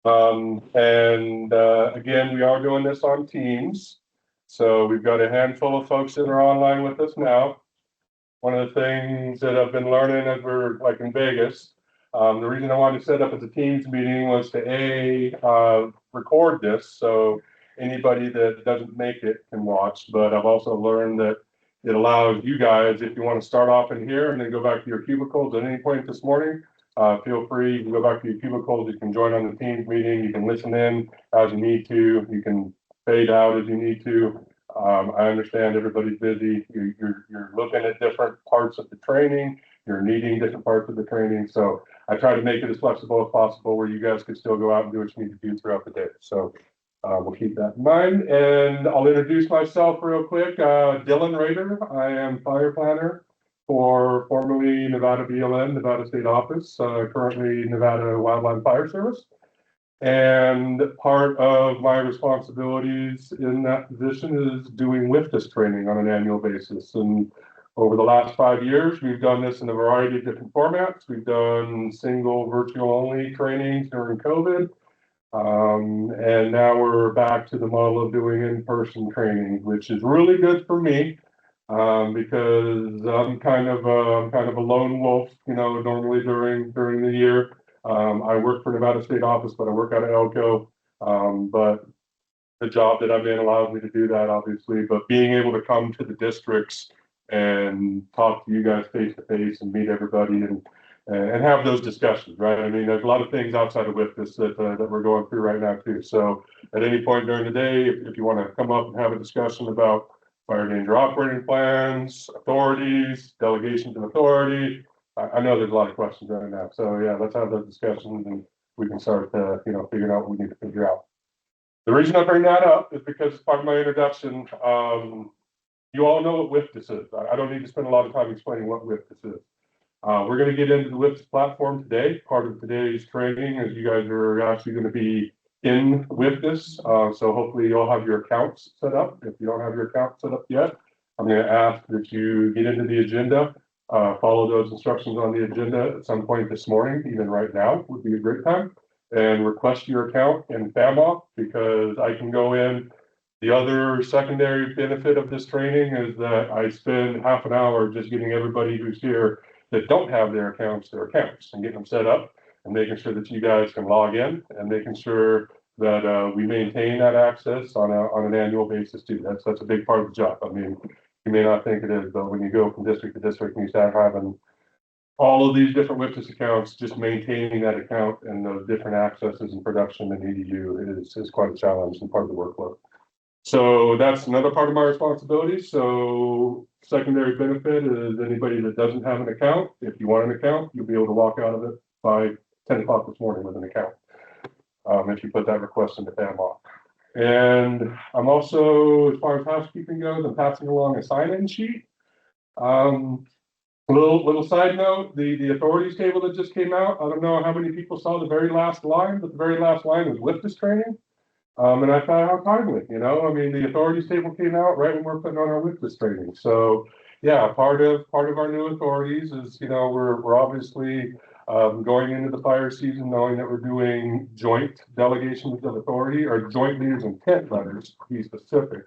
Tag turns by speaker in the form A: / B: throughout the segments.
A: Again, we are doing this on Teams. So we've got a handful of folks that are online with us now. One of the things that I've been learning as we're like in Vegas, the reason I wanted to set up as a Teams meeting was to record this so anybody that doesn't make it can watch. But I've also learned that it allows you guys, if you want to start off in here and then go back to your cubicles at any point this morning, feel free. You can go back to your cubicles. You can join on the Teams meeting. You can listen in as you need to. You can fade out as you need to. I understand everybody's busy. You're looking at different parts of the training. You're needing different parts of the training. So I try to make it as flexible as possible where you guys can still go out and do what you need to do throughout the day. So we'll keep that in mind. And I'll introduce myself real quick. Dylan Rader. I am fire planner for formerly Nevada BLN, Nevada State Office, currently Nevada Wildland Fire Service. And part of my responsibilities in that position is doing WFDSS training on an annual basis. And over the last 5 years, we've done this in a variety of different formats. We've done single virtual only trainings during COVID. And now we're back to the model of doing in-person training, which is really good for me. Because I'm kind of a lone wolf, you know, normally during the year. I work for Nevada State Office, but I work out of Elko. But the job that I'm in allows me to do that, obviously. But being able to come to the districts and talk to you guys face to face and meet everybody and have those discussions, right? I mean, there's a lot of things outside of WFDSS that we're going through right now too. So at any point during the day, if you want to come up and have a discussion about fire danger operating plans, authorities, delegations of authority. I know there's a lot of questions right now. So yeah, let's have those discussions and we can start figuring out what we need to figure out. The reason I bring that up is because as part of my introduction, you all know what WFDSS is. I don't need to spend a lot of time explaining what WFDSS is. We're going to get into the WFDSS platform today. Part of today's training is you guys are actually going to be in WFDSS. So hopefully you'll have your accounts set up. If you don't have your account set up yet, I'm going to ask that you get into the agenda, follow those instructions on the agenda at some point this morning, even right now would be a great time, and request your account in FAMOFF because I can go in. The other secondary benefit of this training is that I spend half an hour just getting everybody who's here that don't have their accounts and getting them set up and making sure that you guys can log in and making sure that we maintain that access on an annual basis too. That's a big part of the job. I mean, you may not think it is, but when you go from district to district and you start having all of these different WFDSS accounts, just maintaining that account and those different accesses and production and EDU is quite a challenge and part of the workload. So that's another part of my responsibility. So secondary benefit is anybody that doesn't have an account, if you want an account, you'll be able to walk out of it by 10 o'clock this morning with an account. If you put that request into FAMOFF. And I'm also, as far as housekeeping goes, I'm passing along a sign-in sheet. Little side note, the authorities table that just came out, I don't know how many people saw the very last line, but the very last line was WFDSS training. And I thought how timely, you know, I mean, the authorities table came out right when we're putting on our WFDSS training. So yeah, part of our new authorities is, you know, we're obviously going into the fire season knowing that we're doing joint delegations of authority or joint leaders intent letters to be specific,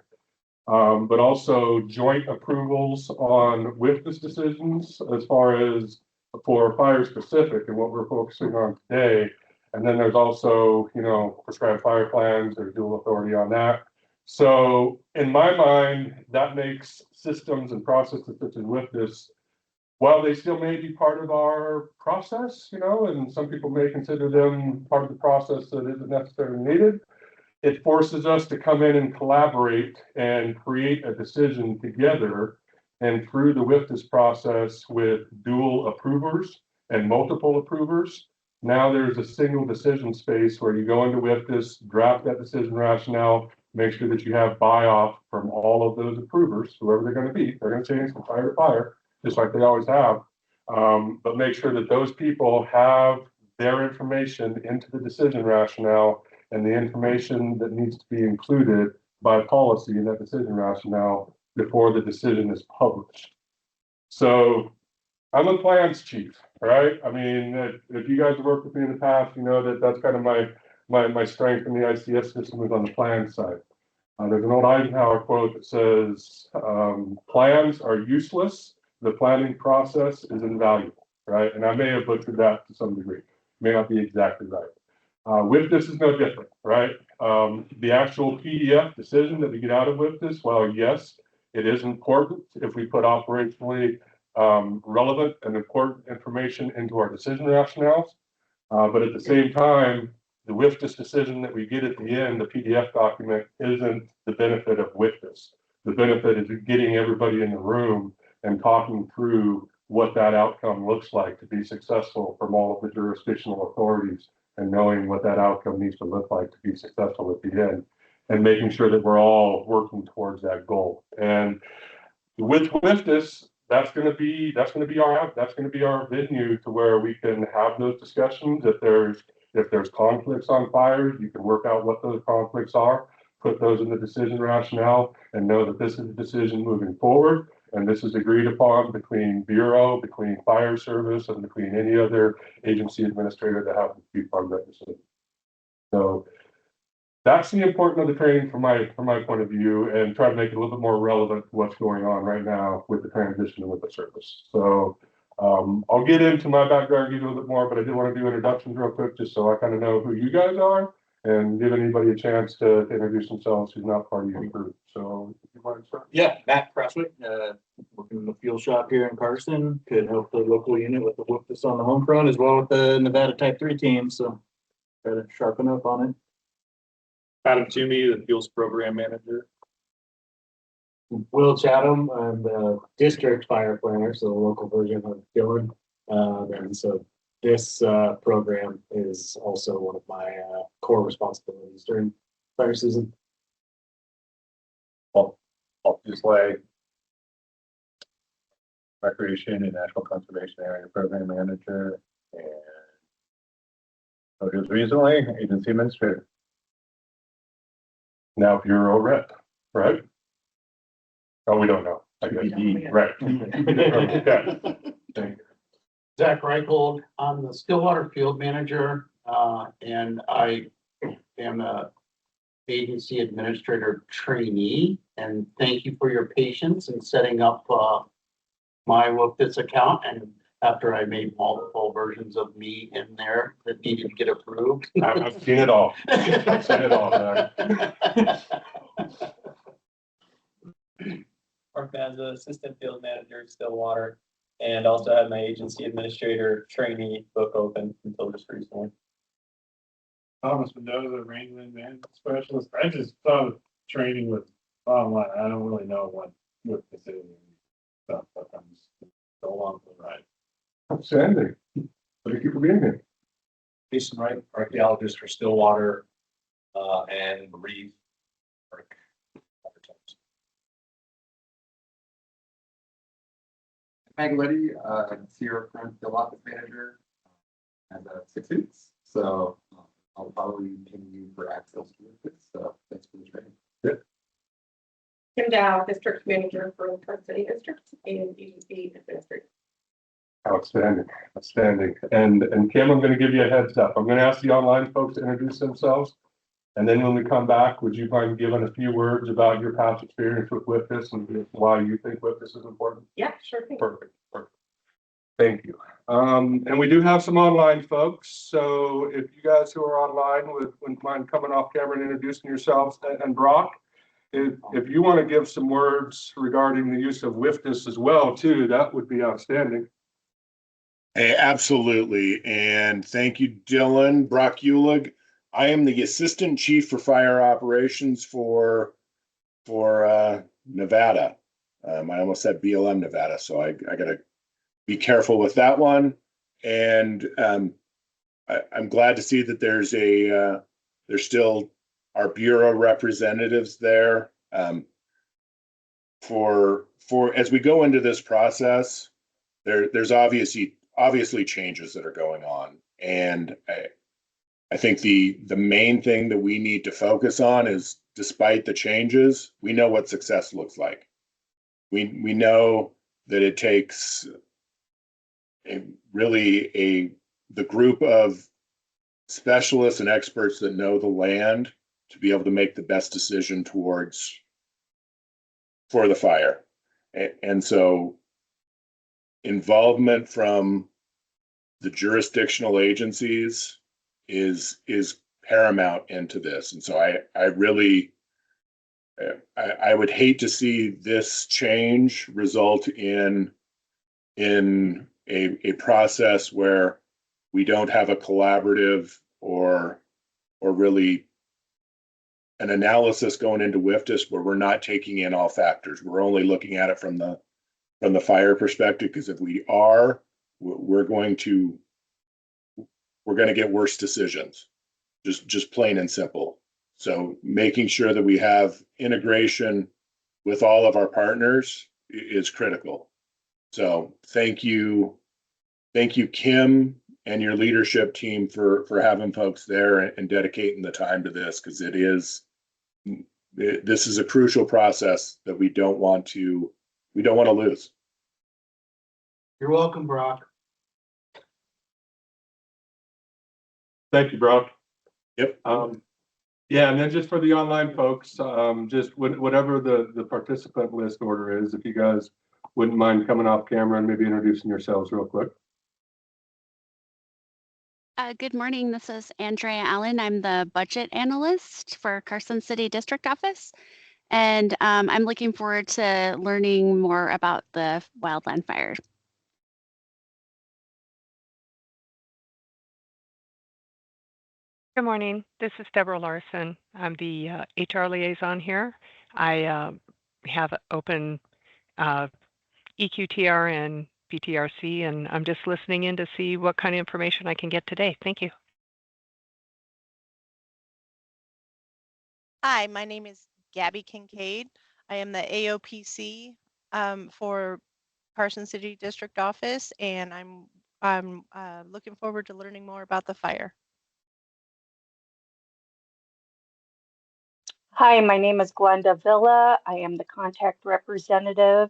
A: but also joint approvals on WFDSS decisions as far as for fire specific and what we're focusing on today. And then there's also, you know, prescribed fire plans, there's dual authority on that. So in my mind, that makes systems and processes such as WFDSS, while they still may be part of our process, you know, and some people may consider them part of the process that isn't necessarily needed, it forces us to come in and collaborate and create a decision together. And through the WFDSS process with dual approvers and multiple approvers, now there's a single decision space where you go into WFDSS, draft that decision rationale, make sure that you have buy-off from all of those approvers, whoever they're going to be. They're going to change from fire to fire, just like they always have. But make sure that those people have their information into the decision rationale and the information that needs to be included by policy in that decision rationale before the decision is published. So I'm a plans chief, right? I mean, if you guys have worked with me in the past, you know that that's kind of my strength in the ICS system is on the plan side. There's an old Eisenhower quote that says, plans are useless. The planning process is invaluable, right? And I may have butchered that to some degree. May not be exactly right. With this is no different, right? The actual PDF decision that we get out of with this, well, yes, it is important if we put operationally relevant and important information into our decision rationales. But at the same time, the WFDS decision that we get at the end, the PDF document, isn't the benefit of WFDS. The benefit is getting everybody in the room and talking through what that outcome looks like to be successful from all of the jurisdictional authorities, and knowing what that outcome needs to look like to be successful at the end, and making sure that we're all working towards that goal. And with WFDS, that's going to be our venue to where we can have those discussions. If there's conflicts on fires, you can work out what those conflicts are, put those in the decision rationale, and know that this is a decision moving forward, and this is agreed upon between Bureau, between Fire Service, and between any other agency administrator that happens to be part of that decision. So that's the importance of the training from my point of view, and try to make it a little bit more relevant to what's going on right now with the transition with the service. So I'll get into my background, give you a little bit more, but I did want to do introductions real quick, just so I kind of know who you guys are, and give anybody a chance to introduce themselves who's not part of your group. So you want to start?
B: Yeah, Matt Crosswick, working in the fuel shop here in Carson, could help the local unit with the WFDS on the home front as well with the Nevada Type 3 team. So try to sharpen up on it.
C: Adam Toomey, the fuels program manager.
D: Will Chatham, I'm the district fire planner, so the local version of Dylan. And so this program is also one of my core responsibilities during fire season.
C: Paul Busley, recreation and national conservation area program manager, and just recently agency administrator.
A: Now Bureau rep, right? Oh, we don't know. I guess. Right. Yeah. Thank you.
E: Zach Reichold, I'm the Stillwater Field Manager, and I am a agency administrator trainee. And thank you for your patience in setting up my WFDS account. And after I made multiple versions of me in there that needed to get approved.
A: I've seen it all. I've seen it all.
F: Worked as an assistant field manager at Stillwater, and also had my agency administrator trainee book open until just recently.
G: Thomas Mendoza, Rangeland Management Specialist. I just thought of training with online. I don't really know what this is and stuff, but I'm just go along for the ride.
A: Outstanding. Thank you for being here.
B: Jason Wright, archaeologist for Stillwater and Reeve.
H: Meg Liddy, Sierra Front Field Office Manager, as a 6 weeks. So I'll probably ping you for access to this. So thanks for the training.
A: Good.
I: Kim Dow, District Manager for the Park City District and agency administrator.
A: Outstanding, outstanding. And Kim, I'm going to give you a heads up. I'm going to ask the online folks to introduce themselves. And then when we come back, would you mind giving a few words about your past experience with WFDS and why you think WFDS is important?
I: Yeah, sure thing.
A: Perfect, perfect. Thank you. And we do have some online folks. So if you guys who are online wouldn't mind coming off camera and introducing yourselves, and Brock, if you want to give some words regarding the use of WFDS as well, too, that would be outstanding.
J: Hey, absolutely. And thank you, Dylan. Brock Eulig. I am the Assistant Chief for Fire Operations for Nevada. I almost said BLM Nevada, so I got to be careful with that one. And I'm glad to see that there's still our Bureau representatives there. For as we go into this process, there's obviously changes that are going on, and I think the main thing that we need to focus on is, despite the changes, we know what success looks like. We know that it takes the group of specialists and experts that know the land to be able to make the best decision for the fire. And so involvement from the jurisdictional agencies is paramount into this. And so I really, I would hate to see this change result in a process where we don't have a collaborative or really an analysis going into WFDS where we're not taking in all factors. We're only looking at it from the fire perspective, because if we are, we're going to get worse decisions, just plain and simple. So making sure that we have integration with all of our partners is critical. So thank you, Kim, and your leadership team for having folks there and dedicating the time to this, because this is a crucial process that we don't want to lose.
E: You're welcome, Brock.
A: Thank you, Brock.
J: Yep.
A: Yeah, and then just for the online folks, just whatever the participant list order is, if you guys wouldn't mind coming off camera and maybe introducing yourselves real quick.
K: Good morning. This is Andrea Allen. I'm the budget analyst for Carson City District Office, and I'm looking forward to learning more about the wildland fire.
L: Good morning. This is Deborah Larson. I'm the HR liaison here. I have open EQTR and PTRC, and I'm just listening in to see what kind of information I can get today. Thank you.
M: Hi, my name is Gabby Kincaid. I am the AOPC for Carson City District Office, and I'm looking forward to learning more about the fire.
N: Hi, my name is Glenda Villa. I am the contact representative.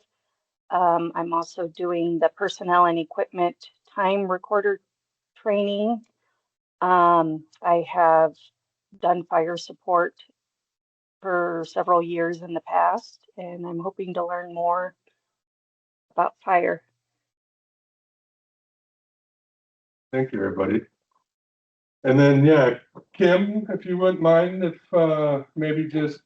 N: I'm also doing the personnel and equipment time recorder training. I have done fire support for several years in the past, and I'm hoping to learn more about fire.
A: Thank you, everybody. And then, yeah, Kim, if you wouldn't mind, if maybe just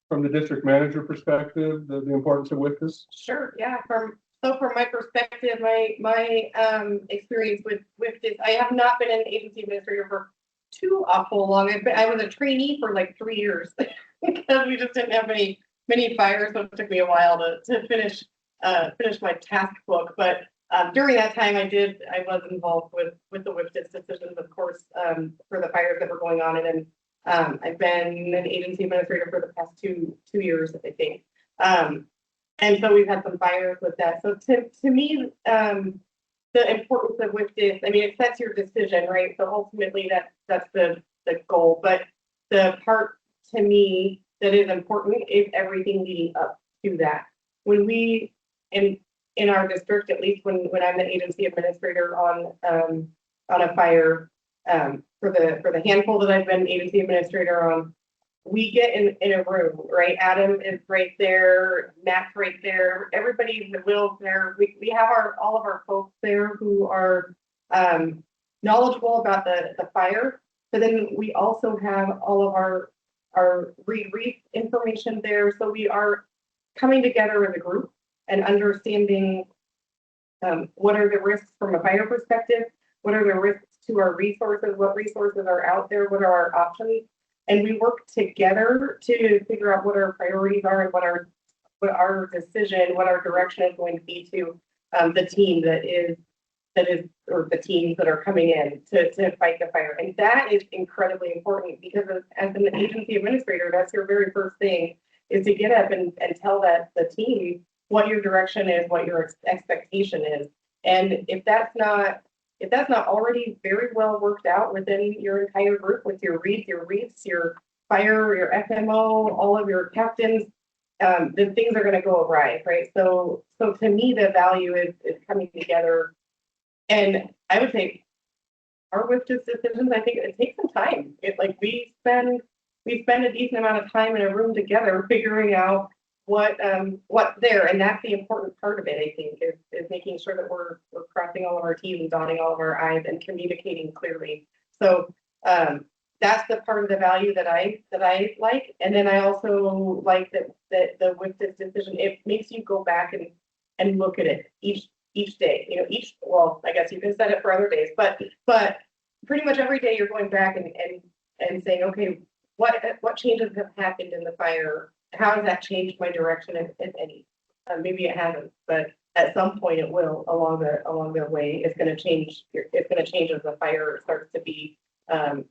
A: from the district manager perspective, the importance of WFDS.
I: Sure, yeah, from my perspective, my experience with WFDS, I have not been an agency administrator for too awful long. I was a trainee for like 3 years because we just didn't have many fires, so it took me a while to finish my task book. But during that time, I was involved with the WFDS decisions, of course, for the fires that were going on, and then I've been an agency administrator for the past two years, I think. And so we've had some fires with that. So to me, the importance of WFDS, I mean, it sets your decision, right? So ultimately that's the goal. But the part to me that is important is everything leading up to that. When we, in our district, at least when I'm the agency administrator on a fire, for the handful that I've been agency administrator on, we get in a room, right? Adam is right there, Matt's right there, everybody, Will's there. We have all of our folks there who are knowledgeable about the fire, but then we also have all of our reef information there. So we are coming together as a group and understanding what are the risks from a fire perspective, what are the risks to our resources, what resources are out there, what are our options, and we work together to figure out what our priorities are and what our decision, what our direction is going to be to the team that is, or the teams that are coming in to fight the fire. And that is incredibly important because as an agency administrator, that's your very first thing, is to get up and tell the team what your direction is, what your expectation is. And if that's not already very well worked out within your entire group with your reefs, your fire, your FMO, all of your captains, then things are going to go awry, right? So to me, the value is coming together. And I would say our WFDSS decisions, I think it takes some time. We spend a decent amount of time in a room together figuring out what's there, and that's the important part of it, I think, is making sure that we're crossing all of our T's and dotting all of our I's and communicating clearly. So that's the part of the value that I like. And then I also like that the WFDSS decision, it makes you go back and look at it each day, well, I guess you can set it for other days, but pretty much every day you're going back and saying, okay, what changes have happened in the fire? How has that changed my direction, if any? Maybe it hasn't, but at some point it will along the way. It's going to change. It's going to change as the fire starts to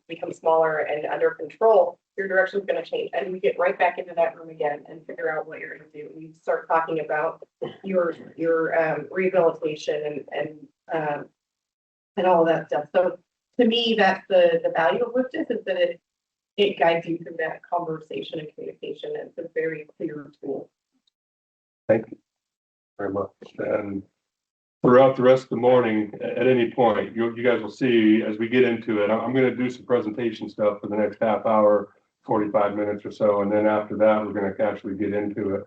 I: become smaller and under control. Your direction is going to change, and we get right back into that room again and figure out what you're going to do. We start talking about your rehabilitation and all of that stuff. So to me, that's the value of WFDSS, is that it guides you through that conversation and communication. And it's a very clear tool.
A: Thank you very much. And throughout the rest of the morning, at any point, you guys will see as we get into it, I'm going to do some presentation stuff for the next half hour, 45 minutes or so. And then after that, we're going to actually get into it.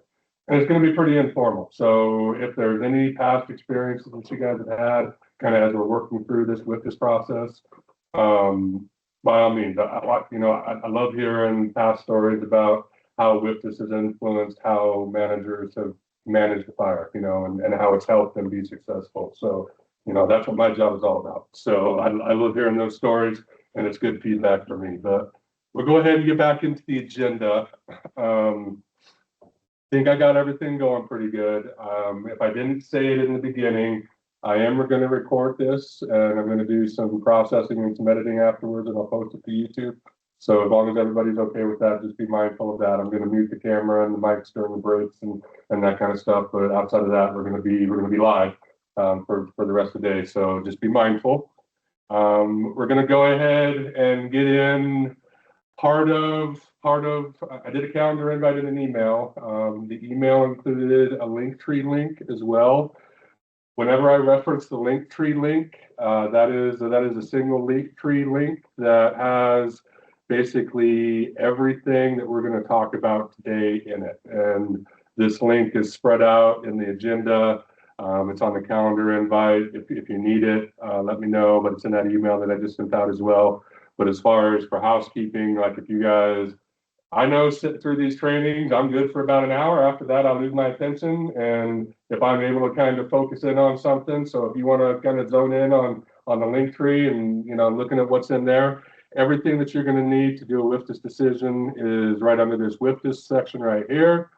A: And it's going to be pretty informal. So if there's any past experiences that you guys have had, kind of as we're working through this with this process, by all means, I love hearing past stories about how WFDSS has influenced how managers have managed the fire, and how it's helped them be successful. So, that's what my job is all about. So I love hearing those stories, and it's good feedback for me. But we'll go ahead and get back into the agenda. I think I got everything going pretty good. If I didn't say it in the beginning, I am going to record this, and I'm going to do some processing and some editing afterwards, and I'll post it to YouTube. So as long as everybody's okay with that, just be mindful of that. I'm going to mute the camera and the mics during the breaks and that kind of stuff. But outside of that, we're going to be live for the rest of the day. So just be mindful. We're going to go ahead and get in part of. I did a calendar invite in an email. The email included a Linktree link as well. Whenever I reference the Linktree link, that is a single Linktree link that has basically everything that we're going to talk about today in it. And this link is spread out in the agenda. It's on the calendar invite. If you need it, let me know, but it's in that email that I just sent out as well. But as far as for housekeeping, like if you guys, I know sit through these trainings, I'm good for about an hour. After that, I'll lose my attention. And if I'm able to kind of focus in on something, so if you want to kind of zone in on the Linktree and, looking at what's in there, everything that you're going to need to do a WFDSS decision is right under this WFDSS section right here.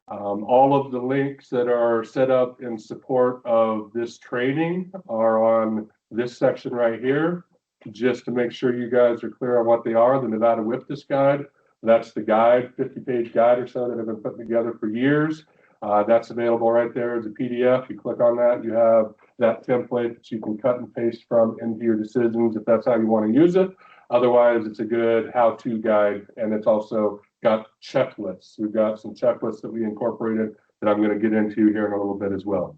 A: All of the links that are set up in support of this training are on this section right here. Just to make sure you guys are clear on what they are, the Nevada WFDSS guide. That's the guide, 50-page guide or so that have been put together for years. That's available right there as a PDF. You click on that, you have that template that you can cut and paste from into your decisions if that's how you want to use it. Otherwise, it's a good how-to guide, and it's also got checklists. We've got some checklists that we incorporated that I'm going to get into here in a little bit as well.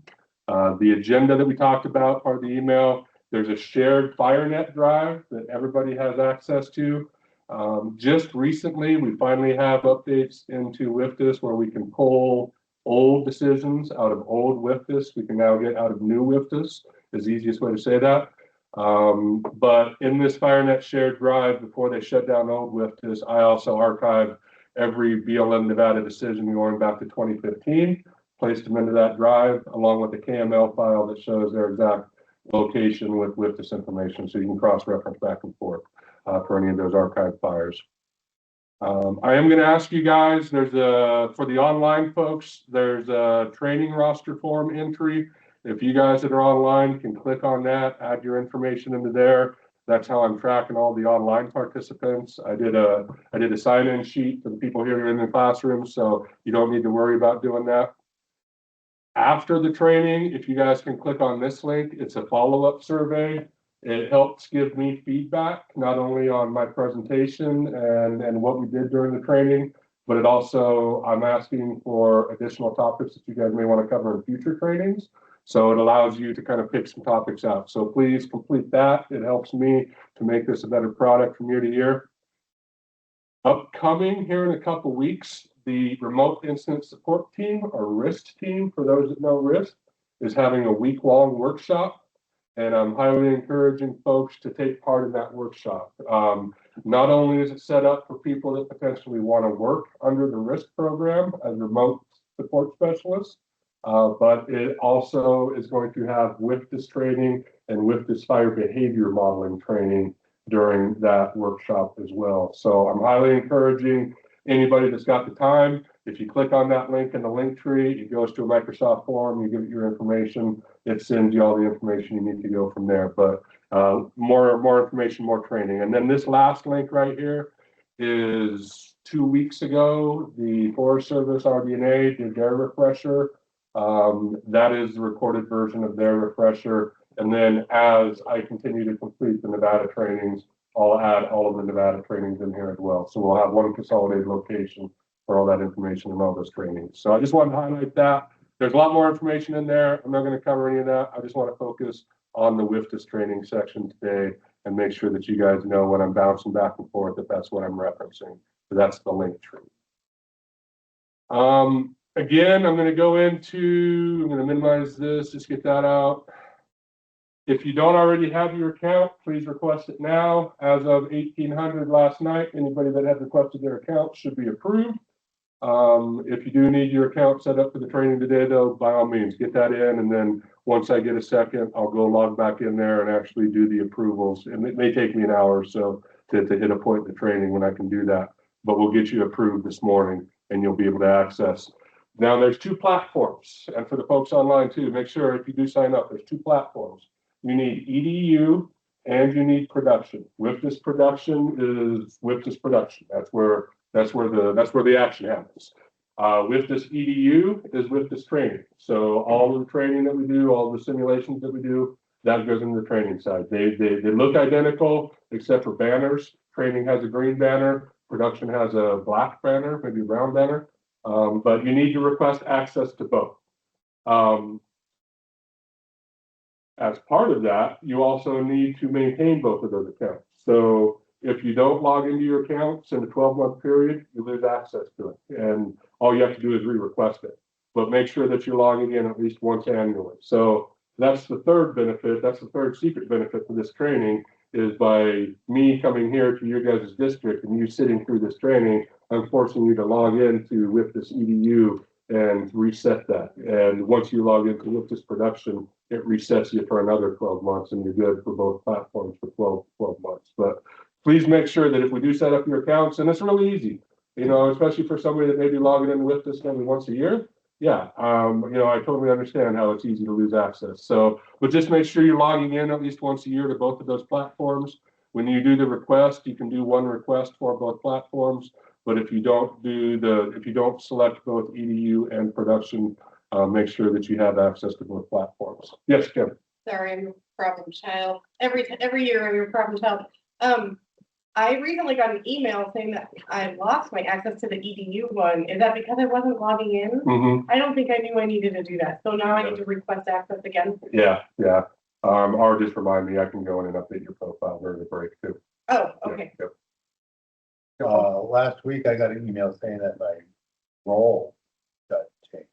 A: The agenda that we talked about, part of the email, there's a shared FireNet drive that everybody has access to. Just recently, we finally have updates into WFDSS where we can pull old decisions out of old WFDSS. We can now get out of new WFDSS, is the easiest way to say that. But in this FireNet shared drive, before they shut down old WFDSS, I also archived every BLM Nevada decision going back to 2015, placed them into that drive, along with the KML file that shows their exact location with WFDSS information, so you can cross-reference back and forth for any of those archived fires. I am going to ask you guys, for the online folks, there's a training roster form entry. If you guys that are online can click on that, add your information into there. That's how I'm tracking all the online participants. I did a sign-in sheet for the people here in the classroom, so you don't need to worry about doing that. After the training, if you guys can click on this link, it's a follow-up survey. It helps give me feedback, not only on my presentation and what we did during the training, but it also, I'm asking for additional topics that you guys may want to cover in future trainings. So it allows you to kind of pick some topics out. So please complete that. It helps me to make this a better product from year to year. Upcoming here in a couple weeks, the Remote Incident Support Team, or RIST team, for those that know RIST, is having a week-long workshop. And I'm highly encouraging folks to take part in that workshop. Not only is it set up for people that potentially want to work under the RIST program as remote support specialists, but it also is going to have WFDS training and WFDS fire behavior modeling training during that workshop as well. So I'm highly encouraging anybody that's got the time. If you click on that link in the link tree, it goes to a Microsoft form, you give it your information, it sends you all the information you need to go from there. But more information, more training. And then this last link right here is 2 weeks ago, the Forest Service RDNA did their refresher. That is the recorded version of their refresher. And then as I continue to complete the Nevada trainings, I'll add all of the Nevada trainings in here as well. So we'll have one consolidated location for all that information and all those trainings. So I just wanted to highlight that. There's a lot more information in there. I'm not going to cover any of that. I just want to focus on the WFDS training section today and make sure that you guys know when I'm bouncing back and forth that that's what I'm referencing. So that's the link tree. Again, I'm going to minimize this, just get that out. If you don't already have your account, please request it now. As of 1800 last night, anybody that had requested their account should be approved. If you do need your account set up for the training today, though, by all means, get that in. And then once I get a second, I'll go log back in there and actually do the approvals. And it may take me an hour or so to hit a point in the training when I can do that. But we'll get you approved this morning and you'll be able to access. Now, there's 2 platforms. And for the folks online, too, make sure if you do sign up, there's 2 platforms. You need EDU and you need production. WFDS production is WFDS production. That's where the action happens. WFDS EDU is WFDS training. So all of the training that we do, all the simulations that we do, that goes into the training side. They look identical except for banners. Training has a green banner. Production has a black banner, maybe a brown banner. But you need to request access to both. As part of that, you also need to maintain both of those accounts. So if you don't log into your accounts in a 12-month period, you lose access to it. And all you have to do is re-request it. But make sure that you're logging in at least once annually. So that's the third benefit. That's the third secret benefit for this training, is by me coming here to your guys' district and you sitting through this training, I'm forcing you to log into WFDS EDU and reset that. And once you log into WFDS production, it resets you for another 12 months and you're good for both platforms for 12 months. But please make sure that if we do set up your accounts, and it's really easy, especially for somebody that may be logging in WFDS only once a year. Yeah, I totally understand how it's easy to lose access. So, but just make sure you're logging in at least once a year to both of those platforms. When you do the request, you can do one request for both platforms. But if you don't select both EDU and production, make sure that you have access to both platforms. Yes, Kim.
I: Sorry, I'm a problem child. Every year I'm your problem child. I recently got an email saying that I lost my access to the EDU one. Is that because I wasn't logging in?
A: Mm-hmm.
I: I don't think I knew I needed to do that. So now I need to request access again.
A: Yeah. Or just remind me, I can go in and update your profile during the break too.
I: Oh, okay.
A: Yep.
C: Last week I got an email saying that my role got changed.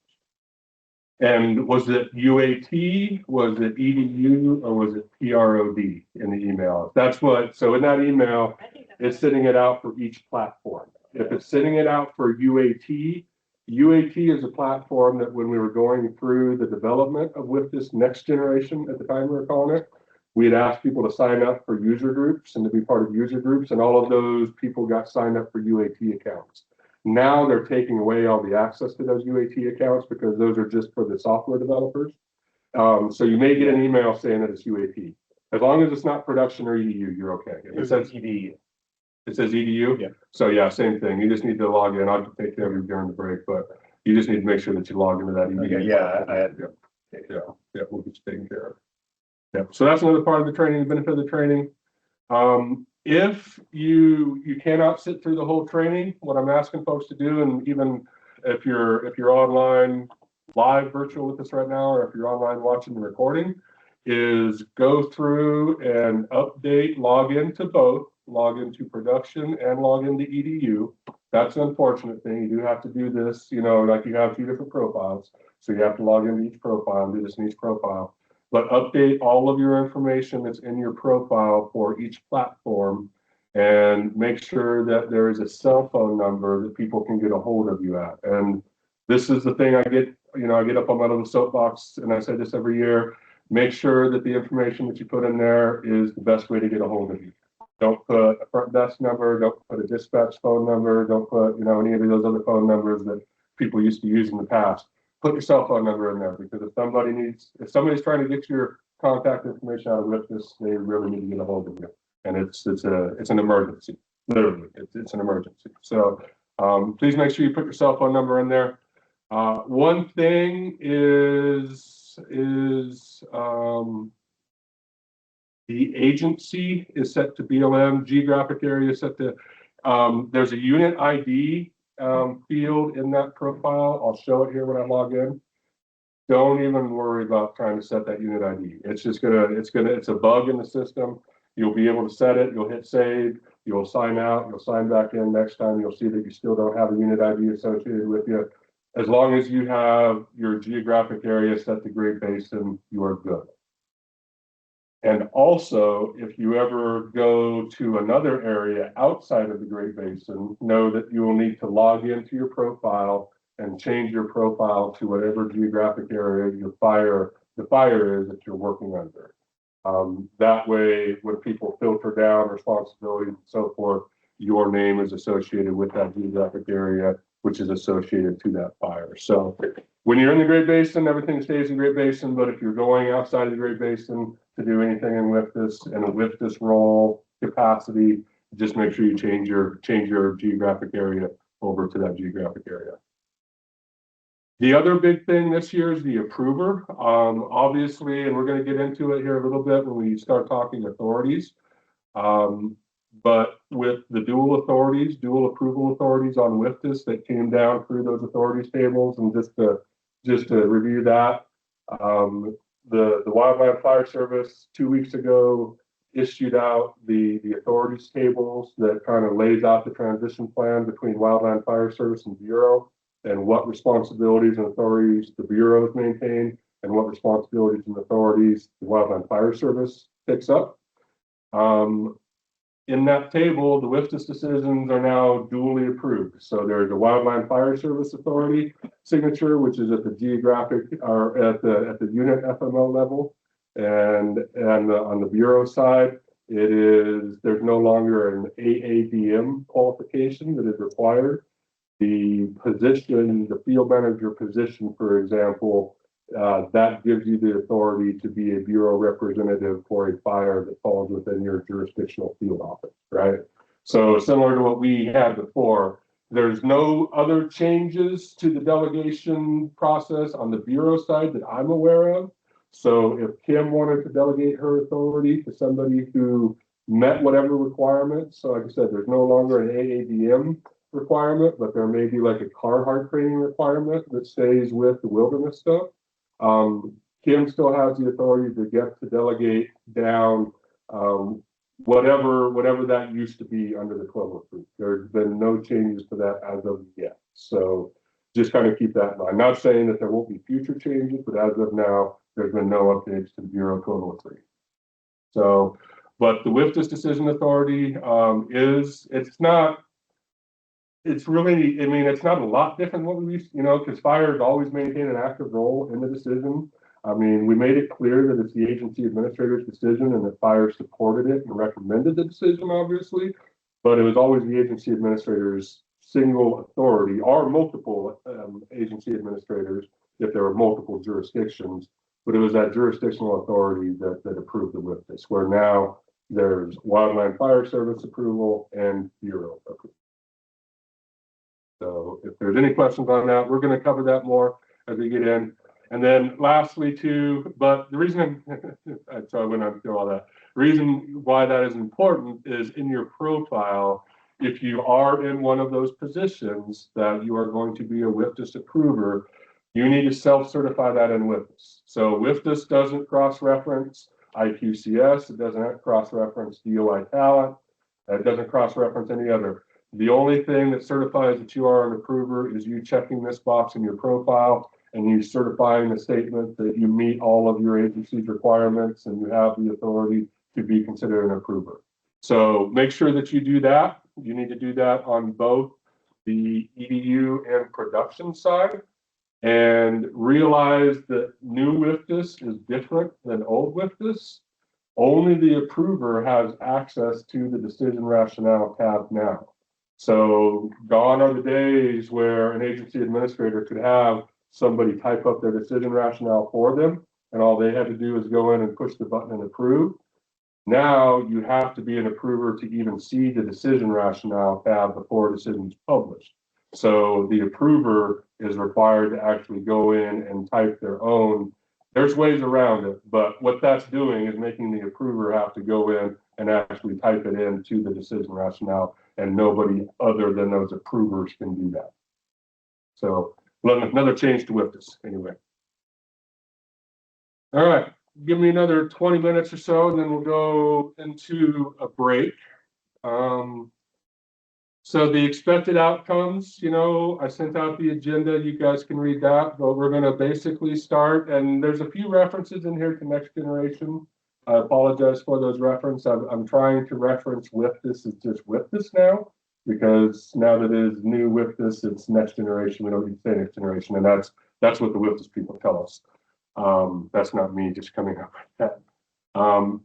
A: And was it UAT, was it EDU, or was it PROD in the email? So in that email, it's sending it out for each platform. If it's sending it out for UAT is a platform that when we were going through the development of WFDS next generation, at the time we were calling it, we had asked people to sign up for user groups and to be part of user groups, and all of those people got signed up for UAT accounts. Now they're taking away all the access to those UAT accounts because those are just for the software developers. So you may get an email saying that it's UAT. As long as it's not production or EDU, you're okay. If it says EDU. It says EDU?
C: Yeah.
A: So yeah, same thing. You just need to log in. I'll take care of you during the break, but you just need to make sure that you log into that EDU.
C: Okay, yeah, I had to.
A: Yeah, we'll get you taken care of. Yeah, so that's another part of the training, the benefit of the training. If you cannot sit through the whole training, what I'm asking folks to do, and even if you're online, live virtual with us right now, or if you're online watching the recording, is go through and update, log into both, log into production and log into EDU. That's an unfortunate thing. You do have to do this, you know, like you have two different profiles. So you have to log into each profile and do this in each profile. But update all of your information that's in your profile for each platform, and make sure that there is a cell phone number that people can get a hold of you at. And this is the thing I get, you know, I get up on my little soapbox, and I say this every year: make sure that the information that you put in there is the best way to get a hold of you. Don't put a front desk number, don't put a dispatch phone number, don't put, you know, any of those other phone numbers that people used to use in the past. Put your cell phone number in there, because if somebody's trying to get your contact information out of WFDSS, they really need to get a hold of you. And it's an emergency. Literally, it's an emergency. So please make sure you put your cell phone number in there. One thing is the agency is set to BLM, geographic area is set to, there's a unit ID field in that profile. I'll show it here when I log in. Don't even worry about trying to set that unit ID. It's a bug in the system. You'll be able to set it, you'll hit save, you'll sign out, you'll sign back in. Next time you'll see that you still don't have a unit ID associated with you. As long as you have your geographic area set to Great Basin, you are good. And also, if you ever go to another area outside of the Great Basin, know that you will need to log into your profile and change your profile to whatever geographic area the fire is that you're working under. That way, when people filter down responsibilities and so forth, your name is associated with that geographic area, which is associated to that fire. So when you're in the Great Basin, everything stays in Great Basin. But if you're going outside of the Great Basin to do anything in a WFDSS role capacity, just make sure you change your geographic area over to that geographic area. The other big thing this year is the approver. Obviously, and we're going to get into it here a little bit when we start talking authorities. But with the dual approval authorities on WFDSS that came down through those authorities tables, and just to review that, the Wildland Fire Service 2 weeks ago issued out the authorities tables that kind of lays out the transition plan between Wildland Fire Service and Bureau, and what responsibilities and authorities the bureaus maintain, and what responsibilities and authorities the Wildland Fire Service picks up. In that table, the WFDSS decisions are now duly approved. So there's a Wildland Fire Service Authority signature, which is at the geographic or at the unit FMO level, and on the bureau side, there's no longer an AADM qualification that is required. The position, the field manager position, for example, that gives you the authority to be a bureau representative for a fire that falls within your jurisdictional field office, right? So similar to what we had before, there's no other changes to the delegation process on the bureau side that I'm aware of. So if Kim wanted to delegate her authority to somebody who met whatever requirements, so like I said, there's no longer an AADM requirement, but there may be like a Carhartt training requirement that stays with the wilderness stuff. Kim still has the authority to delegate down whatever that used to be under the 1203. There's been no changes to that as of yet. So just kind of keep that in mind. Not saying that there won't be future changes, but as of now, there's been no updates to the Bureau 1203. So, but the WFDSS Decision Authority it's really, I mean, it's not a lot different than what we used, because fires always maintain an active role in the decision. I mean, we made it clear that it's the agency administrator's decision and that fire supported it and recommended the decision, obviously, but it was always the agency administrator's single authority, or multiple agency administrators if there were multiple jurisdictions, but it was that jurisdictional authority that approved the WFDSS, where now there's Wildland Fire Service approval and Bureau approval. So if there's any questions on that, we're going to cover that more as we get in. And then lastly too, but the reason so I went on through all that. The reason why that is important is in your profile, if you are in one of those positions that you are going to be a WFDSS approver, You need to self-certify that in WFDS. So WFDS doesn't cross-reference IQCS, it doesn't cross-reference DOI talent, it doesn't cross-reference any other. The only thing that certifies that you are an approver is you checking this box in your profile and you certifying the statement that you meet all of your agency's requirements and you have the authority to be considered an approver. So make sure that you do that. You need to do that on both the EDU and production side. And realize that new WFDS is different than old WFDS. Only the approver has access to the decision rationale tab now. So gone are the days where an agency administrator could have somebody type up their decision rationale for them, and all they had to do is go in and push the button and approve. Now you have to be an approver to even see the decision rationale tab before a decision is published. So the approver is required to actually go in and type their own. There's ways around it, but what that's doing is making the approver have to go in and actually type it into the decision rationale, and nobody other than those approvers can do that. So another change to WFDS anyway. All right, give me another 20 minutes or so, and then we'll go into a break. So the expected outcomes, I sent out the agenda. You guys can read that, but we're going to basically start. And there's a few references in here to next generation. I apologize for those references. I'm trying to reference WFDS as just WFDS now, because now that it is new WFDS, it's next generation. We don't need to say next generation, and that's what the WFDS people tell us. That's not me just coming up with that.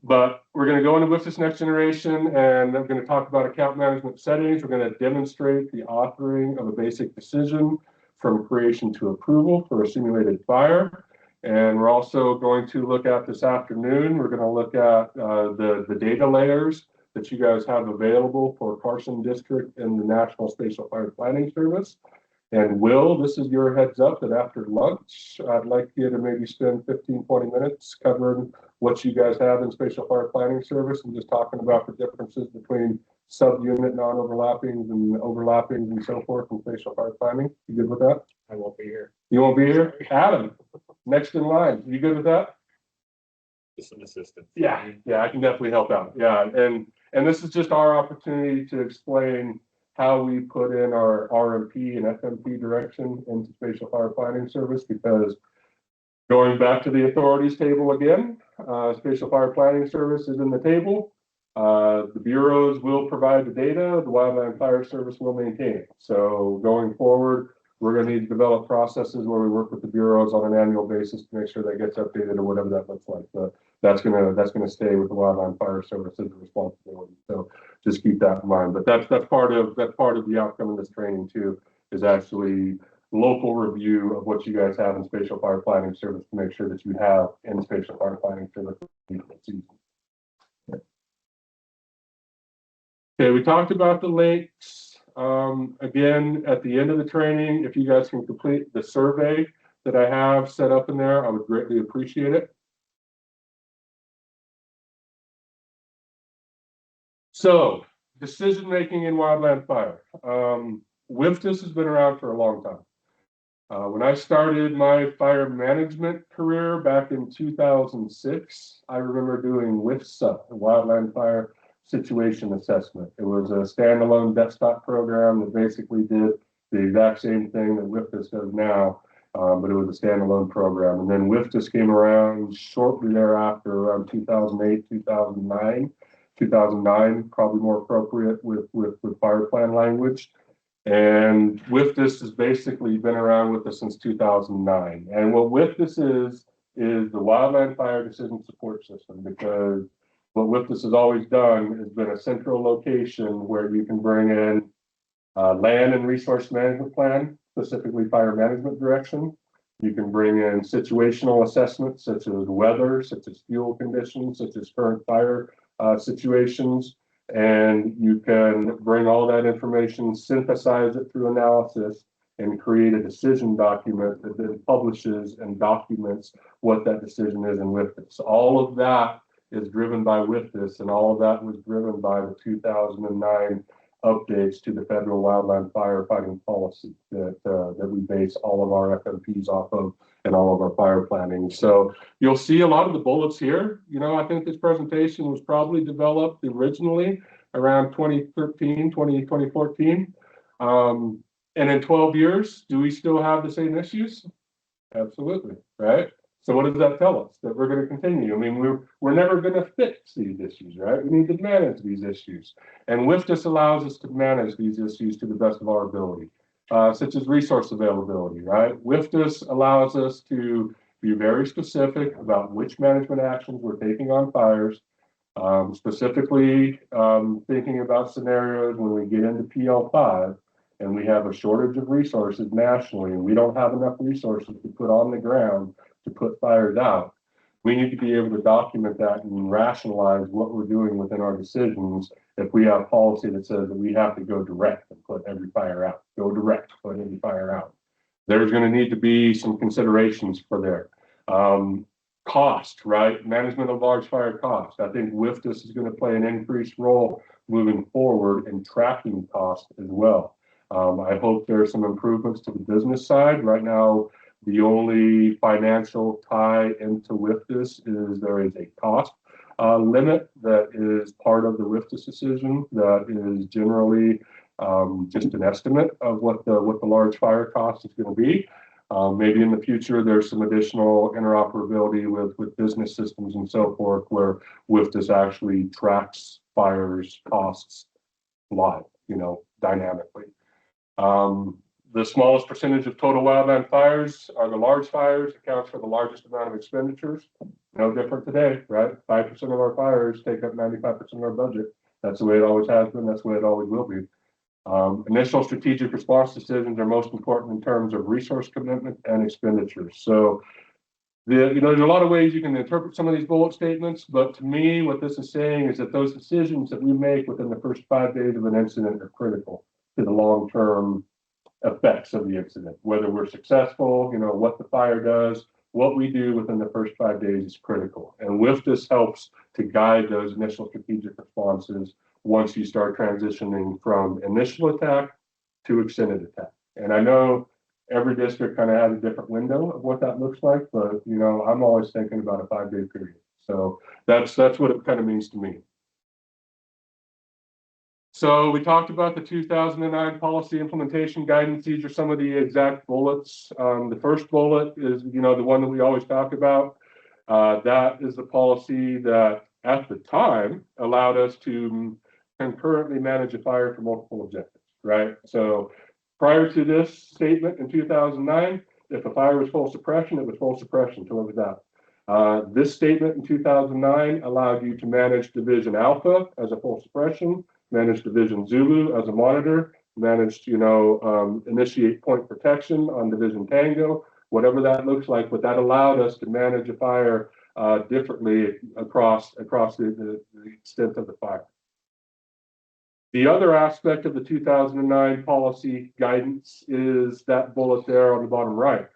A: But we're going to go into WFDS next generation, and I'm going to talk about account management settings. We're going to demonstrate the authoring of a basic decision from creation to approval for a simulated fire. And we're also going to look at this afternoon, we're going to look at the data layers that you guys have available for Carson District and the National Spatial Fire Planning Service. And Will, this is your heads up that after lunch, I'd like you to maybe spend 15, 20 minutes covering what you guys have in Spatial Fire Planning Service and just talking about the differences between sub-unit non-overlappings and overlappings and so forth in Spatial Fire Planning. You good with that?
D: I won't be here.
A: You won't be here? Adam, next in line. You good with that?
G: Just an assistant.
A: Yeah, I can definitely help out. Yeah, and this is just our opportunity to explain how we put in our RMP and FMP direction into Spatial Fire Planning Service, because going back to the authorities table again, Spatial Fire Planning Service is in the table. The bureaus will provide the data, the Wildland Fire Service will maintain it. So going forward, we're going to need to develop processes where we work with the bureaus on an annual basis to make sure that gets updated or whatever that looks like. But that's gonna stay with the Wildland Fire Service's responsibility. So just keep that in mind. But that's part of the outcome of this training too, is actually local review of what you guys have in Spatial Fire Planning Service to make sure that you have in Spatial Fire Planning Service. Okay, we talked about the links. Again, at the end of the training, if you guys can complete the survey that I have set up in there, I would greatly appreciate it. So, decision-making in wildland fire. WFDS has been around for a long time. When I started my fire management career back in 2006, I remember doing WFSA, Wildland Fire Situation Assessment. It was a standalone desktop program that basically did the exact same thing that WFDS does now, but it was a standalone program. And then WFDS came around shortly thereafter, around 2008, 2009, probably more appropriate with fire plan language. And WFDS has basically been around with us since 2009. And what WFDS is the Wildland Fire Decision Support System, because what WFDS has always done has been a central location where you can bring in land and resource management plan, specifically fire management direction. You can bring in situational assessments such as weather, such as fuel conditions, such as current fire situations, and you can bring all that information, synthesize it through analysis, and create a decision document that then publishes and documents what that decision is in WFDS. All of that is driven by WFDS, and all of that was driven by the 2009 updates to the federal wildland firefighting policy that we base all of our FMPs off of and all of our fire planning. So you'll see a lot of the bullets here. You know, I think this presentation was probably developed originally around 2014. And in 12 years, do we still have the same issues? Absolutely, right? So what does that tell us? That we're going to continue. I mean, we're never going to fix these issues, right? We need to manage these issues. And WFDSS allows us to manage these issues to the best of our ability, such as resource availability, right? WFDSS allows us to be very specific about which management actions we're taking on fires, specifically thinking about scenarios when we get into PL5 and we have a shortage of resources nationally and we don't have enough resources to put on the ground to put fires out. We need to be able to document that and rationalize what we're doing within our decisions. If we have policy that says that we have to go direct and put every fire out, go direct, put every fire out. There's going to need to be some considerations for there. Cost, right? Management of large fire cost. I think WFDSS is going to play an increased role moving forward in tracking cost as well. I hope there are some improvements to the business side. Right now, the only financial tie into WFDSS is there is a cost limit that is part of the WFDSS decision that is generally just an estimate of what the large fire cost is going to be. Maybe in the future, there's some additional interoperability with business systems and so forth, where WFDSS actually tracks fires costs live, you know, dynamically. The smallest percentage of total wildland fires are the large fires, accounts for the largest amount of expenditures. No different today, right? 5% of our fires take up 95% of our budget. That's the way it always has been. That's the way it always will be. Initial strategic response decisions are most important in terms of resource commitment and expenditures. So, there's a lot of ways you can interpret some of these bullet statements, but to me, what this is saying is that those decisions that we make within the first 5 days of an incident are critical to the long-term effects of the incident. Whether we're successful, what the fire does, what we do within the first 5 days is critical. And WFDSS helps to guide those initial strategic responses once you start transitioning from initial attack to extended attack. And I know every district kind of has a different window of what that looks like, but I'm always thinking about a 5-day period. So that's what it kind of means to me. So we talked about the 2009 policy implementation guidance. These are some of the exact bullets. The first bullet is, the one that we always talk about. That is the policy that at the time allowed us to concurrently manage a fire for multiple objectives, right? So prior to this statement in 2009, if a fire was full suppression, it was full suppression until it was out. This statement in 2009 allowed you to manage Division Alpha as a full suppression, manage Division Zulu as a monitor, manage to, initiate point protection on Division Tango, whatever that looks like, but that allowed us to manage a fire differently across the extent of the fire. The other aspect of the 2009 policy guidance is that bullet there on the bottom right.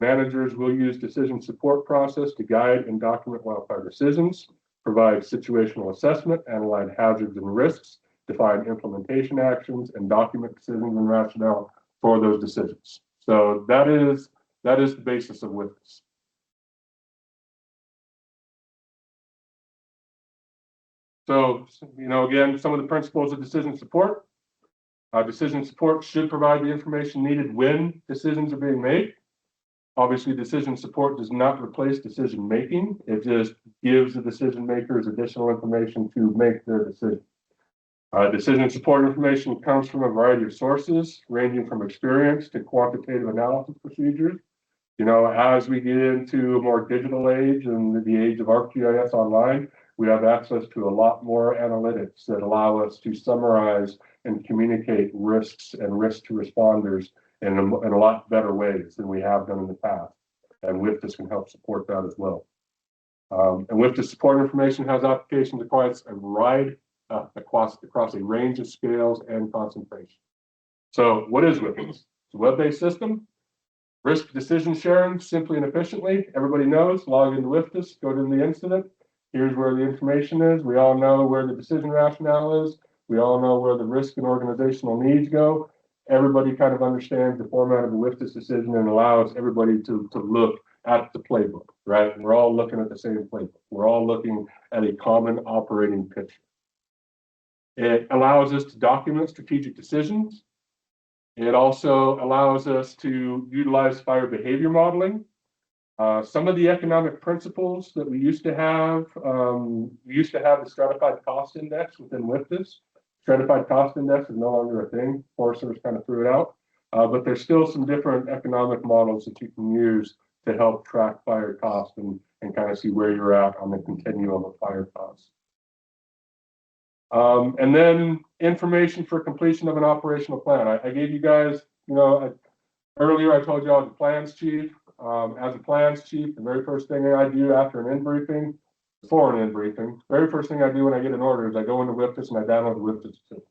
A: Managers will use decision support process to guide and document wildfire decisions, provide situational assessment, analyze hazards and risks, define implementation actions, and document decisions and rationale for those decisions. So that is the basis of WFDSS. So, again, some of the principles of decision support. Decision support should provide the information needed when decisions are being made. Obviously, decision support does not replace decision making. It just gives the decision makers additional information to make their decision. Decision support information comes from a variety of sources, ranging from experience to quantitative analysis procedures. As we get into a more digital age and the age of ArcGIS Online, we have access to a lot more analytics that allow us to summarize and communicate risks and risk to responders in a lot better ways than we have done in the past. And WFDSS can help support that as well. And WFDSS support information has applications across a variety, across a range of scales and concentration. So what is WFDSS? It's a web-based system. Risk decision sharing simply and efficiently. Everybody knows, log into WFDSS, go to the incident. Here's where the information is. We all know where the decision rationale is. We all know where the risk and organizational needs go. Everybody kind of understands the format of the WFDS decision and allows everybody to look at the playbook, right? We're all looking at the same playbook. We're all looking at a common operating picture. It allows us to document strategic decisions. It also allows us to utilize fire behavior modeling. Some of the economic principles that we used to have the stratified cost index within WFDS. Stratified cost index is no longer a thing. Forest Service kind of threw it out. But there's still some different economic models that you can use to help track fire costs and kind of see where you're at on the continuum of fire costs. And then information for completion of an operational plan. I gave you guys, earlier I told you I was a plans chief. As a plans chief, the very first thing I do after an in briefing, before an in briefing, very first thing I do when I get an order is I go into WFDS and I download the WFDS system.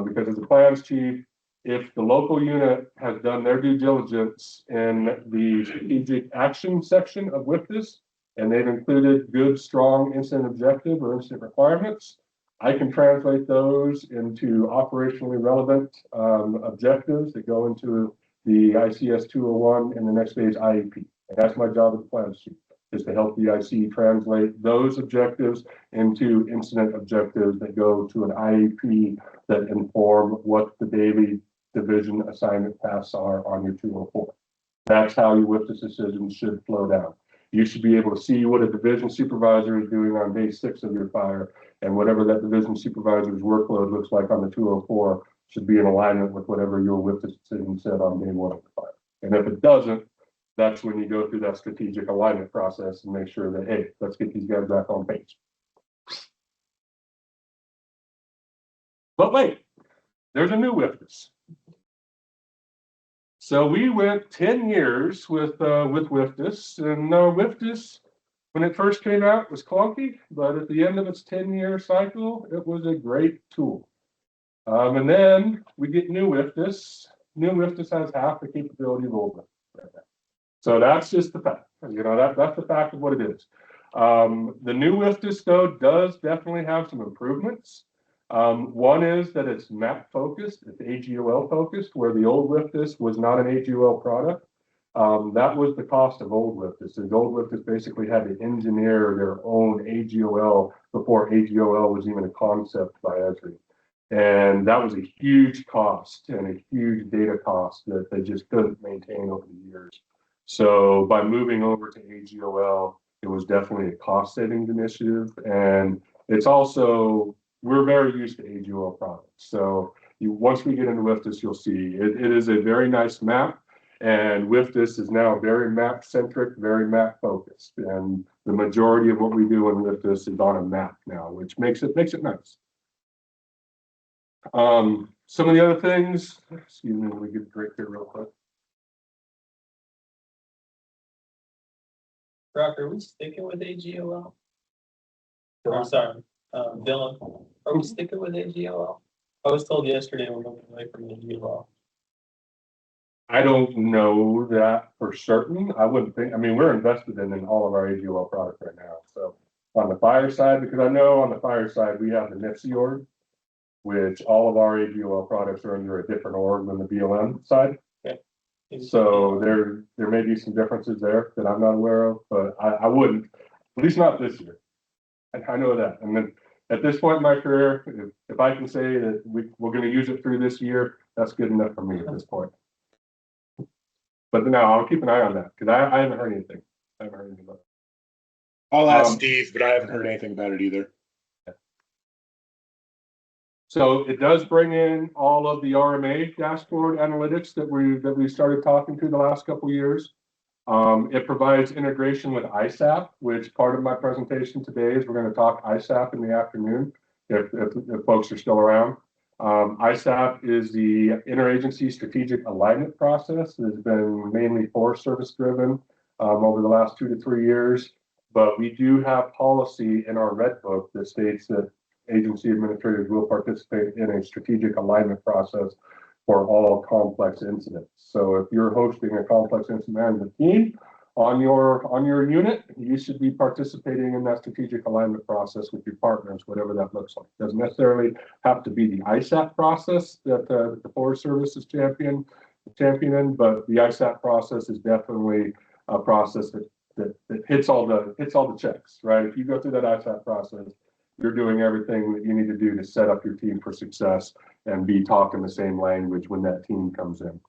A: Because as a plans chief, if the local unit has done their due diligence in the strategic action section of WFDS, and they've included good, strong incident objective or incident requirements, I can translate those into operationally relevant objectives that go into the ICS 201 and the next phase IEP. And that's my job as a plans chief, is to help the IC translate those objectives into incident objectives that go to an IEP that inform what the daily division assignment tasks are on your 204. That's how your WFDS decisions should flow down. You should be able to see what a division supervisor is doing on day 6 of your fire, and whatever that division supervisor's workload looks like on the 204 should be in alignment with whatever your WFDS decision said on day 1 of the fire. And if it doesn't, that's when you go through that strategic alignment process and make sure that, hey, let's get these guys back on page. But wait, there's a new WFDS. So we went 10 years with WFDS, and WFDS, when it first came out, was clunky, but at the end of its 10-year cycle, it was a great tool. And then we get new WFDS. New WFDS has half the capability of old WFDS right now. So that's just the fact. That's the fact of what it is. The new WFDS, though, does definitely have some improvements. One is that it's map focused, it's AGOL focused, where the old WFDS was not an AGOL product. That was the cost of old WFDS. The old WFDS basically had to engineer their own AGOL before AGOL was even a concept by Esri. And that was a huge cost and a huge data cost that they just couldn't maintain over the years. So by moving over to AGOL, it was definitely a cost savings initiative. And it's also, we're very used to AGOL products. So once we get into WFDS, you'll see it is a very nice map. And WFDS is now very map centric, very map focused. And the majority of what we do in WFDS is on a map now, which makes it nice. Some of the other things, excuse me, let me get a drink here real quick.
F: Brock, are we sticking with AGOL? I'm sorry, Dylan, are we sticking with AGOL? I was told yesterday we're moving away from AGOL.
A: I don't know that for certain. I wouldn't think, we're invested in all of our AGOL products right now. So on the fire side, because I know on the fire side, we have the NVCCD org, which all of our AGOL products are under a different org than the BLM side.
F: Okay.
A: So there may be some differences there that I'm not aware of, but I wouldn't, at least not this year. I know that. And then at this point in my career, if I can say that we're going to use it through this year, that's good enough for me at this point. But no, I'll keep an eye on that because I haven't heard anything. About it.
J: I'll ask Steve, but I haven't heard anything about it either.
A: So it does bring in all of the RMA dashboard analytics that we started talking to the last couple of years. It provides integration with ISAP, which part of my presentation today is we're going to talk ISAP in the afternoon if folks are still around. ISAP is the interagency strategic alignment process that has been mainly Forest Service driven over the last 2 to 3 years. But we do have policy in our red book that states that agency administrators will participate in a strategic alignment process for all complex incidents. So if you're hosting a complex incident management team, on your unit, you should be participating in that strategic alignment process with your partners, whatever that looks like. Doesn't necessarily have to be the ISAT process that the Forest Service is championing, but the ISAT process is definitely a process that hits all the checks, right? If you go through that ISAT process, you're doing everything that you need to do to set up your team for success and be talking the same language when that team comes in.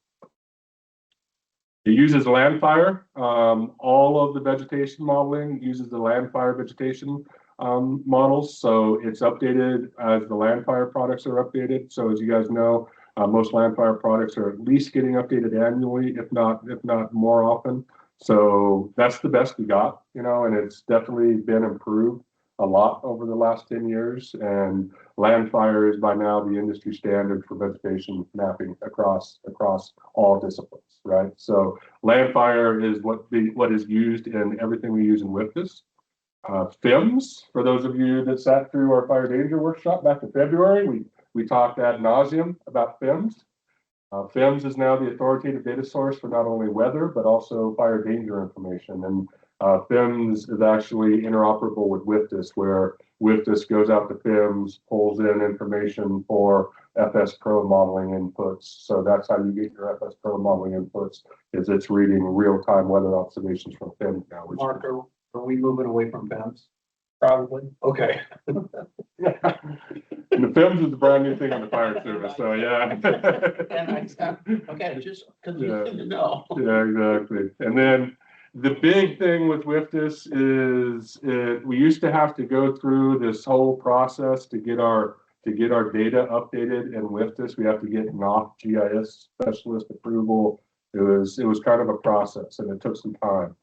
A: It uses Landfire. All of the vegetation modeling uses the Landfire vegetation models. So it's updated as the Landfire products are updated. So as you guys know, most Landfire products are at least getting updated annually, if not more often. So that's the best we got, you know, and it's definitely been improved a lot over the last 10 years. And Landfire is by now the industry standard for vegetation mapping across all disciplines, right? So Landfire is what is used in everything we use in WFDS. FIMS, for those of you that sat through our fire danger workshop back in February, we talked ad nauseum about FIMS. FIMS is now the authoritative data source for not only weather, but also fire danger information. And FIMS is actually interoperable with WFDS, where WFDS goes out to FIMS, pulls in information for FS Pro modeling inputs. So that's how you get your FS Pro modeling inputs, is it's reading real-time weather observations from FIMS now.
E: Mark, are we moving away from FIMS?
F: Probably.
E: Okay.
A: And the FIMS is a brand new thing on the fire service, so yeah.
E: Okay, just because you need to know.
A: Yeah, exactly. And then the big thing with WFDS is we used to have to go through this whole process to get our data updated in WFDS. We have to get NOC GIS specialist approval. It was kind of a process, and it took some time.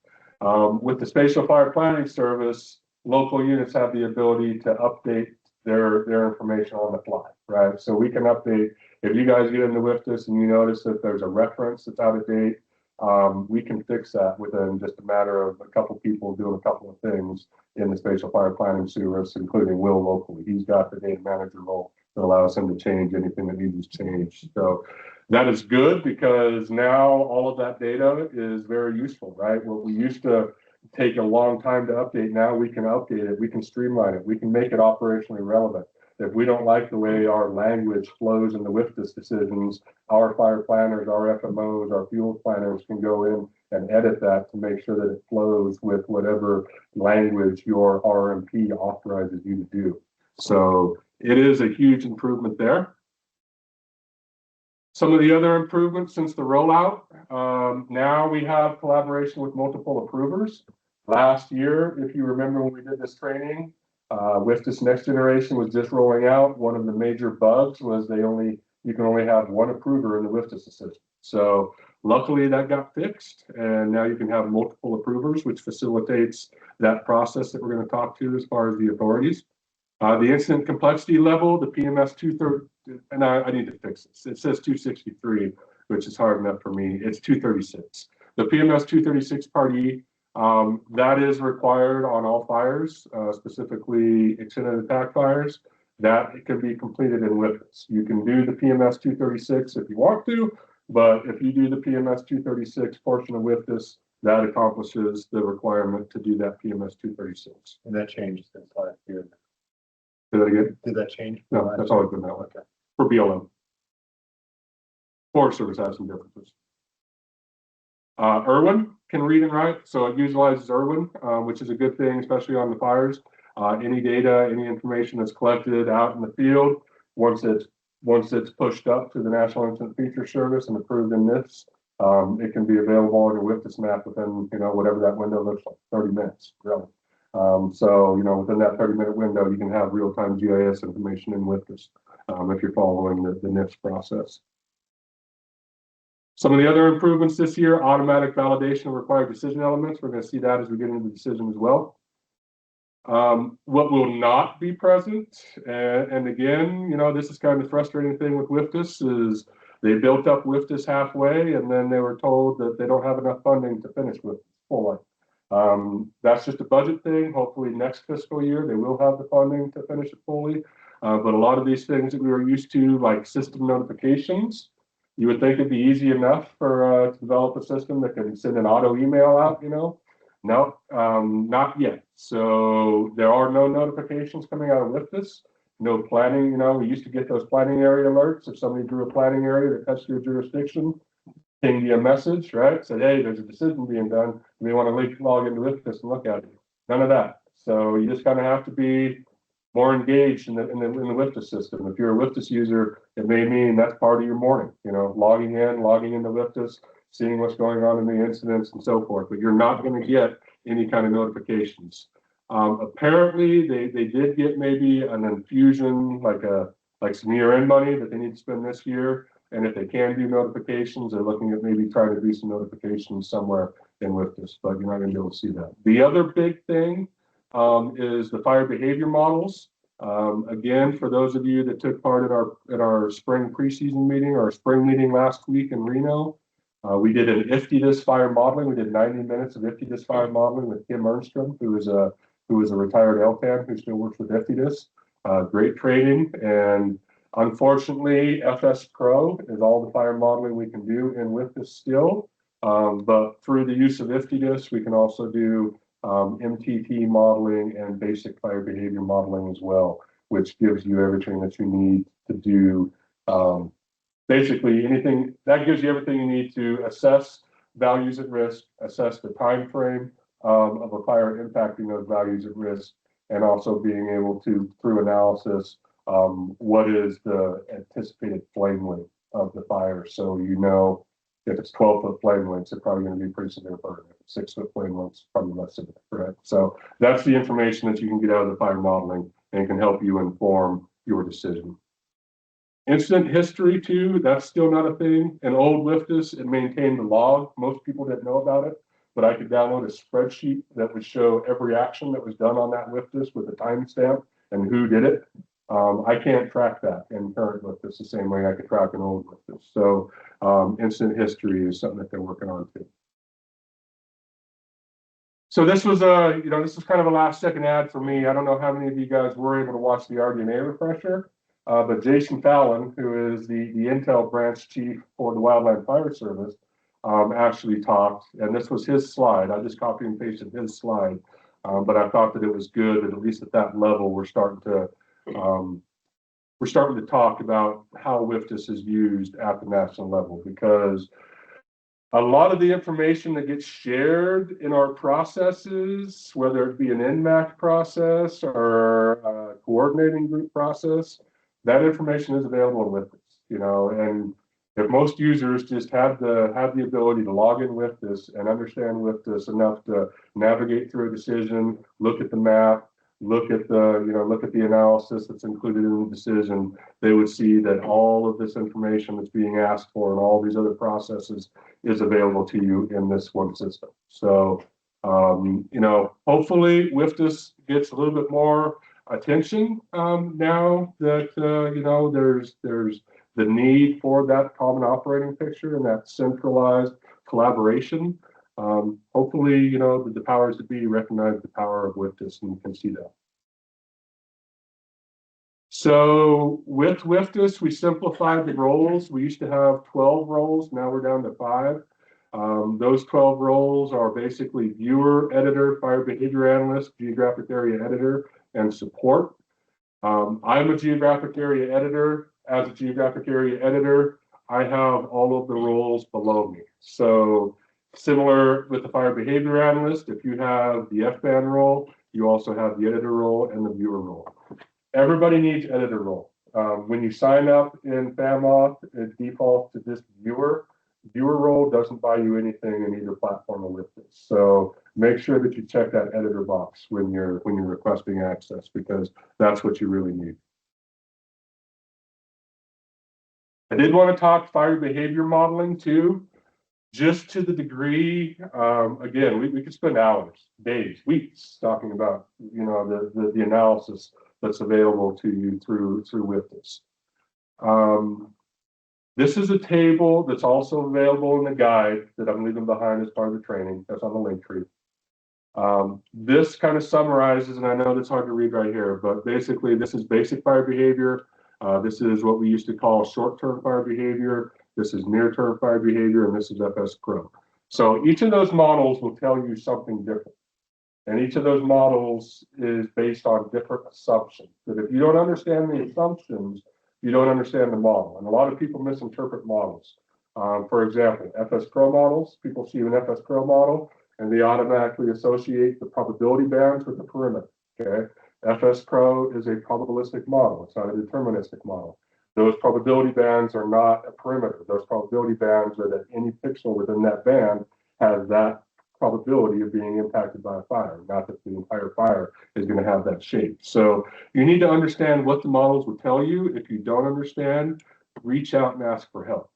A: With the Spatial Fire Planning Service, local units have the ability to update their information on the fly, right? So we can update, if you guys get into WFDS and you notice that there's a reference that's out of date, we can fix that within just a matter of a couple people doing a couple of things in the Spatial Fire Planning Service, including Will locally. He's got the data manager role that allows him to change anything that needs changed. So that is good, because now all of that data is very useful, right? What we used to take a long time to update, now we can update it, we can streamline it, we can make it operationally relevant. If we don't like the way our language flows in the WFDS decisions, our fire planners, our FMOs, our fuel planners can go in and edit that to make sure that it flows with whatever language your RMP authorizes you to do. So it is a huge improvement there. Some of the other improvements since the rollout, now we have collaboration with multiple approvers. Last year, if you remember when we did this training, WFDS Next Generation was just rolling out. One of the major bugs was you can only have one approver in the WFDS decision. So luckily that got fixed, and now you can have multiple approvers, which facilitates that process that we're going to talk to as far as the authorities. The incident complexity level, the PMS 230, and I need to fix this. It says 263, which is hard enough for me. It's 236. The PMS 236 Part E, that is required on all fires, specifically extended attack fires. That it can be completed in WFDS. You can do the PMS 236 if you want to, but if you do the PMS 236 portion of WFDS, that accomplishes the requirement to do that PMS 236.
C: And that changed since last year.
A: Say that again?
C: Did that change?
A: No, that's always been that way. For BLM. Forest Service has some differences. Irwin can read and write, so it utilizes Irwin, which is a good thing, especially on the fires. Any data, any information that's collected out in the field, once it's pushed up to the National Incident Feature Service and approved in NIFS, it can be available on your WFDS map within, whatever that window looks like, 30 minutes, really. So, within that 30-minute window, you can have real-time GIS information in WFDS if you're following the NIFS process. Some of the other improvements this year, automatic validation of required decision elements. We're going to see that as we get into the decision as well. What will not be present, and again, this is kind of the frustrating thing with WFDS, is they built up WFDS halfway, and then they were told that they don't have enough funding to finish with full life. That's just a budget thing. Hopefully next fiscal year, they will have the funding to finish it fully. But a lot of these things that we were used to, like system notifications, You would think it'd be easy enough for to develop a system that can send an auto email out, No, not yet. So there are no notifications coming out of WFDS, no planning, we used to get those planning area alerts. If somebody drew a planning area that touched your jurisdiction, ping you a message, right? Said, hey, there's a decision being done. You may want to log into WFDS and look at it. None of that. So you just kind of have to be more engaged in the WFDS system. If you're a WFDS user, it may mean that's part of your morning, logging into WFDS, seeing what's going on in the incidents and so forth, but you're not going to get any kind of notifications. Apparently they did get maybe an infusion, like some year-end money that they need to spend this year. And if they can do notifications, they're looking at maybe trying to do some notifications somewhere in WFDS, but you're not going to be able to see that. The other big thing is the fire behavior models. Again, for those of you that took part in our spring preseason meeting, our spring meeting last week in Reno, we did an IFTDIS fire modeling. We did 90 minutes of IFTDIS fire modeling with Kim Ernstrom, who is a retired LPAN who still works with IFTDIS. Great training, and unfortunately, FS Pro is all the fire modeling we can do in WFDS still. But through the use of IFTDIS, we can also do MTT modeling and basic fire behavior modeling as well, which gives you everything that you need to do. Basically, anything that gives you everything you need to assess values at risk, assess the time frame of a fire impacting those values at risk, and also being able to, through analysis, what is the anticipated flame length of the fire. So if it's 12-foot flame lengths, it's probably going to be pretty severe burn. If it's 6-foot flame lengths, probably less severe, correct? So that's the information that you can get out of the fire modeling and can help you inform your decision. Incident history too, that's still not a thing. In old WFDS, it maintained the log. Most people didn't know about it, but I could download a spreadsheet that would show every action that was done on that WFDS with a timestamp and who did it. I can't track that in current WFDS the same way I could track an old WFDS. So incident history is something that they're working on too. So this was this is kind of a last second ad for me. I don't know how many of you guys were able to watch the RDNA refresher. But Jason Fallon, who is the Intel branch chief for the Wildland Fire Service, actually talked, and this was his slide. I just copied and pasted his slide, but I thought that it was good that at least at that level we're starting to talk about how WFDS is used at the national level, because a lot of the information that gets shared in our processes, whether it be an NMAC process or a coordinating group process, that information is available in WFDS, and if most users just have the ability to log in WFDS and understand WFDS enough to navigate through a decision, look at the map, look at the analysis that's included in the decision, they would see that all of this information that's being asked for and all these other processes is available to you in this one system. So, hopefully WFDS gets a little bit more attention now that there's the need for that common operating picture and that centralized collaboration. Hopefully, the powers that be recognize the power of WFDS and can see that. So with WFDS, we simplified the roles. We used to have 12 roles. Now we're down to 5. Those 12 roles are basically viewer, editor, fire behavior analyst, geographic area editor, and support. I'm a geographic area editor. As a geographic area editor, I have all of the roles below me. So similar with the fire behavior analyst, if you have the FBAN role, you also have the editor role and the viewer role. Everybody needs editor role. When you sign up in FAMOFF, it defaults to this viewer. Viewer role doesn't buy you anything in either platform or WFDS. So make sure that you check that editor box when you're requesting access, because that's what you really need. I did want to talk fire behavior modeling too, just to the degree, again, we could spend hours, days, weeks talking about, the analysis that's available to you through WFDS. This is a table that's also available in the guide that I'm leaving behind as part of the training. That's on the link tree. This kind of summarizes, and I know that's hard to read right here, but basically this is basic fire behavior. This is what we used to call short-term fire behavior. this is near-term fire behavior, and this is FS Pro. So each of those models will tell you something different. And each of those models is based on different assumptions. But if you don't understand the assumptions, you don't understand the model. And a lot of people misinterpret models. For example, FS Pro models, people see an FS Pro model and they automatically associate the probability bands with the perimeter, okay? FS Pro is a probabilistic model. It's not a deterministic model. Those probability bands are not a perimeter. Those probability bands are that any pixel within that band has that probability of being impacted by a fire, not that the entire fire is going to have that shape. So you need to understand what the models will tell you. If you don't understand, reach out and ask for help.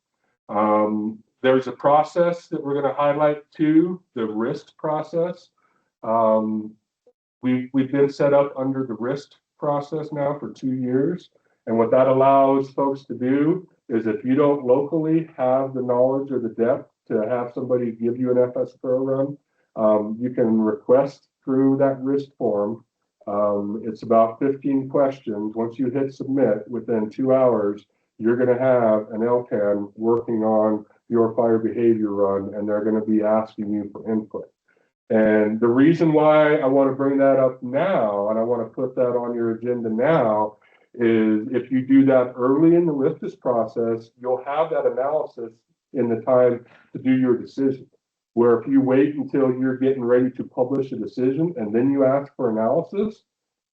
A: There's a process that we're going to highlight too, the RIST process. We've been set up under the RIST process now for 2 years. And what that allows folks to do is if you don't locally have the knowledge or the depth to have somebody give you an FS Pro run, you can request through that RIST form. It's about 15 questions. Once you hit submit, within 2 hours, you're going to have an LPAN working on your fire behavior run, and they're going to be asking you for input. And the reason why I want to bring that up now, and I want to put that on your agenda now, is if you do that early in the WFDSS process, you'll have that analysis in the time to do your decision. Where if you wait until you're getting ready to publish a decision and then you ask for analysis,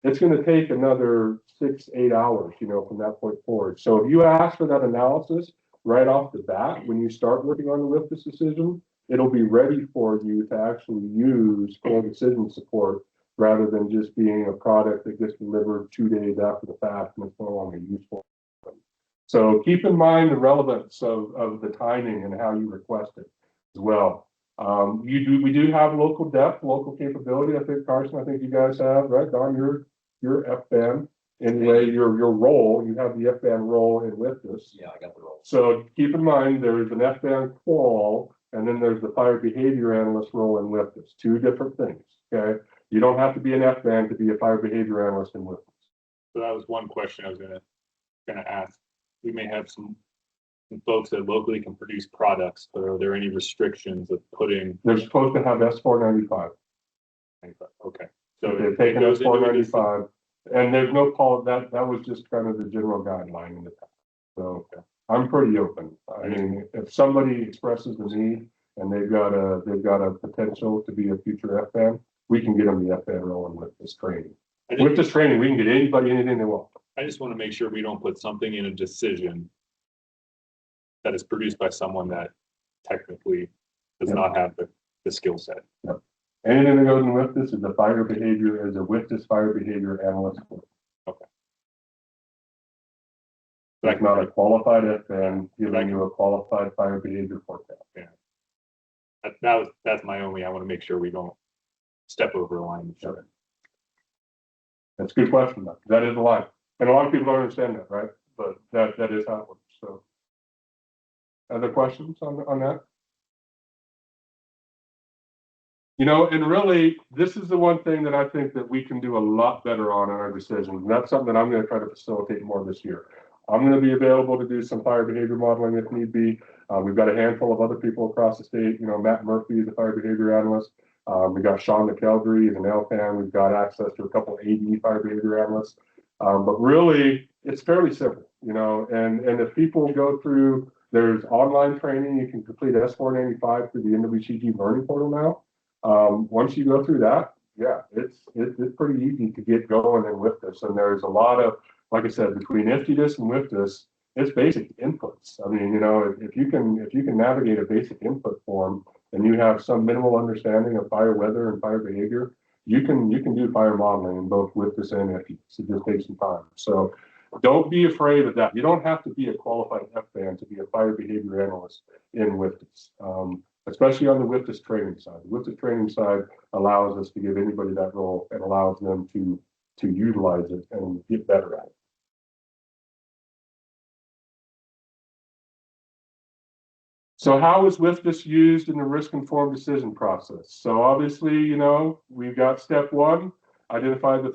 A: it's going to take another 6-8 hours, from that point forward. So if you ask for that analysis right off the bat, when you start working on the WFDSS decision, it'll be ready for you to actually use for decision support rather than just being a product that gets delivered 2 days after the fact and it's no longer useful. So keep in mind the relevance of the timing and how you request it as well. We do have local depth, local capability. I think Carson, you guys have, right? Don, your FBAN. Anyway, your role, you have the FBAN role in WFDSS.
C: Yeah, I got the role.
A: So keep in mind there's an FBAN qual, and then there's the fire behavior analyst role in WFDSS. 2 different things. Okay, you don't have to be an FBAN to be a fire behavior analyst in WFDSS.
G: So that was one question I was gonna ask. We may have some folks that locally can produce products, but are there any restrictions of putting?
A: They're supposed to have S495.
G: Okay.
A: So they've taken S495, and there's no call that was just kind of the general guideline in the past. So I'm pretty open. I mean, if somebody expresses the need and they've got a potential to be a future FBAN, we can get them the FBAN rolling with this training. With this training, we can get anybody anything they want.
G: I just want to make sure we don't put something in a decision that is produced by someone that technically does not have the skill set.
A: Yep. Anything that goes in WFDSS is a fire behavior, is a WFDSS fire behavior analyst.
G: Okay.
A: That's not a qualified FBAN giving you a qualified fire behavior forecast.
G: Yeah. That's my only, I want to make sure we don't step over a line.
A: Sure. That's a good question, though. That is a line. And a lot of people don't understand that, right? But that is how it works. So other questions on that? And really, this is the one thing that I think that we can do a lot better on in our decisions. And that's something that I'm going to try to facilitate more this year. I'm going to be available to do some fire behavior modeling if need be. We've got a handful of other people across the state. Matt Murphy is a fire behavior analyst. We've got Sean McKeldry as an LPAN. We've got access to a couple of AD fire behavior analysts. But really, it's fairly simple, and if people go through, there's online training. You can complete S495 through the NVCCD learning portal now. Once you go through that, it's pretty easy to get going in WFDSS. And there's a lot of, like I said, between FDSS and WFDSS, it's basic inputs. I mean, if you can navigate a basic input form and you have some minimal understanding of fire weather and fire behavior, you can do fire modeling in both WFDSS and FDSS. It just takes some time. So don't be afraid of that. You don't have to be a qualified FBAN to be a fire behavior analyst in WFDSS, especially on the WFDSS training side. The WFDSS training side allows us to give anybody that role and allows them to utilize it and get better at it. So how is WFDSS used in the risk-informed decision process? So obviously, we've got step 1, identify the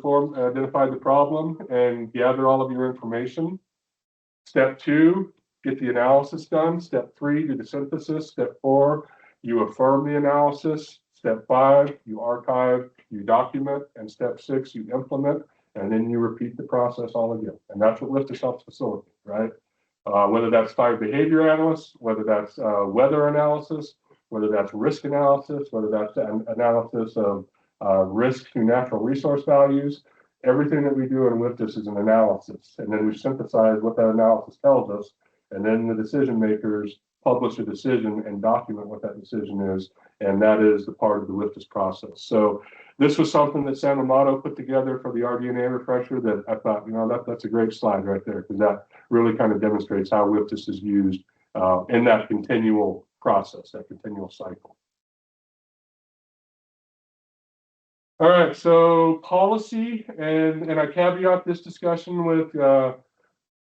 A: problem and gather all of your information. Step 2, get the analysis done. Step 3, do the synthesis. Step 4, you affirm the analysis. Step 5, you archive, you document, and step 6, you implement, and then you repeat the process all again. And that's what WFDSS helps facilitate, right? Whether that's fire behavior analysts, whether that's weather analysis, whether that's risk analysis, whether that's an analysis of risk to natural resource values, everything that we do in WFDSS is an analysis. And then we synthesize what that analysis tells us, and then the decision makers publish a decision and document what that decision is, and that is the part of the WFDSS process. So this was something that Sam Amato put together for the RDNA refresher that I thought, you know, that's a great slide right there, because that really kind of demonstrates how WFDSS is used in that continual process, that continual cycle. All right, so policy, and I caveat this discussion with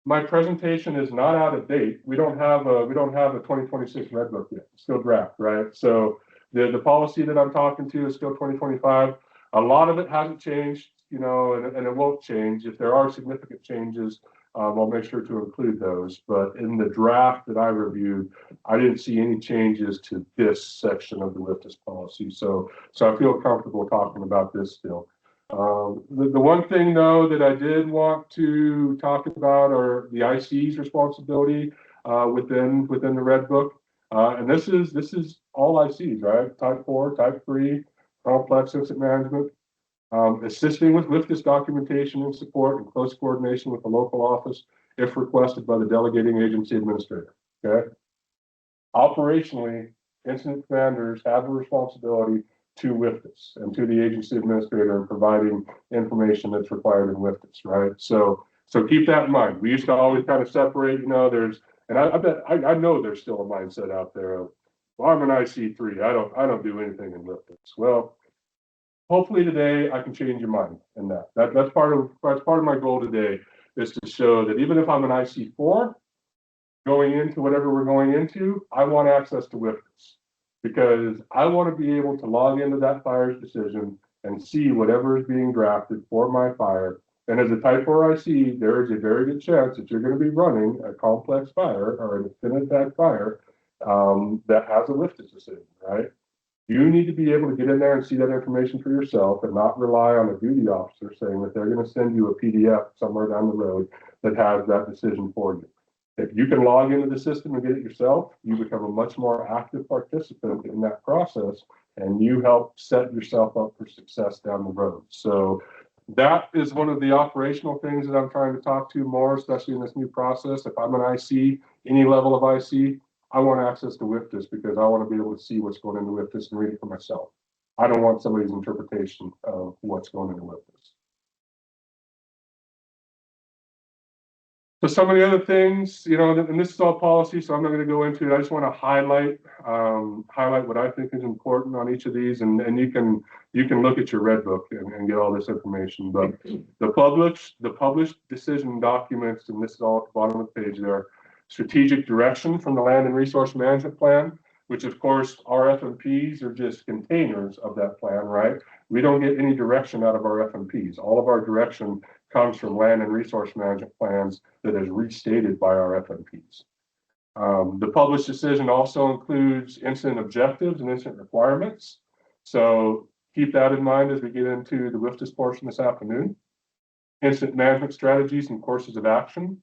A: my presentation is not out of date. We don't have a 2026 red book yet. It's still draft, right? So the policy that I'm talking to is still 2025. A lot of it hasn't changed, you know, and it won't change. If there are significant changes, I'll make sure to include those. But in the draft that I reviewed, I didn't see any changes to this section of the WFDSS policy. So I feel comfortable talking about this still. The one thing though that I did want to talk about are the IC's responsibility within the red book, and this is all ICs, right? Type 4, Type 3, complex incident management, assisting with WFDSS documentation and support in close coordination with the local office if requested by the delegating agency administrator. Okay. Operationally, incident commanders have a responsibility to WFDSS and to the agency administrator in providing information that's required in WFDSS, right? So keep that in mind. We used to always kind of separate, you know, and I know there's still a mindset out there of, well, I'm an IC3, I don't do anything in WFDSS. Well, hopefully today I can change your mind in that. That's part of my goal today, is to show that even if I'm an IC4 going into whatever we're going into, I want access to WFDSS, because I want to be able to log into that fire's decision and see whatever is being drafted for my fire. And as a Type 4 IC, there is a very good chance that you're going to be running a complex fire or an extended attack fire that has a WFDSS decision, right? You need to be able to get in there and see that information for yourself and not rely on a duty officer saying that they're going to send you a PDF somewhere down the road that has that decision for you. If you can log into the system and get it yourself, you become a much more active participant in that process, and you help set yourself up for success down the road. So that is one of the operational things that I'm trying to talk to more, especially in this new process. If I'm an IC, any level of IC, I want access to WFDSS because I want to be able to see what's going into WFDSS and read it for myself. I don't want somebody's interpretation of what's going into WFDSS. So some of the other things, you know, and this is all policy, so I'm not going to go into it. I just want to highlight what I think is important on each of these, and you can look at your red book and get all this information. But the published decision documents, and this is all at the bottom of the page there, strategic direction from the Land and Resource Management Plan, which of course our FMPs are just containers of that plan, right? We don't get any direction out of our FMPs. All of our direction comes from Land and Resource Management Plans that is restated by our FMPs. The published decision also includes incident objectives and incident requirements. So keep that in mind as we get into the WFDSS portion this afternoon. Incident management strategies and courses of action.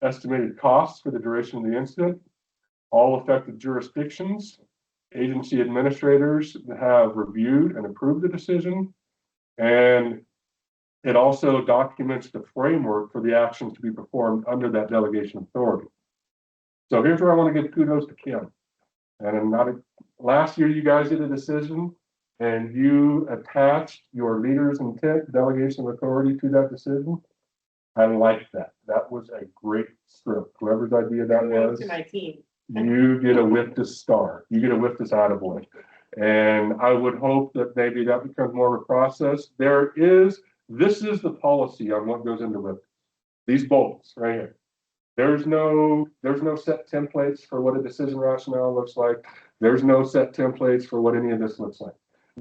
A: Estimated costs for the duration of the incident. All affected jurisdictions. Agency administrators have reviewed and approved the decision. And it also documents the framework for the actions to be performed under that delegation authority. So here's where I want to give kudos to Kim. And last year you guys did a decision and you attached your leader's intent, delegation of authority to that decision. I like that. That was a great stroke. Whoever's idea that was,
I: To my team.
A: you get a WFDSS star. You get a WFDSS attaboy. And I would hope that maybe that becomes more of a process. This is the policy on what goes into WFDSS. These bullets right here. There's no set templates for what a decision rationale looks like. There's no set templates for what any of this looks like.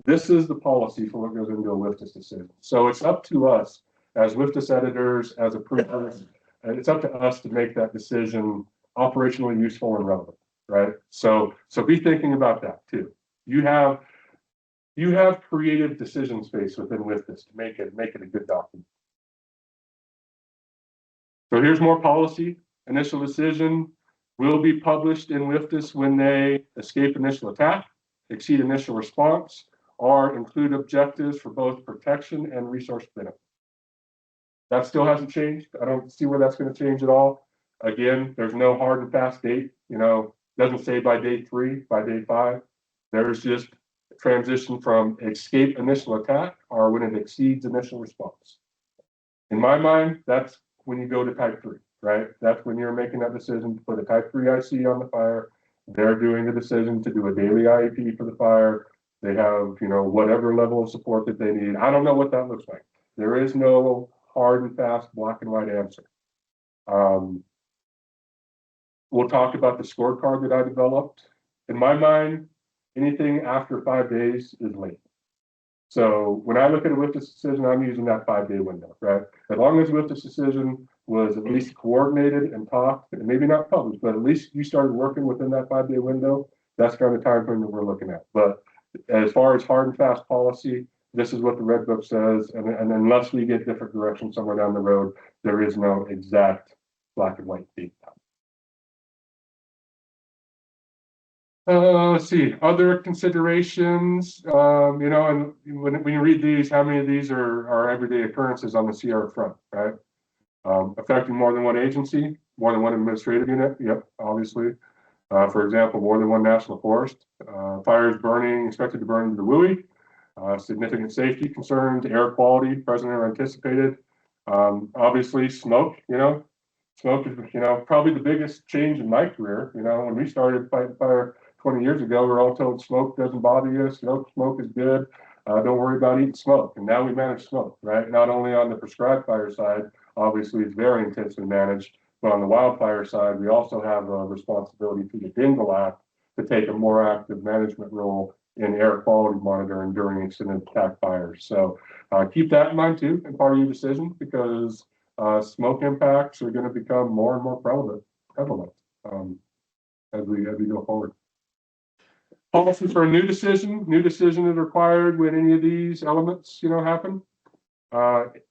A: This is the policy for what goes into a WFDSS decision. So it's up to us as WFDSS editors, as approvers, and it's up to us to make that decision operationally useful and relevant, right? So be thinking about that too. You have creative decision space within WFDS to make it a good document. So here's more policy. Initial decision will be published in WFDS when they escape initial attack, exceed initial response, or include objectives for both protection and resource benefit. That still hasn't changed. I don't see where that's going to change at all. Again, there's no hard and fast date. Doesn't say by day 3, by day 5. There's just transition from escape initial attack or when it exceeds initial response. In my mind, that's when you go to type 3, right? That's when you're making that decision to put a type 3 IC on the fire. They're doing the decision to do a daily IEP for the fire. They have, whatever level of support that they need. I don't know what that looks like. There is no hard and fast black and white answer. We'll talk about the scorecard that I developed. In my mind, anything after 5 days is late. So when I look at a WFDS decision, I'm using that 5-day window, right? As long as WFDS decision was at least coordinated and talked, and maybe not published, but at least you started working within that 5-day window, that's kind of the time frame that we're looking at. But as far as hard and fast policy, this is what the Red Book says, and unless we get different direction somewhere down the road, there is no exact black and white date. Let's see, other considerations, and when you read these, how many of these are everyday occurrences on the CR front, right? Affecting more than one agency, more than one administrative unit, yep, obviously. For example, more than one national forest, fires expected to burn into the WUI, significant safety concerns, air quality, present or anticipated. Obviously, smoke, smoke is, probably the biggest change in my career. When we started fighting fire 20 years ago, we're all told smoke doesn't bother you, smoke is good, don't worry about eating smoke. And now we manage smoke, right? Not only on the prescribed fire side, obviously it's very intensely managed, but on the wildfire side, we also have a responsibility through the Dingle Act to take a more active management role in air quality monitoring during extended attack fires. So keep that in mind too, and part of your decision, because smoke impacts are going to become more and more prevalent as we go forward. Policy for a new decision is required when any of these elements, happen.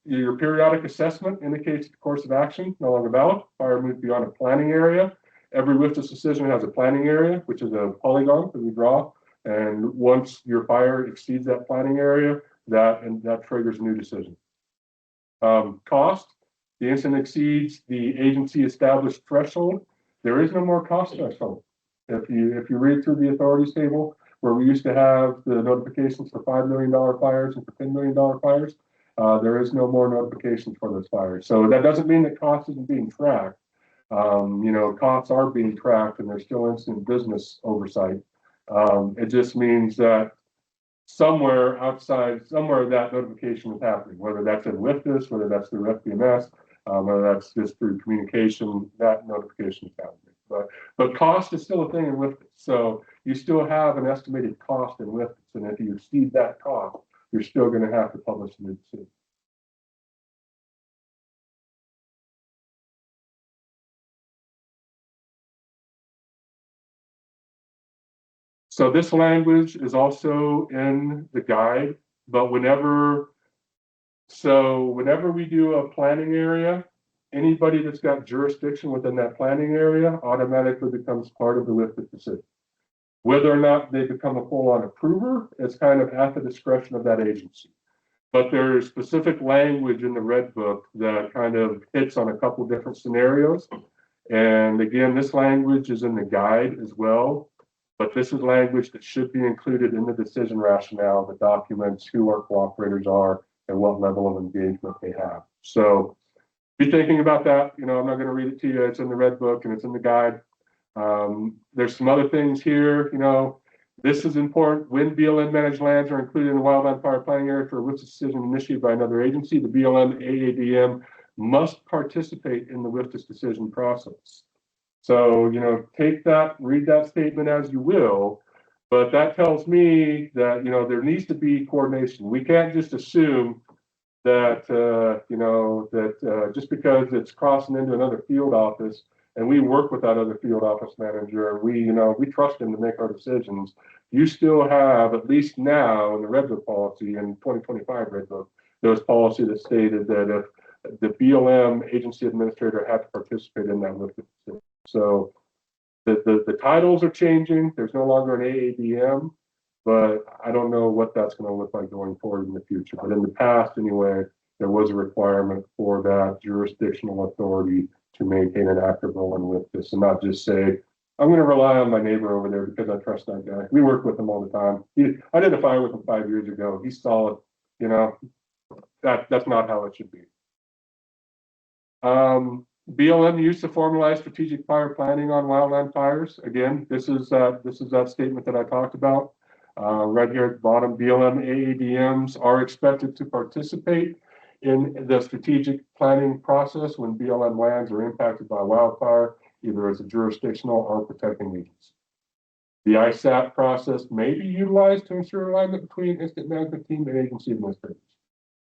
A: Your periodic assessment indicates the course of action no longer valid. Fire moved beyond a planning area. Every WFDS decision has a planning area, which is a polygon that we draw. And once your fire exceeds that planning area, that triggers a new decision. Cost, the incident exceeds the agency established threshold. There is no more cost threshold. If you read through the authorities table, where we used to have the notifications for $5 million fires and for $10 million fires, there is no more notifications for those fires. So that doesn't mean that cost isn't being tracked. Costs are being tracked and there's still instant business oversight. It just means that somewhere that notification is happening, whether that's in WFDS, whether that's through FBMS, whether that's just through communication, that notification is happening. But cost is still a thing in WFDS. So you still have an estimated cost in WFDS, and if you exceed that cost, you're still going to have to publish a new decision. So this language is also in the guide, but whenever we do a planning area, anybody that's got jurisdiction within that planning area automatically becomes part of the WFDS decision. Whether or not they become a full-on approver is kind of at the discretion of that agency. But there's specific language in the Red Book that kind of hits on a couple different scenarios. And again, this language is in the guide as well. But this is language that should be included in the decision rationale that documents who our cooperators are and what level of engagement they have. So be thinking about that. I'm not going to read it to you. It's in the Red Book and it's in the guide. There's some other things here. This is important. When BLM managed lands are included in the wildland fire planning area for a WFDS decision initiated by another agency, the BLM AADM must participate in the WFDS decision process. So, take that, read that statement as you will, but that tells me that, there needs to be coordination. We can't just assume that, just because it's crossing into another field office and we work with that other field office manager, we trust him to make our decisions. You still have, at least now in the Red Book policy, in 2025 Red Book, there was policy that stated that if the BLM agency administrator had to participate in that WFDSS decision. So the titles are changing. There's no longer an AADM, but I don't know what that's going to look like going forward in the future. But in the past, anyway, there was a requirement for that jurisdictional authority to maintain an active role in WFDSS and not just say, I'm going to rely on my neighbor over there because I trust that guy. We work with him all the time. I did a fire with him 5 years ago. He's solid. That's not how it should be. BLM used to formalize strategic fire planning on wildland fires. Again, this is that statement that I talked about. Right here at the bottom, BLM AADMs are expected to participate in the strategic planning process when BLM lands are impacted by wildfire, either as a jurisdictional or protecting agency. The ISAP process may be utilized to ensure alignment between incident management team and agency administrators.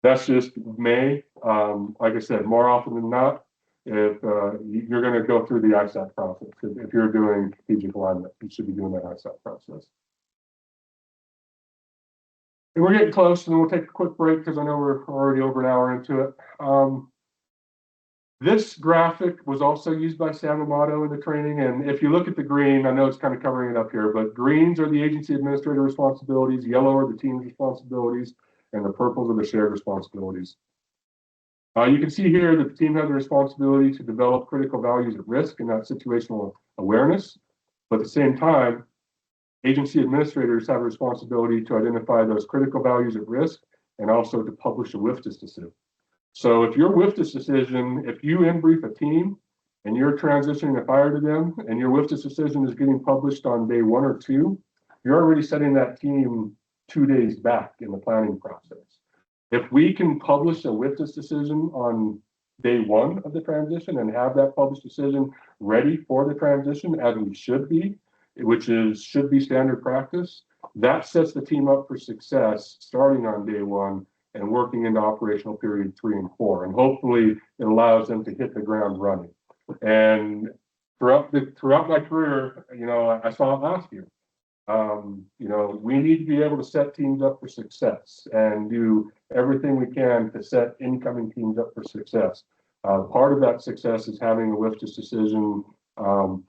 A: That's just may. Like I said, more often than not, if you're going to go through the ISAP process, if you're doing strategic alignment, you should be doing that ISAP process. And we're getting close, and we'll take a quick break because I know we're already over an hour into it. This graphic was also used by Sam Amato in the training, and if you look at the green, I know it's kind of covering it up here, but greens are the agency administrator responsibilities, yellow are the team's responsibilities, and the purples are the shared responsibilities. You can see here that the team has a responsibility to develop critical values at risk and that situational awareness, but at the same time, agency administrators have a responsibility to identify those critical values at risk and also to publish a WFDSS decision. So if your WFDSS decision, if you in-brief a team and you're transitioning a fire to them and your WFDSS decision is getting published on day 1 or 2, you're already setting that team 2 days back in the planning process. If we can publish a WFDSS decision on day 1 of the transition and have that published decision ready for the transition as we should be, which should be standard practice, that sets the team up for success starting on day 1 and working into operational period 3 and 4. And hopefully it allows them to hit the ground running. And throughout my career, I saw it last year. We need to be able to set teams up for success and do everything we can to set incoming teams up for success. Part of that success is having a WFDSS decision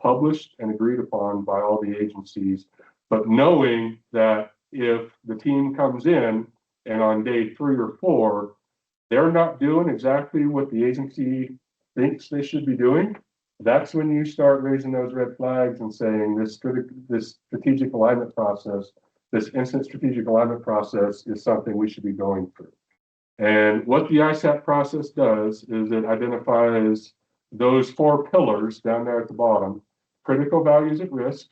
A: published and agreed upon by all the agencies, but knowing that if the team comes in and on day 3 or 4, they're not doing exactly what the agency thinks they should be doing, that's when you start raising those red flags and saying this strategic alignment process, this instant strategic alignment process is something we should be going through. And what the ISAP process does is it identifies those 4 pillars down there at the bottom: critical values at risk,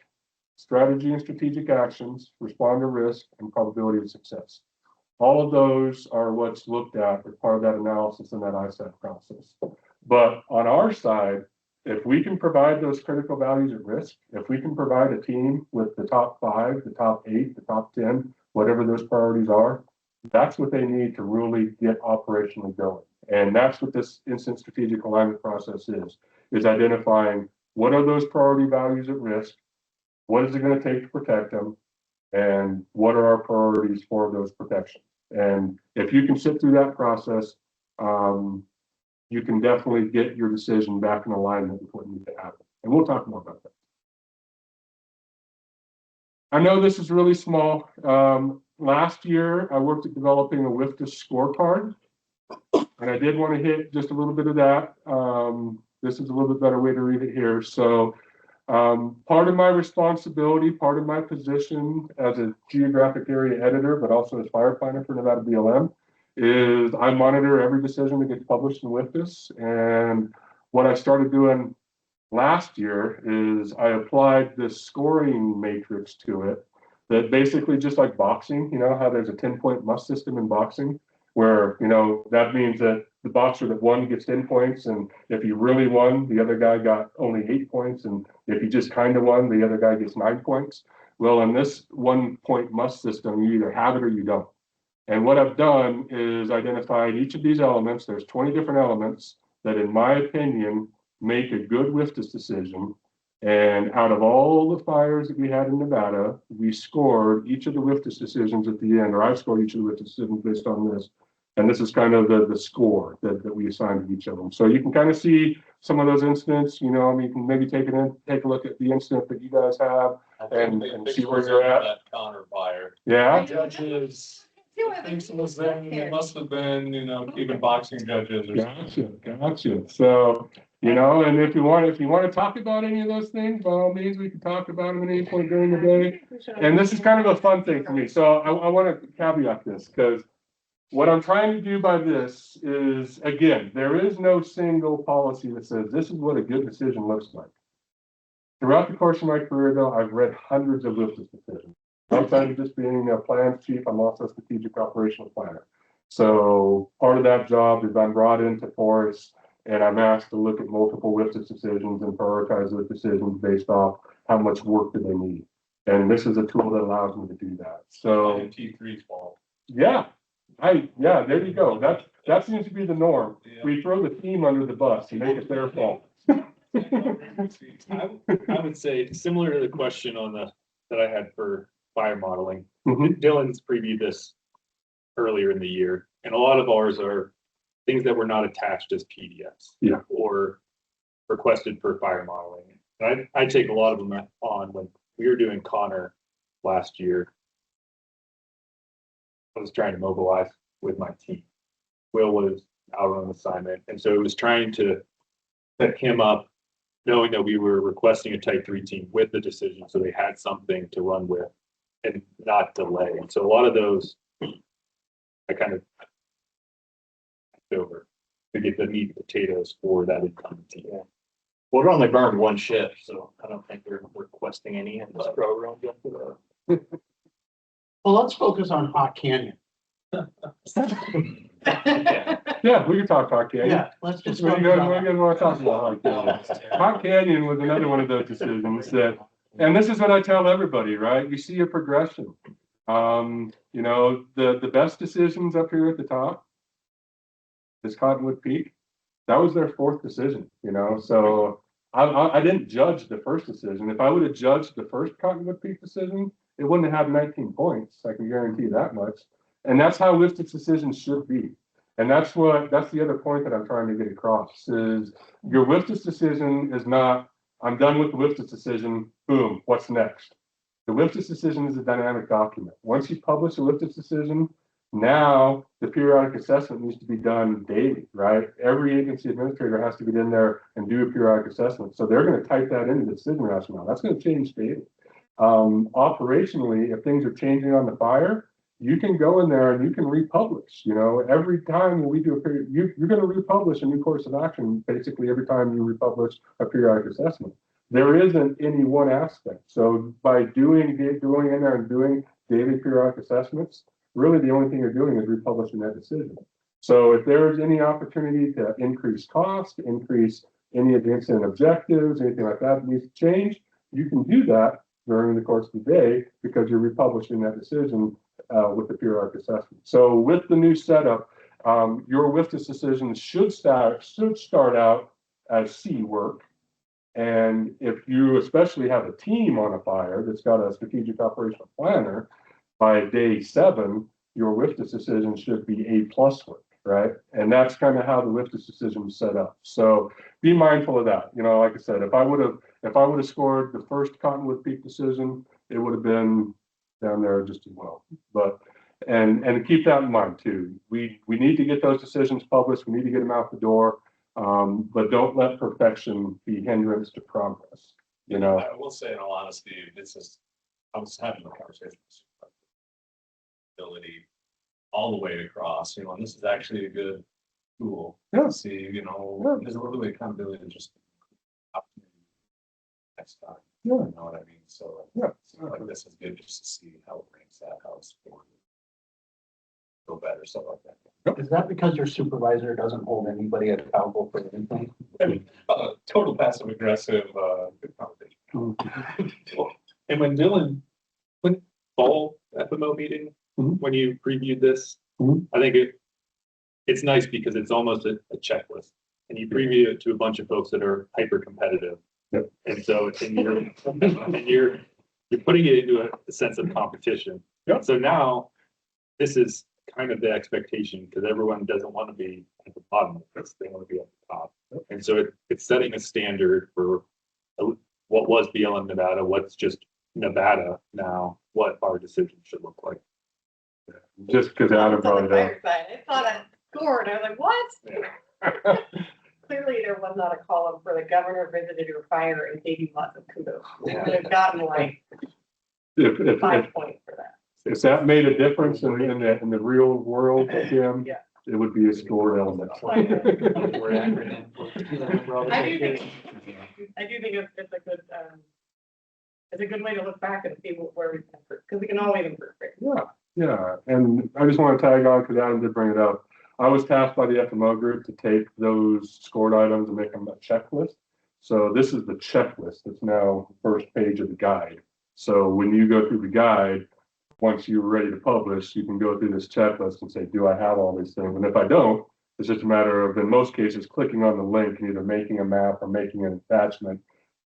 A: strategy and strategic actions, respond to risk, and probability of success. All of those are what's looked at as part of that analysis in that ISAP process. But on our side, if we can provide those critical values at risk, if we can provide a team with the top 5, the top 8, the top 10, whatever those priorities are, that's what they need to really get operationally going. And that's what this instant strategic alignment process is identifying what are those priority values at risk, what is it going to take to protect them, and what are our priorities for those protections. And if you can sit through that process, you can definitely get your decision back in alignment with what needs to happen. And we'll talk more about that. I know this is really small. Last year, I worked at developing a WFDSS scorecard, and I did want to hit just a little bit of that. This is a little bit better way to read it here. So part of my responsibility, part of my position as a geographic area editor, but also as fire planner for Nevada BLM, is I monitor every decision that gets published in WFDSS. And what I started doing last year is I applied this scoring matrix to it that basically, just like boxing, how there's a 10-point must system in boxing, where, that means that the boxer that won gets 10 points. And if he really won, the other guy got only 8 points. And if he just kind of won, the other guy gets 9 points. Well, in this 1-point must system, you either have it or you don't. And what I've done is identified each of these elements. There's 20 different elements that, in my opinion, make a good WFDS decision. And out of all the fires that we had in Nevada, we scored each of the WFDS decisions at the end, or I scored each of the WFDS decisions based on this. And this is kind of the score that we assigned to each of them. So you can kind of see some of those incidents, you know, you can maybe take a look at the incident that you guys have and see where you're at.
F: That Connor fire.
A: Yeah.
F: Judges, thinks it was them, it must have been, you know, even boxing judges or something.
A: Gotcha. So, you know, and if you want to talk about any of those things, by all means, we can talk about them at any point during the day. And this is kind of a fun thing for me. So I want to caveat this because what I'm trying to do by this is, again, there is no single policy that says this is what a good decision looks like. Throughout the course of my career, though, I've read hundreds of WFDS decisions. Outside of just being a plans chief, I'm also a strategic operational planner. So part of that job is I'm brought into forests and I'm asked to look at multiple WFDS decisions and prioritize those decisions based off how much work do they need. And this is a tool that allows me to do that. So
F: T3's fault.
A: yeah, there you go. That seems to be the norm.
F: Yeah.
A: We throw the team under the bus and make it their fault.
O: I would say similar to the question that I had for fire modeling.
A: Mhm.
O: Dylan's previewed this earlier in the year, and a lot of ours are things that were not attached as PDFs.
A: Yeah.
O: Or requested for fire modeling. And I take a lot of them on when we were doing Connor last year. I was trying to mobilize with my team. Will was out on assignment, and so it was trying to set him up, knowing that we were requesting a type 3 team with the decision, so they had something to run with and not delay. And so a lot of those, I kind of over to get the meat and potatoes for that incoming team.
B: Yeah. Well, it only burned one shift, so I don't think they're requesting any in this program.
E: Well, let's focus on Hot Canyon.
A: Yeah, we can talk Hot Canyon.
E: Yeah, let's just.
A: What do you
E: focus
A: guys
E: on
A: want to talk about Hot Canyon? Hot Canyon was another one of those decisions that, and this is what I tell everybody, right? You see a progression. You know, the best decisions up here at the top is Cottonwood Peak. That was their fourth decision, you know, so I didn't judge the first decision. If I would have judged the first Cottonwood Peak decision, it wouldn't have had 19 points. I can guarantee that much. And that's how WFDS decisions should be. And that's the other point that I'm trying to get across is your WFDS decision is not, I'm done with the WFDS decision, boom, what's next? The WFDS decision is a dynamic document. Once you publish a WFDS decision, now the periodic assessment needs to be done daily, right? Every agency administrator has to get in there and do a periodic assessment. So they're going to type that into the decision rationale. That's going to change daily. Operationally, if things are changing on the fire, you can go in there and you can republish. You know, every time we do a period, you're going to republish a new course of action basically every time you republish a periodic assessment. There isn't any one aspect. So by going in there and doing daily periodic assessments, really the only thing you're doing is republishing that decision. So if there's any opportunity to increase cost, increase any of the incident objectives, anything like that needs to change, you can do that during the course of the day because you're republishing that decision with the periodic assessment. So with the new setup, your WFDS decisions should start out as C work. And if you especially have a team on a fire that's got a strategic operational planner, by day 7, your WFDS decision should be A+ work, right? And that's kind of how the WFDS decision is set up. So be mindful of that. You know, like I said, if I would have scored the first Cottonwood Peak decision, it would have been down there just as well. But and keep that in mind too. We need to get those decisions published. We need to get them out the door. But don't let perfection be hindrance to progress. You know,
F: I will say in all honesty, I was having a conversation with ability all the way across, you know, and this is actually a good tool.
A: Yeah.
F: To see, you know, there's a little bit of accountability and just opportunity next time.
A: Yeah.
F: You know what I mean? So
A: Yeah.
F: like this is good just to see how it ranks that, how it's go better, stuff like that.
E: Is that because your supervisor doesn't hold anybody accountable for anything?
F: I mean, total passive aggressive, good conversation. And when Dylan, when fall FMO meeting, when you previewed this, I think it's nice because it's almost a checklist.
O: and you preview it to a bunch of folks that are hyper competitive.
A: Yep.
O: And so, you're putting it into a sense of competition.
A: Yep.
O: So now, this is kind of the expectation, because everyone doesn't want to be at the bottom of this, they want to be at the top. And so it's setting a standard for what was BLM Nevada, what's just Nevada now, what our decision should look like.
A: Just because Adam brought it up.
I: I thought I scored. I was like, what?
O: Yeah.
I: Clearly, there was not a column for the governor visited your fire and gave you lots of kudos. We
O: Yeah.
I: would have gotten like
A: If
I: 5 points for that.
A: that made a difference in the real world, Jim,
I: Yeah.
A: it would be a score element.
I: I do think it's a good way to look back and see where we can improve, because we can always improve. Right?
A: Yeah, and I just want to tag on because Adam did bring it up. I was tasked by the FMO group to take those scored items and make them a checklist. So this is the checklist. It's now the first page of the guide. So when you go through the guide, once you're ready to publish, you can go through this checklist and say, do I have all these things? And if I don't, it's just a matter of, in most cases, clicking on the link and either making a map or making an attachment,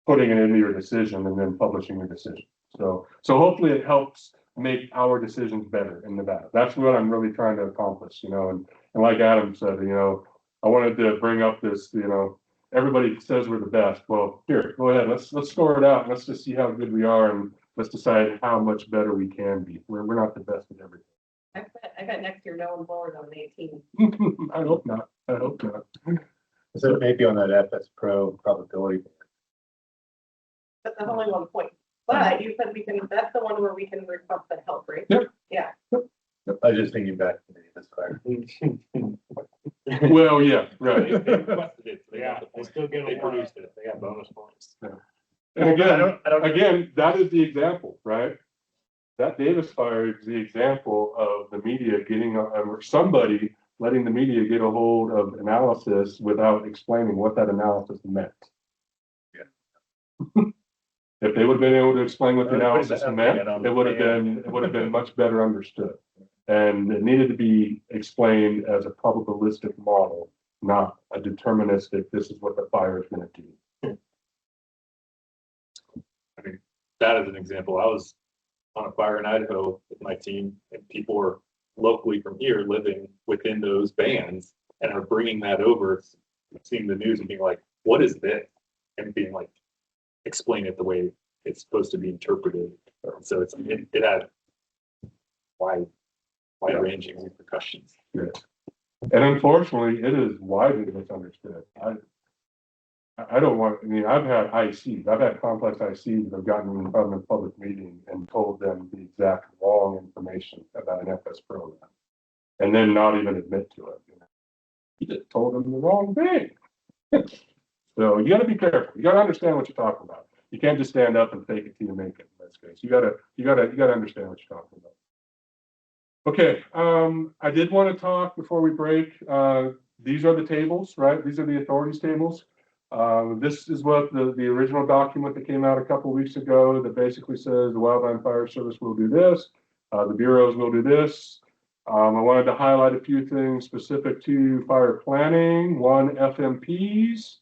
A: putting it into your decision, and then publishing your decision. So hopefully it helps make our decisions better in Nevada. That's what I'm really trying to accomplish, and like Adam said, I wanted to bring up this, everybody says we're the best. Well, here, go ahead. Let's score it out. Let's just see how good we are, and let's decide how much better we can be. We're not the best at everything.
I: I bet next year no one's lower than an 18.
A: I hope not. I hope not.
C: So maybe on that FS Pro probability.
I: But that's only 1 point. But you said that's the one where we can request the help, right?
A: Yep.
I: Yeah.
C: I was just thinking back to this fire.
A: Well, yeah, right.
O: They requested it, so they got the
D: They
O: point.
D: still get
O: They
D: a
O: produced
D: it. They got bonus points.
A: And again,
C: I don't.
A: again, that is the example, right? That Davis fire is the example of the media getting, or somebody letting the media get a hold of analysis without explaining what that analysis meant.
C: Yeah.
A: If they would have been able to explain what the analysis
C: Okay,
A: meant, it would have been much better understood. And it needed to be explained as a probabilistic model, not a deterministic, this is what the fire is going to do.
O: I mean, that is an example. I was on a fire in Idaho with my team, and people were locally from here living within those bands and are bringing that over, seeing the news and being like, what is this? And being like, explain it the way it's supposed to be interpreted. So it had wide ranging repercussions.
A: Yeah. And unfortunately, it is widely misunderstood. I don't want, I've had ICs, I've had complex ICs that have gotten in front of a public meeting and told them the exact wrong information about an FS program, and then not even admit to it. You just told them the wrong thing. So you got to be careful. You got to understand what you're talking about. You can't just stand up and fake it till you make it. In this case, you got to understand what you're talking about. Okay, I did want to talk before we break. These are the tables, right? These are the authorities tables. This is what the original document that came out a couple of weeks ago that basically says the Wildland Fire Service will do this, the bureaus will do this. I wanted to highlight a few things specific to fire planning. One, FMPs,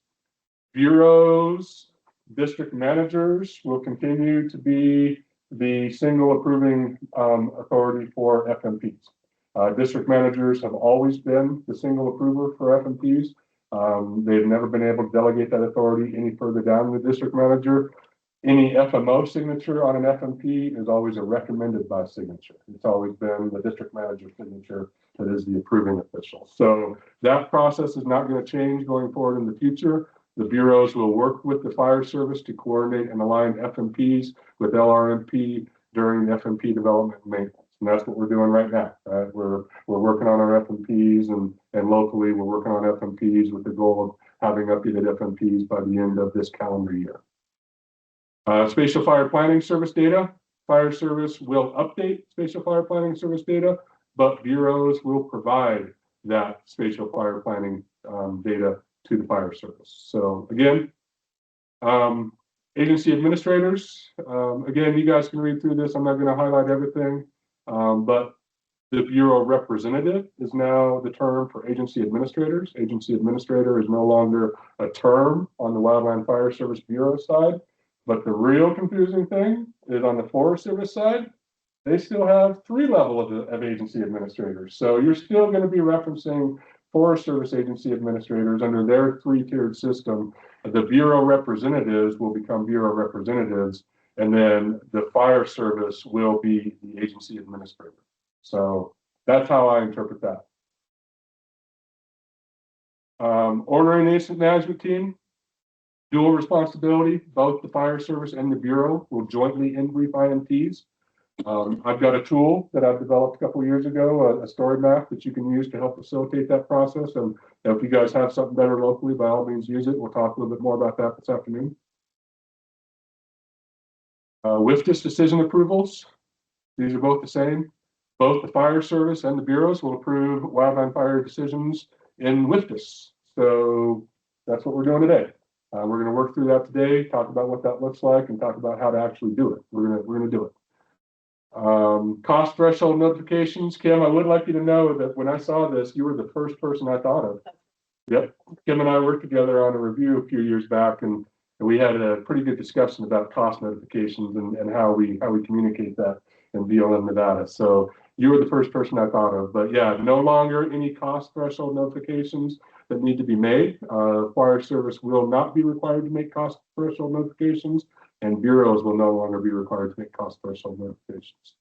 A: bureaus, district managers will continue to be the single approving authority for FMPs. District managers have always been the single approver for FMPs. They've never been able to delegate that authority any further down the district manager. Any FMO signature on an FMP is always a recommended by signature. It's always been the district manager signature that is the approving official. So that process is not going to change going forward in the future. The bureaus will work with the fire service to coordinate and align FMPs with LRMP during the FMP development and maintenance. And that's what we're doing right now. Right? We're working on our FMPs and locally we're working on FMPs with the goal of having updated FMPs by the end of this calendar year. Spatial Fire Planning Service data. Fire Service will update Spatial Fire Planning Service data, but bureaus will provide that Spatial Fire Planning data to the Fire Service. So again, agency administrators, again, you guys can read through this. I'm not going to highlight everything, but The Bureau representative is now the term for agency administrators. Agency administrator is no longer a term on the Wildland Fire Service Bureau side. But the real confusing thing is on the Forest Service side, they still have 3 levels of agency administrators. So you're still going to be referencing Forest Service agency administrators under their 3-tiered system. The Bureau representatives will become Bureau representatives, and then the Fire Service will be the agency administrator. So that's how I interpret that. Ordering the incident management team, dual responsibility. Both the Fire Service and the Bureau will jointly brief IMTs. I've got a tool that I've developed a couple of years ago, a story map that you can use to help facilitate that process. And if you guys have something better locally, by all means use it. We'll talk a little bit more about that this afternoon. WFDSS decision approvals, these are both the same. Both the Fire Service and the Bureaus will approve wildland fire decisions in WFDSS. So that's what we're doing today. We're going to work through that today, talk about what that looks like, and talk about how to actually do it. We're going to do it. Cost threshold notifications. Kim, I would like you to know that when I saw this, you were the first person I thought of. Yep. Kim and I worked together on a review a few years back, and we had a pretty good discussion about cost notifications and how we communicate that in BLM Nevada. So you were the first person I thought of. But yeah, no longer any cost threshold notifications that need to be made. Fire Service will not be required to make cost threshold notifications, and bureaus will no longer be required to make cost threshold notifications.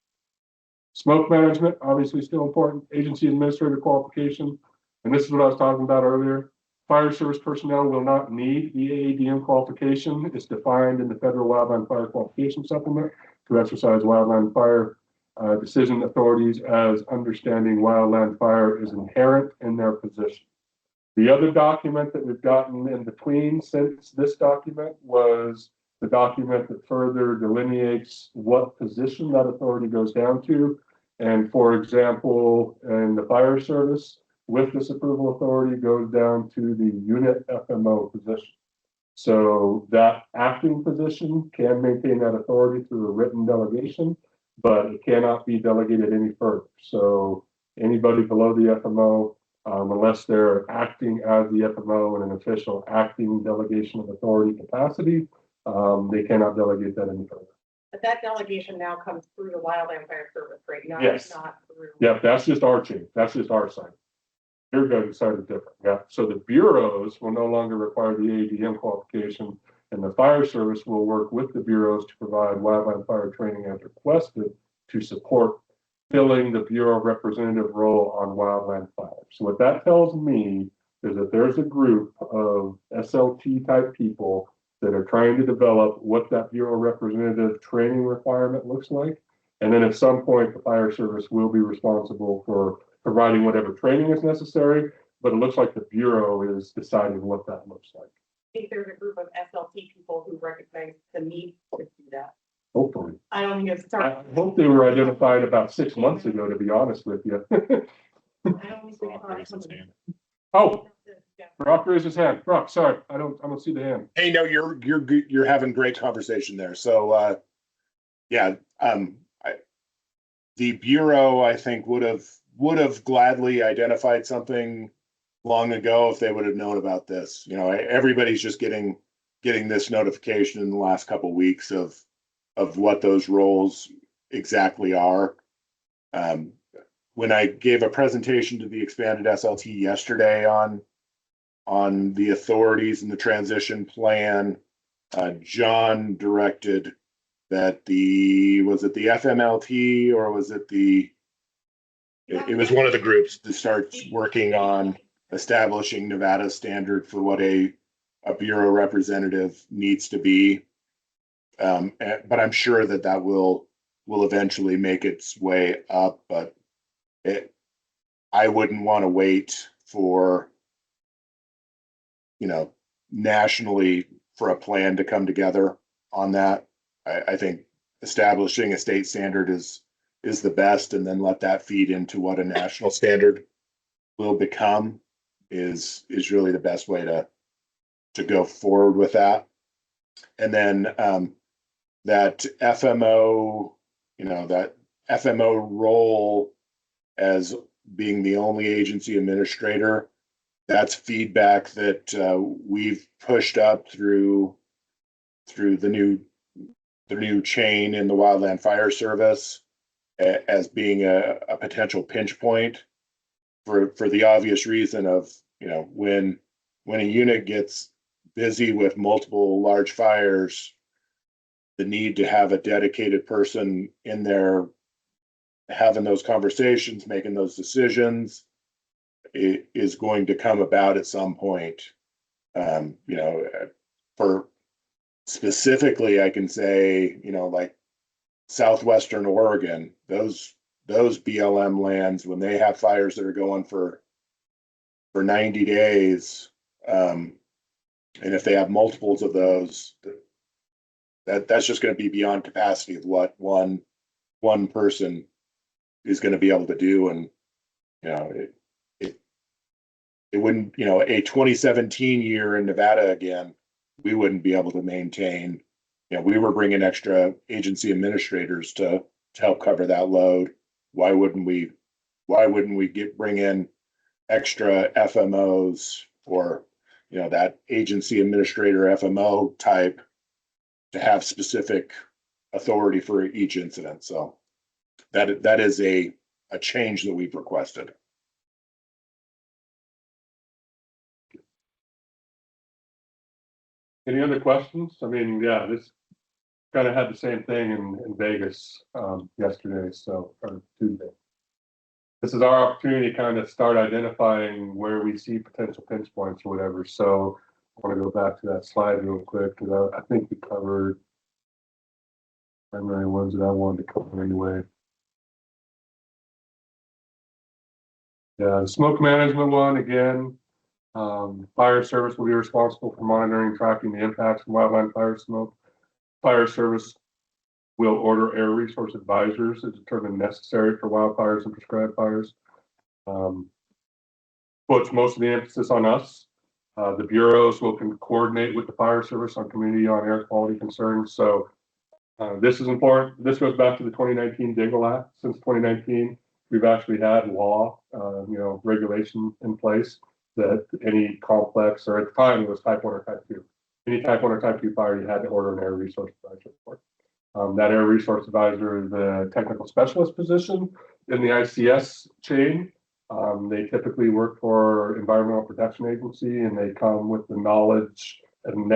A: Smoke management, obviously still important. Agency administrator qualification, and this is what I was talking about earlier. Fire Service personnel will not need the AADM qualification. It's defined in the Federal Wildland Fire Qualification Supplement to exercise wildland fire decision authorities as understanding wildland fire is inherent in their position. The other document that we've gotten in between since this document was the document that further delineates what position that authority goes down to. And for example, in the Fire Service, with this approval authority goes down to the unit FMO position. So that acting position can maintain that authority through a written delegation, but it cannot be delegated any further. So anybody below the FMO, unless they're acting as the FMO in an official acting delegation of authority capacity, they cannot delegate that any further.
I: But that delegation now comes through the Wildland Fire Service, right?
A: Yes.
I: Not through.
A: Yeah, that's just our chain. That's just our side. Your guys' side is different. Yeah. So the bureaus will no longer require the AADM qualification, and the Fire Service will work with the bureaus to provide wildland fire training as requested to support filling the bureau representative role on wildland fire. So what that tells me is that there's a group of SLT type people that are trying to develop what that bureau representative training requirement looks like. And then at some point, the Fire Service will be responsible for providing whatever training is necessary, but it looks like the bureau is deciding what that looks like.
I: I think there's a group of SLT people who recognize the need to do that.
A: Hopefully.
I: I don't think it's.
A: I hope they were identified about 6 months ago, to be honest with you.
I: I don't think
A: Oh, Brock raised his hand. Brock, sorry, I don't see the hand.
J: Hey, no, you're having great conversation there. So, yeah, the Bureau, I think, would have gladly identified something long ago if they would have known about this. You know, everybody's just getting this notification in the last couple of weeks of what those roles exactly are. When I gave a presentation to the expanded SLT yesterday on the authorities and the transition plan, John directed that was it the FMLT or was it it was one of the groups that starts working on establishing Nevada's standard for what a bureau representative needs to be. But I'm sure that will eventually make its way up, but I wouldn't want to wait for, nationally for a plan to come together on that. I think establishing a state standard is the best, and then let that feed into what a national standard will become is really the best way to go forward with that. And then that FMO, that FMO role as being the only agency administrator. That's feedback that we've pushed up through the new chain in the Wildland Fire Service as being a potential pinch point for the obvious reason of, when a unit gets busy with multiple large fires, the need to have a dedicated person in there having those conversations, making those decisions, it is going to come about at some point. For specifically, I can say, like Southwestern Oregon, those BLM lands, when they have fires that are going for 90 days, and if they have multiples of those, that's just going to be beyond capacity of what one person is going to be able to do. And it wouldn't, a 2017 year in Nevada again, we wouldn't be able to maintain. We were bringing extra agency administrators to help cover that load. Why wouldn't we bring in extra FMOs or that agency administrator FMO type to have specific authority for each incident? So that is a change that we've requested.
A: Any other questions? I mean, yeah, this kind of had the same thing in Vegas yesterday, or Tuesday. This is our opportunity to kind of start identifying where we see potential pinch points or whatever. So I want to go back to that slide real quick because I think we covered primary ones that I wanted to cover anyway. Yeah, the smoke management one, again, fire service will be responsible for monitoring and tracking the impacts from wildland fire smoke. Fire service will order air resource advisors to determine necessary for wildfires and prescribed fires. Puts most of the emphasis on us. The bureaus will coordinate with the fire service on community on air quality concerns. So this is important. This goes back to the 2019 Dingle Act. Since 2019, we've actually had law, regulation in place that any complex, or at the time it was type 1 or type 2. Any type 1 or type 2 fire, you had to order an air resource advisor for. That air resource advisor is the technical specialist position in the ICS chain. They typically work for Environmental Protection Agency, and they come with the knowledge and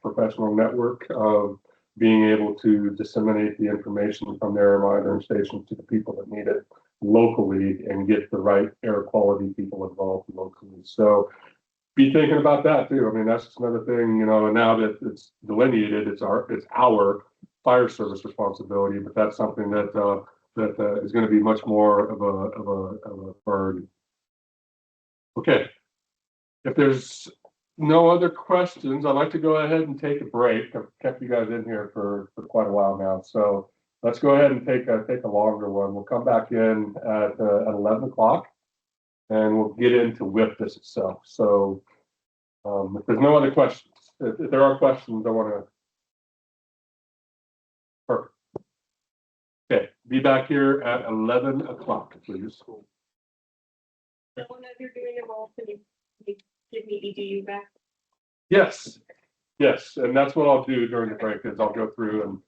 A: professional network of being able to disseminate the information from their monitoring stations to the people that need it locally and get the right air quality people involved locally. So be thinking about that too. I mean, that's just another thing, and now that it's delineated, it's our fire service responsibility, but that's something that is going to be much more of a burden. Okay, if there's no other questions, I'd like to go ahead and take a break. I've kept you guys in here for quite a while now, so let's go ahead and take a longer one. We'll come back in at 11 o'clock, and we'll get into WFDSS itself. So if there's no other questions, if there are questions, I want to. Perfect. Okay, be back here at 11 o'clock, please.
I: So when you're doing a roll, can you give me EDU back?
A: Yes, and that's what I'll do during the break is I'll go through and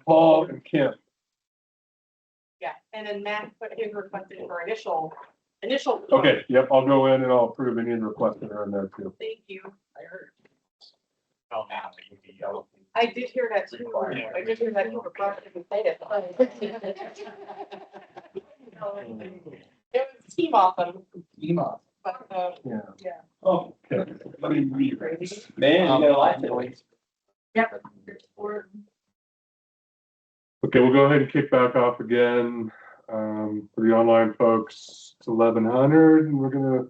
A: Paul and Kim.
I: Yeah, and then Matt put his request in for initial.
A: Okay, yep, I'll go in and I'll approve any requests that are in there too.
I: Thank you.
C: I heard.
I: I did hear that too. I did hear that you were brought to say it. It was team awesome. But yeah.
A: Oh, okay. Let me read it.
F: Man, you got a lot to wait.
I: Yep.
A: Okay, we'll go ahead and kick back off again for the online folks. It's 1100, and we're gonna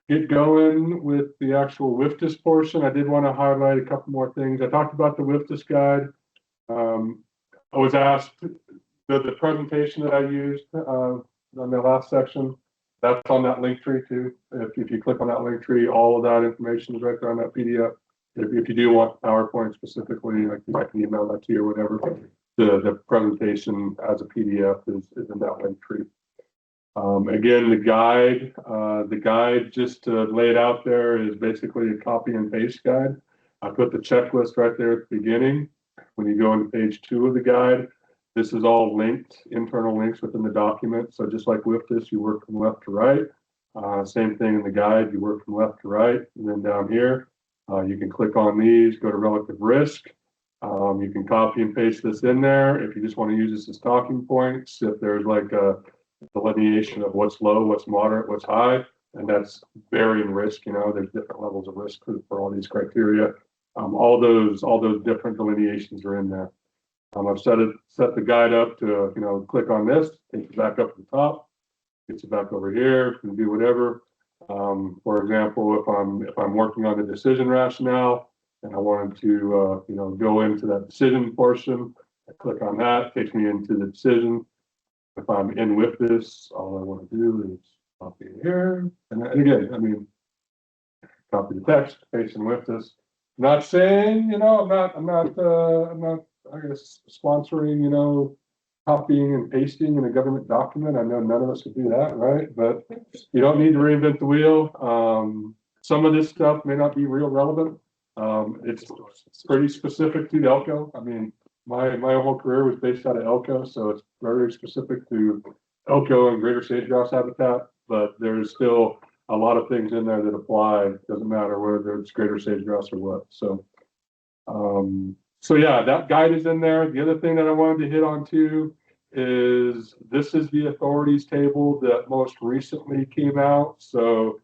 A: get going with the actual WFDSS portion. I did want to highlight a couple more things. I talked about the WFDSS guide. I was asked the presentation that I used on the last section. That's on that link tree too. If you click on that link tree, all of that information is right there on that PDF. If you do want PowerPoint specifically, I can email that to you or whatever. The presentation as a PDF is in that link tree. Again, the guide, just to lay it out there, is basically a copy and paste guide. I put the checklist right there at the beginning. When you go into page 2 of the guide, this is all linked, internal links within the document. So just like with this, you work from left to right. Same thing in the guide, you work from left to right. And then down here, you can click on these, go to relative risk. You can copy and paste this in there. If you just want to use this as talking points, if there's like a delineation of what's low, what's moderate, what's high, and that's varying risk. You know, there's different levels of risk for all these criteria. All those different delineations are in there. I've set the guide up to, you know, click on this, takes it back up to the top, gets it back over here, you can do whatever. For example, if I'm working on the decision rationale and I wanted to, you know, go into that decision portion, I click on that, takes me into the decision. If I'm in with this, all I want to do is copy it here. And again, I mean, copy the text, paste in with this. Not saying, you know, I'm not, I guess, sponsoring, you know, copying and pasting in a government document. I know none of us could do that, right? But you don't need to reinvent the wheel. Some of this stuff may not be real relevant. It's pretty specific to the Elko. I mean, my whole career was based out of Elko, so it's very specific to Elko and greater sage-grouse habitat, but there's still a lot of things in there that apply. It doesn't matter whether it's greater sage-grouse or what. So, so yeah, that guide is in there. The other thing that I wanted to hit on too is this is the authorities table that most recently came out. So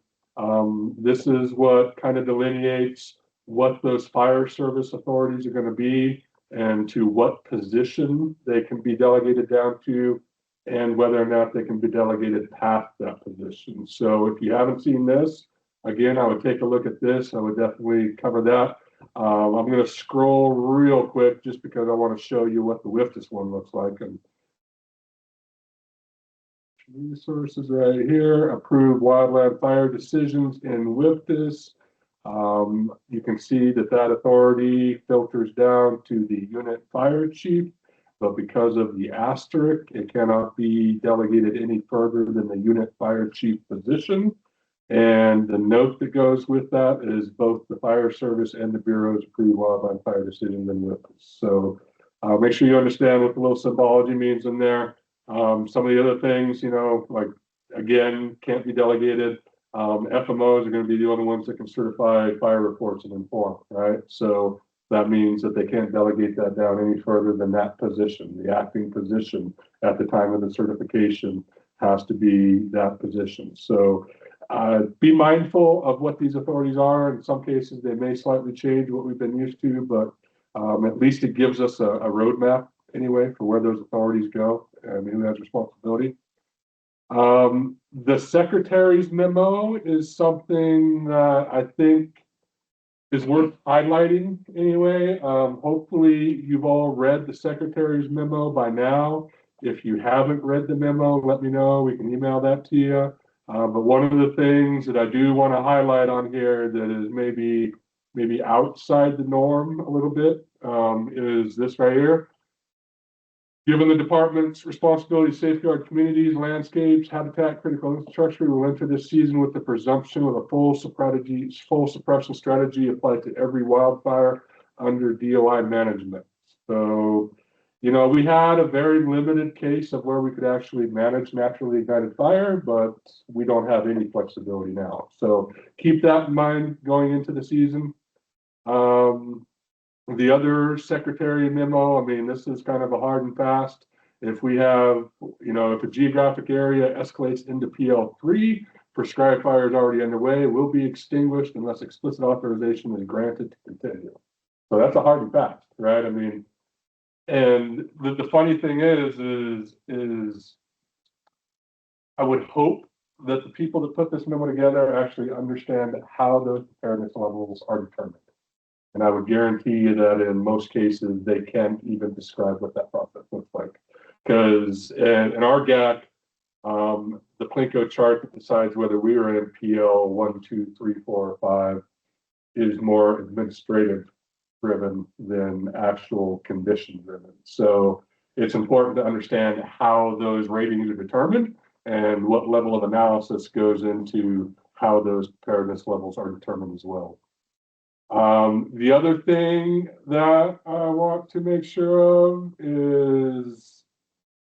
A: this is what kind of delineates what those fire service authorities are going to be and to what position they can be delegated down to, and whether or not they can be delegated past that position. So if you haven't seen this, again, I would take a look at this. I would definitely cover that. I'm going to scroll real quick just because I want to show you what the WFDSS one looks like. And resources right here, approved wildland fire decisions in WFDSS. You can see that authority filters down to the unit fire chief, but because of the asterisk, it cannot be delegated any further than the unit fire chief position. And the note that goes with that is both the fire service and the Bureau's approved wildland fire decisions in WFDSS. So make sure you understand what the little symbology means in there. Some of the other things, you know, like, again, can't be delegated. FMOs are going to be the only ones that can certify fire reports and inform, right? So that means that they can't delegate that down any further than that position. The acting position at the time of the certification has to be that position. So be mindful of what these authorities are. In some cases, they may slightly change what we've been used to, but at least it gives us a roadmap anyway for where those authorities go and who has responsibility. The secretary's memo is something that I think is worth highlighting anyway. Hopefully you've all read the secretary's memo by now. If you haven't read the memo, let me know. We can email that to you. But one of the things that I do want to highlight on here that is maybe outside the norm a little bit is this right here. Given the department's responsibility to safeguard communities, landscapes, habitat, critical infrastructure, we will enter this season with the presumption of a full suppression strategy applied to every wildfire under DOI management. So, you know, we had a very limited case of where we could actually manage naturally ignited fire, but we don't have any flexibility now. So keep that in mind going into the season. The other secretary memo, I mean, this is kind of a hard and fast. If we have, you know, if a geographic area escalates into PL3, prescribed fire is already underway, will be extinguished unless explicit authorization is granted to continue. So that's a hard and fast, right? I mean, and the funny thing is I would hope that the people that put this memo together actually understand how those preparedness levels are determined. And I would guarantee you that in most cases, they can't even describe what that process looks like. Because in our GAC, the Plinko chart that decides whether we are in PL 1, 2, 3, 4, or 5 is more administrative driven than actual condition driven. So it's important to understand how those ratings are determined and what level of analysis goes into how those preparedness levels are determined as well. The other thing that I want to make sure of is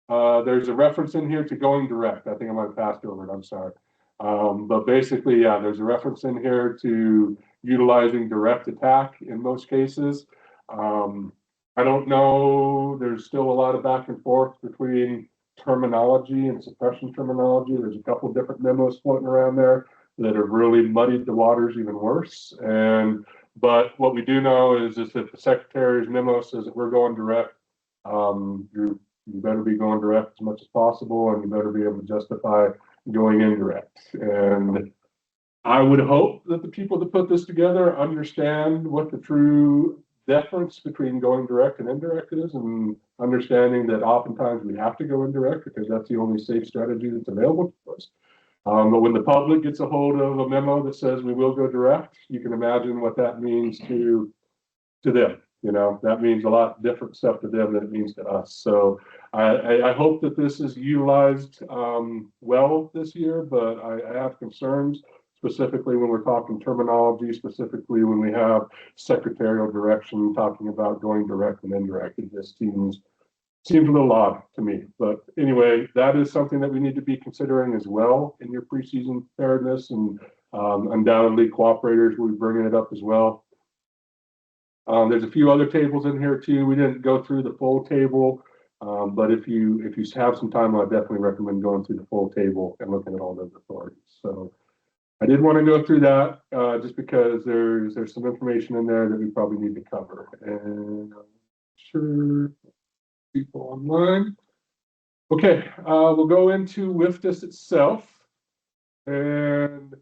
A: there's a reference in here to going direct. I think I might have passed over it, I'm sorry. But basically, yeah, there's a reference in here to utilizing direct attack in most cases. I don't know, there's still a lot of back and forth between terminology and suppression terminology. There's a couple of different memos floating around there that have really muddied the waters even worse. But what we do know is that the Secretary's memo says that we're going direct. You better be going direct as much as possible, and you better be able to justify going indirect. And I would hope that the people that put this together understand what the true difference between going direct and indirect is, and understanding that oftentimes we have to go indirect because that's the only safe strategy that's available to us. But when the public gets a hold of a memo that says we will go direct, you can imagine what that means to them. You know, that means a lot different stuff to them than it means to us. So I hope that this is utilized well this year, but I have concerns, specifically when we're talking terminology, specifically when we have secretarial direction talking about going direct and indirect. It just seems a little odd to me. But anyway, that is something that we need to be considering as well in your preseason preparedness, and undoubtedly cooperators will be bringing it up as well. There's a few other tables in here too. We didn't go through the full table, but if you have some time, I definitely recommend going through the full table and looking at all those authorities. So I did want to go through that just because there's some information in there that we probably need to cover. And I'm sure people online. Okay, we'll go into WFDSS itself, and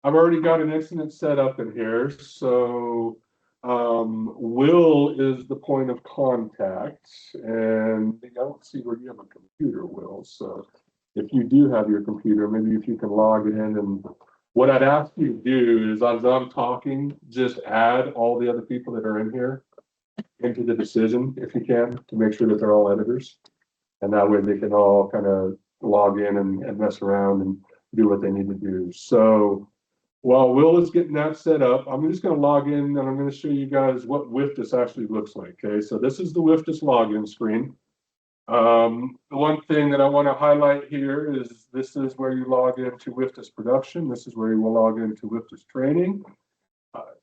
A: I've already got an incident set up in here. So Will is the point of contact, and I don't see where you have a computer, Will. So if you do have your computer, maybe if you can log in. And what I'd ask you to do is, as I'm talking, just add all the other people that are in here into the decision, if you can, to make sure that they're all editors. And that way they can all kind of log in and mess around and do what they need to do. So while Will is getting that set up, I'm just going to log in and I'm going to show you guys what WFDSS actually looks like. Okay, so this is the WFDSS login screen. The one thing that I want to highlight here is this is where you log into WFDSS production. This is where you will log into WFDSS training.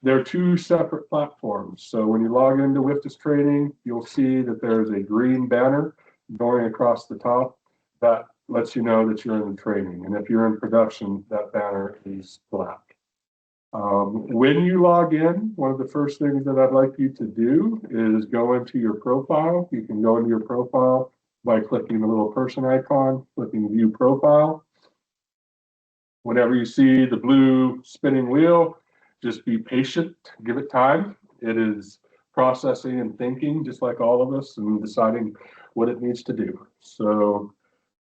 A: They're two separate platforms. So when you log into WFDSS training, you'll see that there's a green banner going across the top that lets you know that you're in the training. And if you're in production, that banner is black. When you log in, one of the first things that I'd like you to do is go into your profile. You can go into your profile by clicking the little person icon, clicking view profile. Whenever you see the blue spinning wheel, just be patient, give it time. It is processing and thinking just like all of us and deciding what it needs to do. So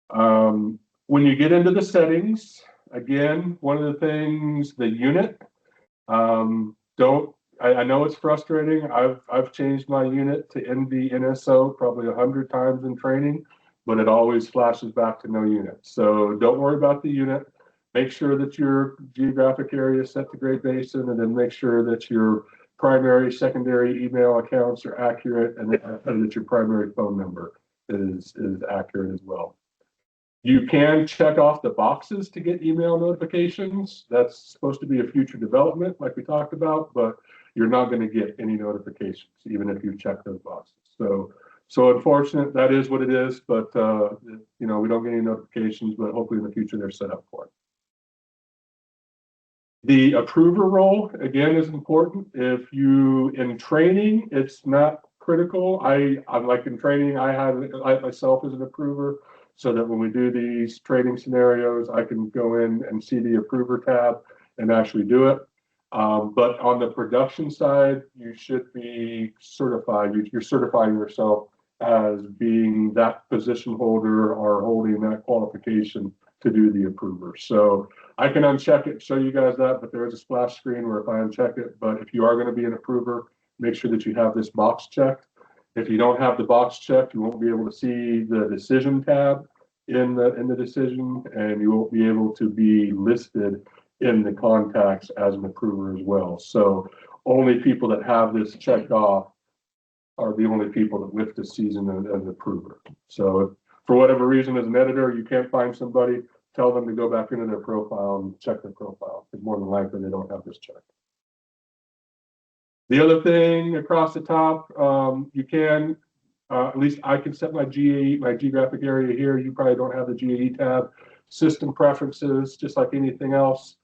A: when you get into the settings, again, one of the things, the unit, I know it's frustrating. I've changed my unit to NV NSO probably 100 times in training, but it always flashes back to no unit. So don't worry about the unit. Make sure that your geographic area is set to Great Basin, and then make sure that your primary, secondary email accounts are accurate, and that your primary phone number is accurate as well. You can check off the boxes to get email notifications. That's supposed to be a future development like we talked about, but you're not going to get any notifications, even if you check those boxes. So unfortunate, that is what it is, but you know, we don't get any notifications, but hopefully in the future they're set up for it. The approver role, again, is important. If you, in training, it's not critical. I'm like in training, I myself as an approver, so that when we do these training scenarios, I can go in and see the approver tab and actually do it. But on the production side, you should be certified. You're certifying yourself as being that position holder or holding that qualification to do the approver. So I can uncheck it, show you guys that, but there is a splash screen where if I uncheck it, but if you are going to be an approver, make sure that you have this box checked. If you don't have the box checked, you won't be able to see the decision tab. in the decision, and you won't be able to be listed in the contacts as an approver as well. So only people that have this checked off are the only people that WFDSS sees as an approver. So if for whatever reason, as an editor, you can't find somebody, tell them to go back into their profile and check their profile, because more than likely they don't have this checked. The other thing across the top, you can, at least I can set my GAE, my geographic area here. You probably don't have the GAE tab. System preferences, just like anything else.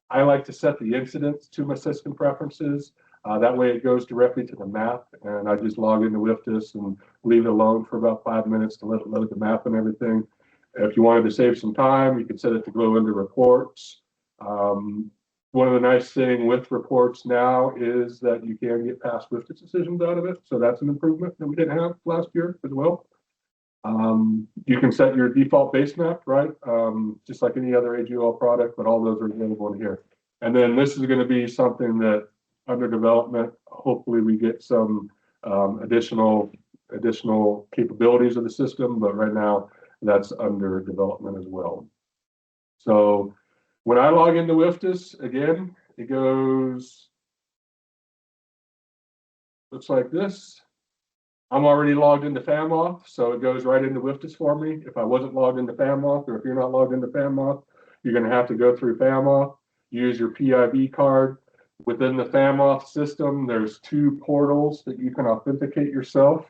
A: I like to set the incidents to my system preferences. That way it goes directly to the map, and I just log into WFDSS and leave it alone for about 5 minutes to let it load the map and everything. If you wanted to save some time, you could set it to go into reports. One of the nice things with reports now is that you can get past WFDSS decisions out of it. So that's an improvement that we didn't have last year as well. You can set your default base map, right? Just like any other AGL product, but all those are available in here. And then this is going to be something that under development, hopefully we get some additional capabilities of the system, but right now that's under development as well. So when I log into WFDSS, again, it goes, looks like this. I'm already logged into FAMOTH, so it goes right into WFDSS for me. If I wasn't logged into FAMOTH, or if you're not logged into FAMOTH, you're going to have to go through FAMOTH, use your PIV card. Within the FAMOTH system, there's 2 portals that you can authenticate yourself.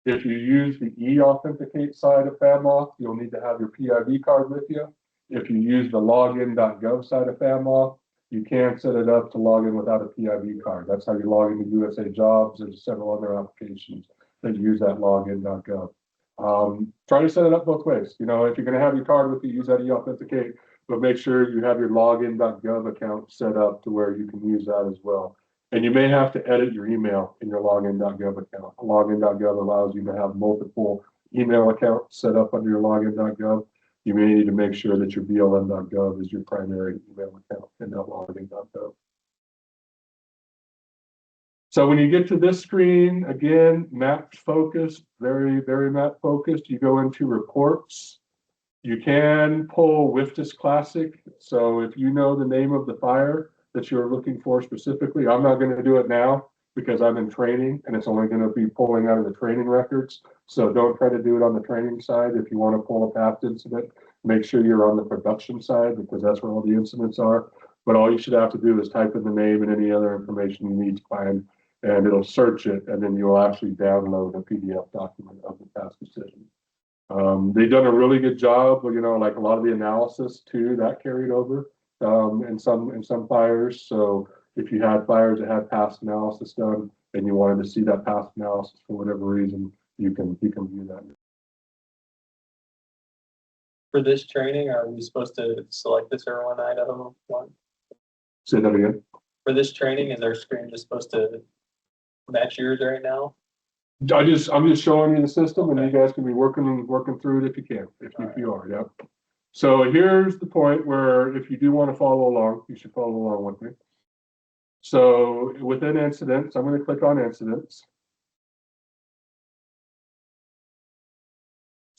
A: If you use the e-authenticate side of FAMOTH, you'll need to have your PIV card with you. If you use the login.gov side of FAMOTH, you can set it up to log in without a PIV card. That's how you log into USA Jobs. There's several other applications that use that login.gov. Try to set it up both ways. You know, if you're going to have your card with you, use that e-authenticate, but make sure you have your login.gov account set up to where you can use that as well. And you may have to edit your email in your login.gov account. Login.gov allows you to have multiple email accounts set up under your login.gov. You may need to make sure that your blm.gov is your primary email account and not login.gov. So when you get to this screen, again, map focused, very, very map focused. You go into reports. You can pull WFDSS Classic. So if you know the name of the fire that you're looking for specifically, I'm not going to do it now because I'm in training and it's only going to be pulling out of the training records. So don't try to do it on the training side. If you want to pull a past incident, make sure you're on the production side because that's where all the incidents are. But all you should have to do is type in the name and any other information you need to find, and it'll search it, and then you'll actually download a PDF document of the past decision. They've done a really good job, you know, like a lot of the analysis too, that carried over in some fires. So if you had fires that had past analysis done and you wanted to see that past analysis for whatever reason, you can view that.
F: For this training, are we supposed to select this or one item one?
A: Say that again.
F: For this training, is our screen just supposed to match yours right now?
A: I'm just showing you the system, and you guys can be working through it if you can, if you are, yeah. So here's the point where if you do want to follow along, you should follow along with me. So within incidents, I'm going to click on incidents.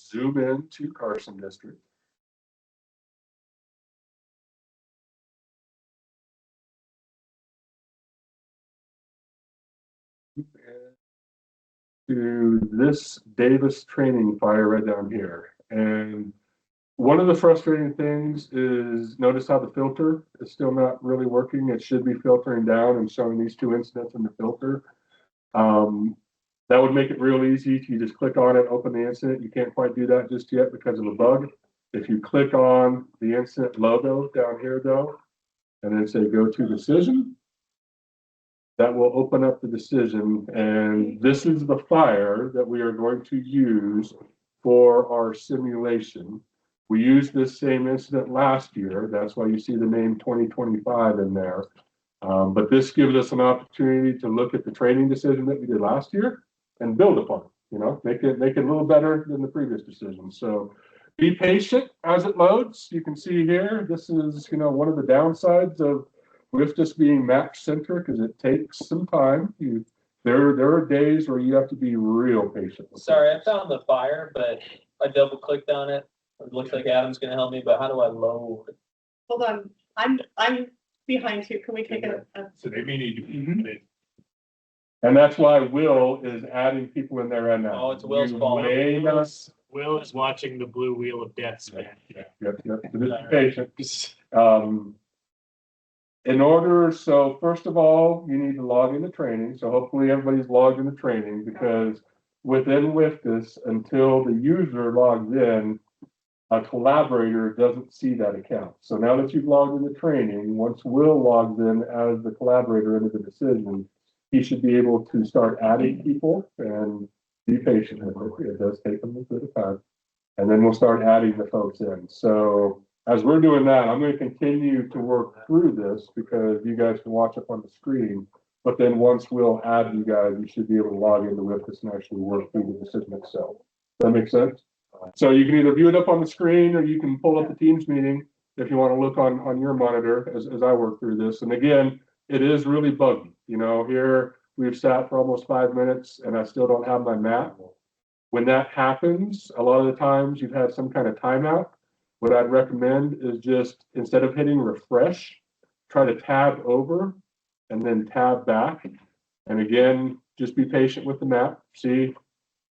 A: Zoom in to Carson District. To this Davis training fire right down here. And one of the frustrating things is notice how the filter is still not really working. It should be filtering down and showing these 2 incidents in the filter. That would make it real easy to just click on it, open the incident. You can't quite do that just yet because of a bug. If you click on the incident logo down here though, and then say go to decision, that will open up the decision. And this is the fire that we are going to use for our simulation. We used this same incident last year. That's why you see the name 2025 in there. But this gives us an opportunity to look at the training decision that we did last year and build upon it, you know, make it a little better than the previous decision. So be patient as it loads. You can see here, this is, you know, one of the downsides of WFDSS being match centric is it takes some time. There are days where you have to be real patient.
F: Sorry, I found the fire, but I double clicked on it It looks like Adam's gonna help me, but how do I load?
I: Hold on, I'm behind you. Can we take a?
O: So they may need to.
A: And that's why Will is adding people in there right now.
F: Oh, it's Will's
A: You
F: fault.
A: may not-
D: Will is watching the blue wheel of death spin.
A: Yep, so just be patient. In order, so first of all, you need to log into training. So hopefully everybody's logged into training because within WFDS, until the user logs in, a collaborator doesn't see that account. So now that you've logged into training, once Will logs in as the collaborator into the decision, he should be able to start adding people and be patient with it. It does take them a bit of time. And then we'll start adding the folks in. So as we're doing that, I'm going to continue to work through this because you guys can watch up on the screen. But then once we'll add you guys, you should be able to log into WFDS and actually work through the decision itself. Does that make sense? So you can either view it up on the screen or you can pull up the Teams meeting if you want to look on your monitor as I work through this. And again, it is really buggy. You know, here we've sat for almost 5 minutes and I still don't have my map. When that happens, a lot of the times you've had some kind of timeout. What I'd recommend is just instead of hitting refresh, try to tab over and then tab back. And again, just be patient with the map. See,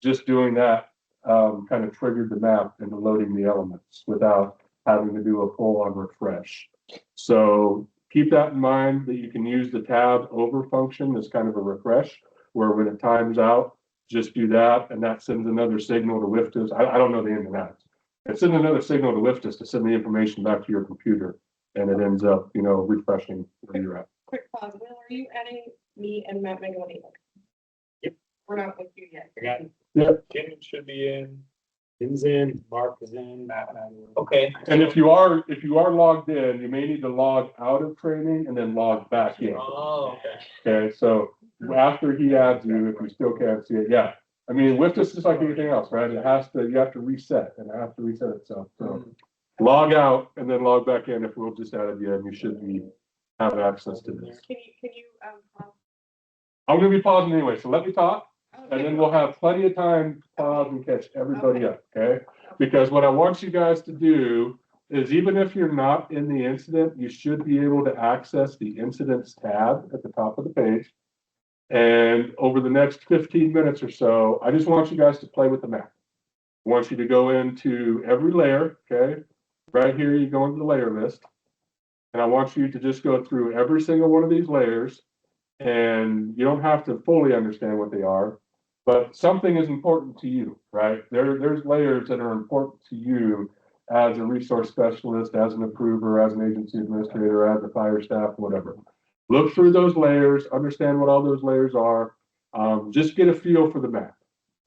A: just doing that kind of triggered the map into loading the elements without having to do a full on refresh. So keep that in mind that you can use the tab over function as kind of a refresh, where when it times out, just do that, and that sends another signal to WFDS. I don't know the ins and outs. It sends another signal to WFDS to send the information back to your computer, and it ends up, you know, refreshing where you're at.
I: Quick pause. Will, are you adding me and Matt Megalini?
D: Yep.
I: We're not with you yet.
D: I got it.
A: Yep.
O: Kim should be in.
D: Tim's in, Mark is in, Matt.
F: Okay.
A: And if you are logged in, you may need to log out of training and then log back in.
F: Oh, okay.
A: Okay, so after he adds you, if you still can't see it, yeah. I mean, WFDS is just like anything else, right? You have to reset, and it has to reset itself. So log out and then log back in. If we'll just add you in, you should have access to this.
I: Can you pause?
A: I'm gonna be pausing anyway, so let me talk, and
I: Okay.
A: then we'll have plenty of time to pause and catch everybody up, okay? Because what I want you guys to do is even if you're not in the incident, you should be able to access the incidents tab at the top of the page. And over the next 15 minutes or so, I just want you guys to play with the map. I want you to go into every layer, okay? Right here, you go into the layer list. And I want you to just go through every single one of these layers. And you don't have to fully understand what they are, but something is important to you, right? There's layers that are important to you as a resource specialist, as an approver, as an agency administrator, as a fire staff, whatever. Look through those layers, understand what all those layers are, just get a feel for the map.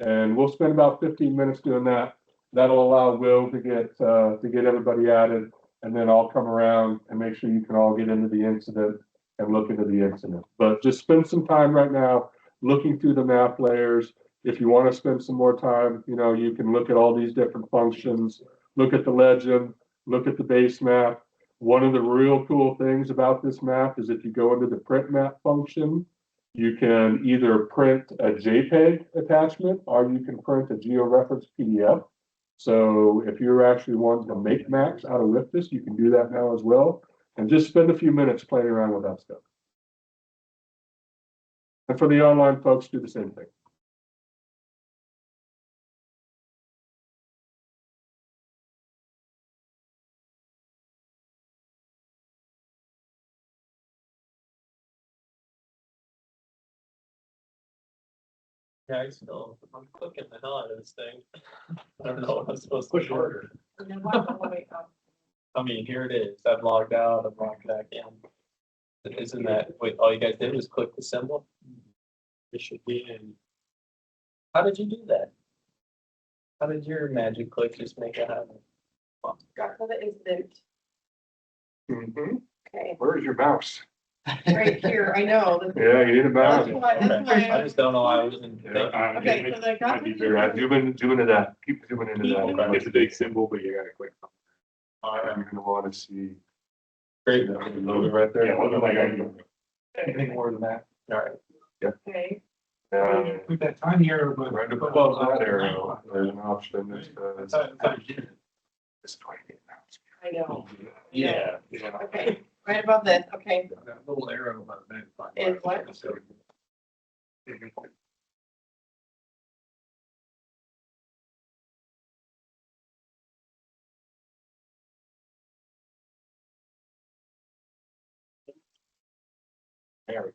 A: And we'll spend about 15 minutes doing that. That'll allow Will to get everybody added, and then I'll come around and make sure you can all get into the incident and look into the incident. But just spend some time right now looking through the map layers. If you want to spend some more time, you know, you can look at all these different functions, look at the legend, look at the base map. One of the real cool things about this map is if you go into the print map function, you can either print a JPEG attachment or you can print a georeference PDF. So if you're actually wanting to make maps out of WFDS, you can do that now as well. And just spend a few minutes playing around with that stuff. And for the online folks, do the same thing.
F: Yeah, I'm clicking the hell out of this thing. I don't know what I'm supposed to push harder.
I: And then watch all the way up.
F: I mean, here it is. I've logged out, I've logged back in. Isn't that, wait, all you guys did was click the symbol?
D: It should be in.
F: How did you do that? How did your magic click just make it happen?
I: Got to the incident. Okay,
A: Where's your mouse?
I: right here. I know.
A: Yeah, you need a mouse.
I: That's why.
F: I just don't know. I wasn't thinking.
I: Okay, so they got.
A: Zoom into that. Keep zooming into that.
O: It's a big symbol, but you gotta click.
A: You're gonna want to see.
F: Great.
A: Logo right there.
O: Yeah, look like I do.
F: Anything more than that? All right.
I: Okay.
G: Put that time here, but.
A: Right above that arrow, there's an option that says
I: I know.
G: Yeah.
I: Okay, right about this, okay.
G: That little arrow about that.
I: Is what?
D: There.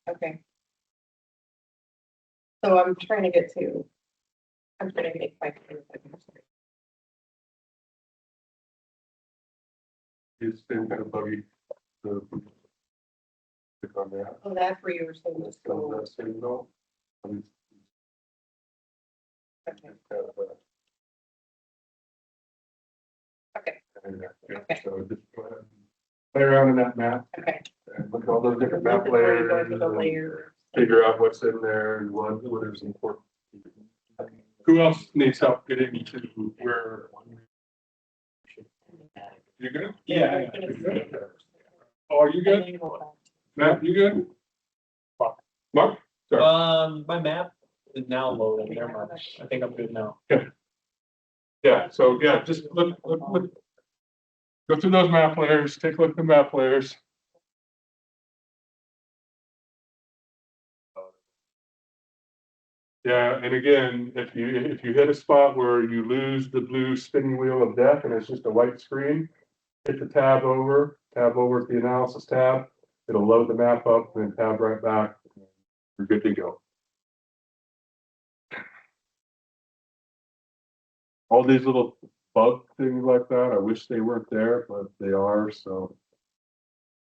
I: Okay. So I'm trying to get to, I'm trying to make my.
A: It's been kind of buggy. So, click on that.
I: Oh, that's where you were saying
A: Let's
I: this
A: go to
I: go.
A: that signal. And
I: Okay,
A: it's kind of,
I: okay,
A: yeah,
I: Okay.
A: so just go ahead and play around in that map
I: okay.
A: and look at all those different
I: This
A: map
I: is where you go
A: layers
I: to the
A: and
I: layers.
A: figure out what's in there and what is important. Who else needs help getting to where? You good?
F: Yeah.
A: You good? Oh, are you good? Matt, you good? Mark? Sorry.
F: My map is now loading. Never mind. I think I'm good now.
A: Yeah, so yeah, just look, go through those map layers, take a look at the map layers. Yeah, and again, if you hit a spot where you lose the blue spinning wheel of death and it's just a white screen, hit the tab over at the analysis tab. It'll load the map up and then tab right back. You're good to go. All these little bug things like that, I wish they weren't there, but they are, so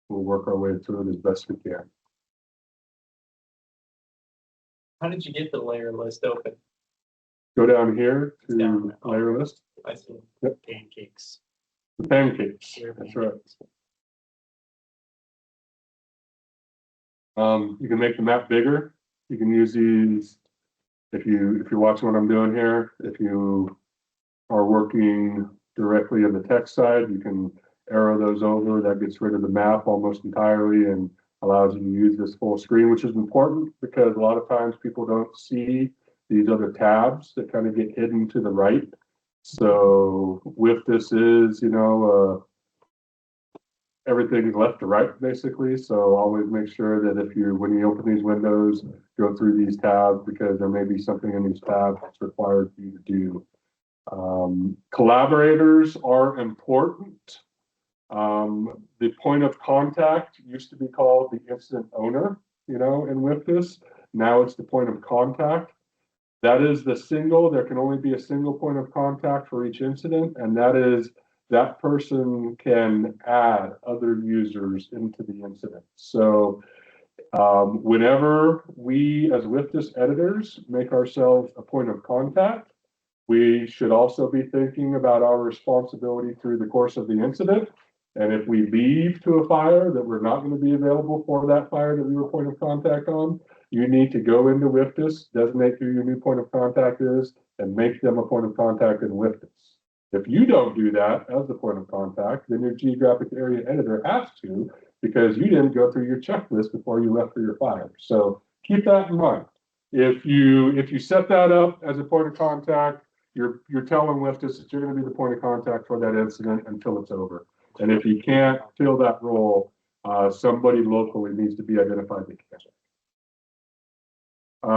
A: we'll work our way through it as best we can.
F: How did you get the layer list open?
A: Go down here
F: It's down
A: to
F: there.
A: layer list,
F: I see.
D: Pancakes.
A: the pancakes, that's right. You can make the map bigger. You can use these, if you're watching what I'm doing here, if you are working directly on the text side, you can arrow those over. That gets rid of the map almost entirely and allows you to use this full screen, which is important because a lot of times people don't see these other tabs that kind of get hidden to the right. So with this is, everything is left to right basically. So always make sure that when you open these windows, go through these tabs because there may be something in these tabs that's required for you to do. Collaborators are important. The point of contact used to be called the incident owner, in WFDS. Now it's the point of contact. That is there can only be a single point of contact for each incident, and that person can add other users into the incident. So whenever we as WFDS editors make ourselves a point of contact, we should also be thinking about our responsibility through the course of the incident. And if we leave to a fire that we're not going to be available for that fire that we were point of contact on, you need to go into WFDS, designate who your new point of contact is, and make them a point of contact in WFDS. If you don't do that as the point of contact, then your geographic area editor has to, because you didn't go through your checklist before you left for your fire. So keep that in mind. If you set that up as a point of contact, you're telling WFDS that you're going to be the point of contact for that incident until it's over. And if you can't fill that role, somebody locally needs to be identified that can.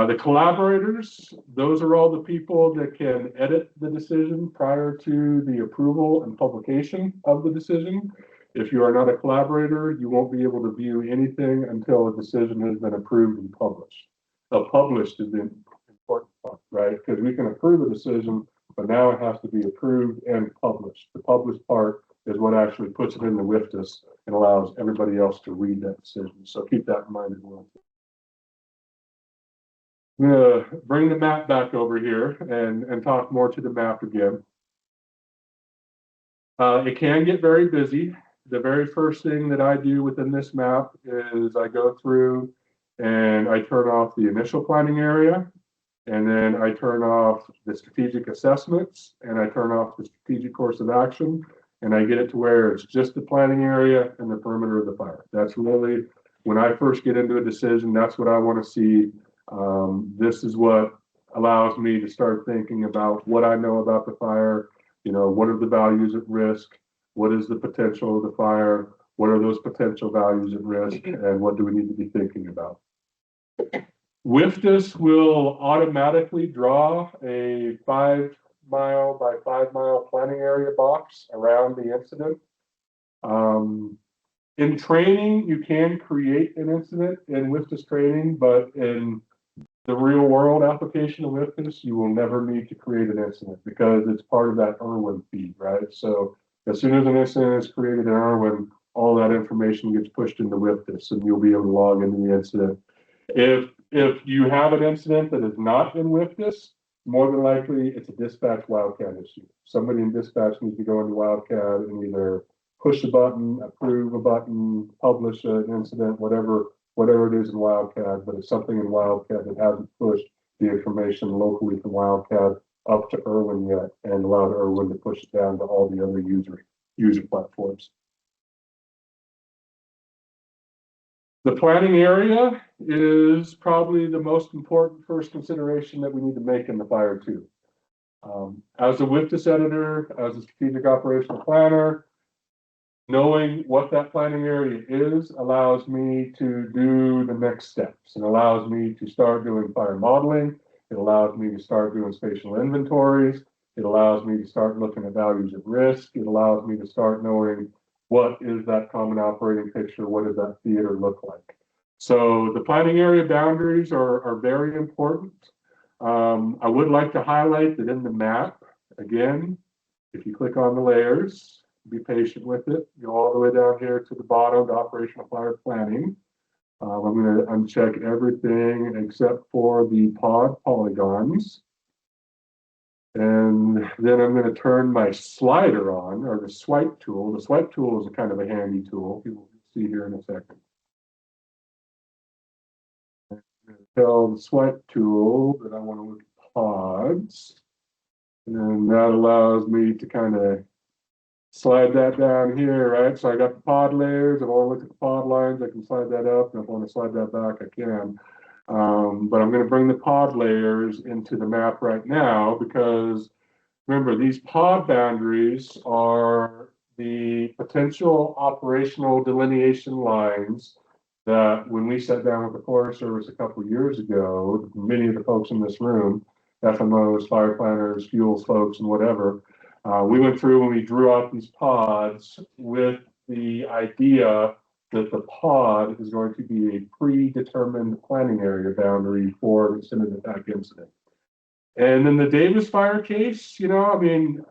A: The collaborators, those are all the people that can edit the decision prior to the approval and publication of the decision. If you are not a collaborator, you won't be able to view anything until a decision has been approved and published. Published is the important part, right? Because we can approve a decision, but now it has to be approved and published. The published part is what actually puts it in the WFDS and allows everybody else to read that decision. So keep that in mind as well. I'm gonna bring the map back over here and talk more to the map again. It can get very busy. The very first thing that I do within this map is I go through and I turn off the initial planning area, and then I turn off the strategic assessments, and I turn off the strategic course of action, and I get it to where it's just the planning area and the perimeter of the fire. That's really, when I first get into a decision, that's what I want to see. This is what allows me to start thinking about what I know about the fire. You know, what are the values at risk? What is the potential of the fire? What are those potential values at risk? And what do we need to be thinking about? WFDS will automatically draw a 5 mile by 5 mile planning area box around the incident. In training, you can create an incident in WFDS training, but in the real world application of WFDS, you will never need to create an incident because it's part of that Irwin feed, right? So as soon as an incident is created in Irwin, all that information gets pushed into WFDS and you'll be able to log into the incident. If you have an incident that is not in WFDS, more than likely it's a dispatch Wildcat issue. Somebody in dispatch needs to go into Wildcat and either push a button, approve a button, publish an incident, whatever it is in Wildcat, but it's something in Wildcat that hasn't pushed the information locally from Wildcat up to Irwin yet and allowed Irwin to push it down to all the other user platforms. The planning area is probably the most important first consideration that we need to make in the fire too. As a WFDS editor, as a strategic operational planner, knowing what that planning area is allows me to do the next steps. It allows me to start doing fire modeling. It allows me to start doing spatial inventories. It allows me to start looking at values at risk. It allows me to start knowing what is that common operating picture? What does that theater look like? So the planning area boundaries are very important. I would like to highlight that in the map, again, if you click on the layers, be patient with it, go all the way down here to the bottom, to operational fire planning. I'm going to uncheck everything except for the pod polygons. And then I'm going to turn my slider on, or the swipe tool. The swipe tool is a kind of a handy tool. You'll see here in a second. Tell the swipe tool that I want to look at pods. And that allows me to kind of slide that down here, right? So I got the pod layers. If I want to look at the pod lines, I can slide that up. And if I want to slide that back, I can. But I'm going to bring the pod layers into the map right now because remember, these pod boundaries are the potential operational delineation lines that when we sat down with the Forest Service a couple of years ago, many of the folks in this room, FMOs, fire planners, fuels folks, and whatever, we went through and we drew out these pods with the idea that the pod is going to be a predetermined planning area boundary for an extended attack incident. And in the Davis fire case, you know, I mean,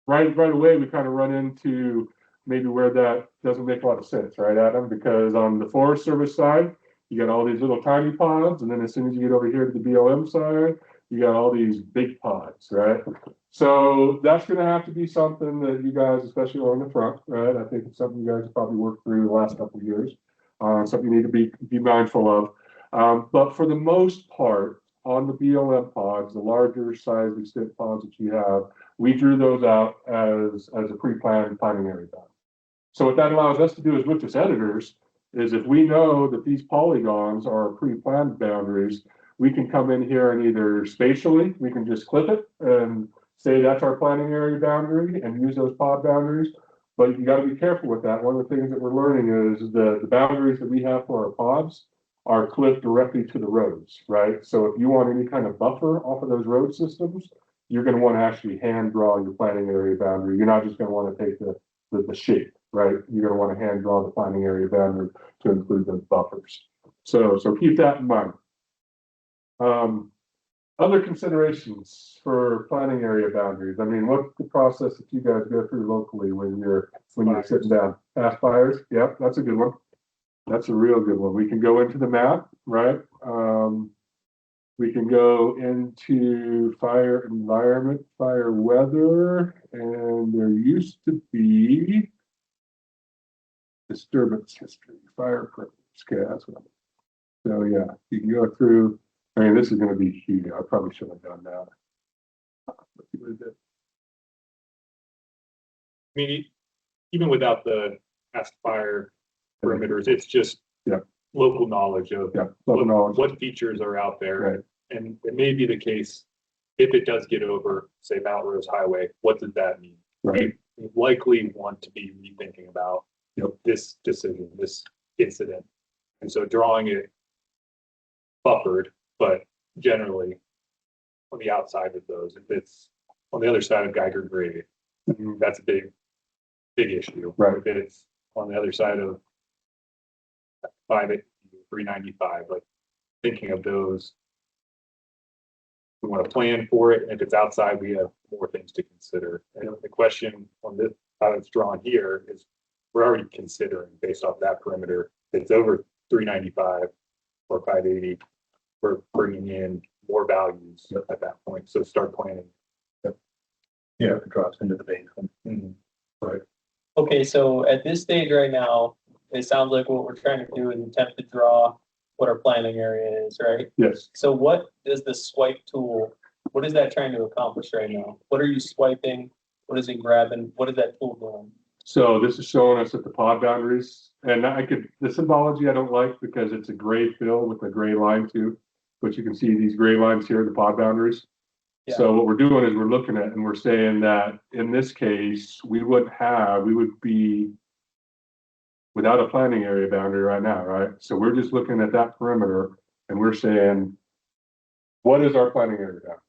A: right away, we kind of run into maybe where that doesn't make a lot of sense, right, Adam? Because on the Forest Service side, you got all these little tiny pods, and then as soon as you get over here to the BLM side, you got all these big pods, right? So that's going to have to be something that you guys, especially on the front, right? I think it's something you guys have probably worked through the last couple of years, something you need to be mindful of. But for the most part, on the BLM pods, the larger size extent pods that you have, we drew those out as a pre-planned planning area boundary. So what that allows us to do as WFDS editors is if we know that these polygons are pre-planned boundaries, we can come in here and either spatially, we can just clip it and say that's our planning area boundary and use those pod boundaries. But you got to be careful with that. One of the things that we're learning is the boundaries that we have for our pods are clipped directly to the roads, right? So if you want any kind of buffer off of those road systems, you're going to want to actually hand draw your planning area boundary. You're not just going to want to take the shape, right? You're going to want to hand draw the planning area boundary to include those buffers. So keep that in mind. Other considerations for planning area boundaries. I mean, what's the process that you guys go through locally when you're sitting down? Past fires? Yep, that's a good one. That's a real good one. We can go into the map, right? We can go into fire environment, fire weather, and there used to be disturbance history, fire privilege. Okay, that's what So, yeah, you can go through, I mean, this is gonna be huge. I probably should have done that. Let's see what it did.
O: I mean, even without the past fire perimeters, it's just
A: Yeah.
O: local knowledge of
A: Yeah, local knowledge.
O: what features are out there.
A: Right.
O: And it may be the case, if it does get over, say, Mount Rose Highway, what does that mean?
A: Right.
O: We likely want to be rethinking about this decision, this incident. And so drawing it buffered, but generally on the outside of those, if it's on the other side of Geiger Grade, that's a big issue.
A: Right.
O: If it's on the other side of 395, like thinking of those, we want to plan for it. And if it's outside, we have more things to consider. And the question on this, how it's drawn here is we're already considering based off that perimeter, if it's over 395 or 580, we're bringing in more values at that point. So start planning.
C: Yeah, if it drops into the basement.
A: Right.
F: Okay, so at this stage right now, it sounds like what we're trying to do is attempt to draw what our planning area is, right?
A: Yes.
F: So what is the swipe tool? What is that trying to accomplish right now? What are you swiping? What is it grabbing? What is that tool doing?
A: So this is showing us at the pod boundaries, and the symbology I don't like because it's a gray fill with a gray line too, but you can see these gray lines here, the pod boundaries.
F: Yeah.
A: So what we're doing is we're looking at, and we're saying that in this case, we would be without a planning area boundary right now, right? So we're just looking at that perimeter and we're saying, what is our planning area boundary?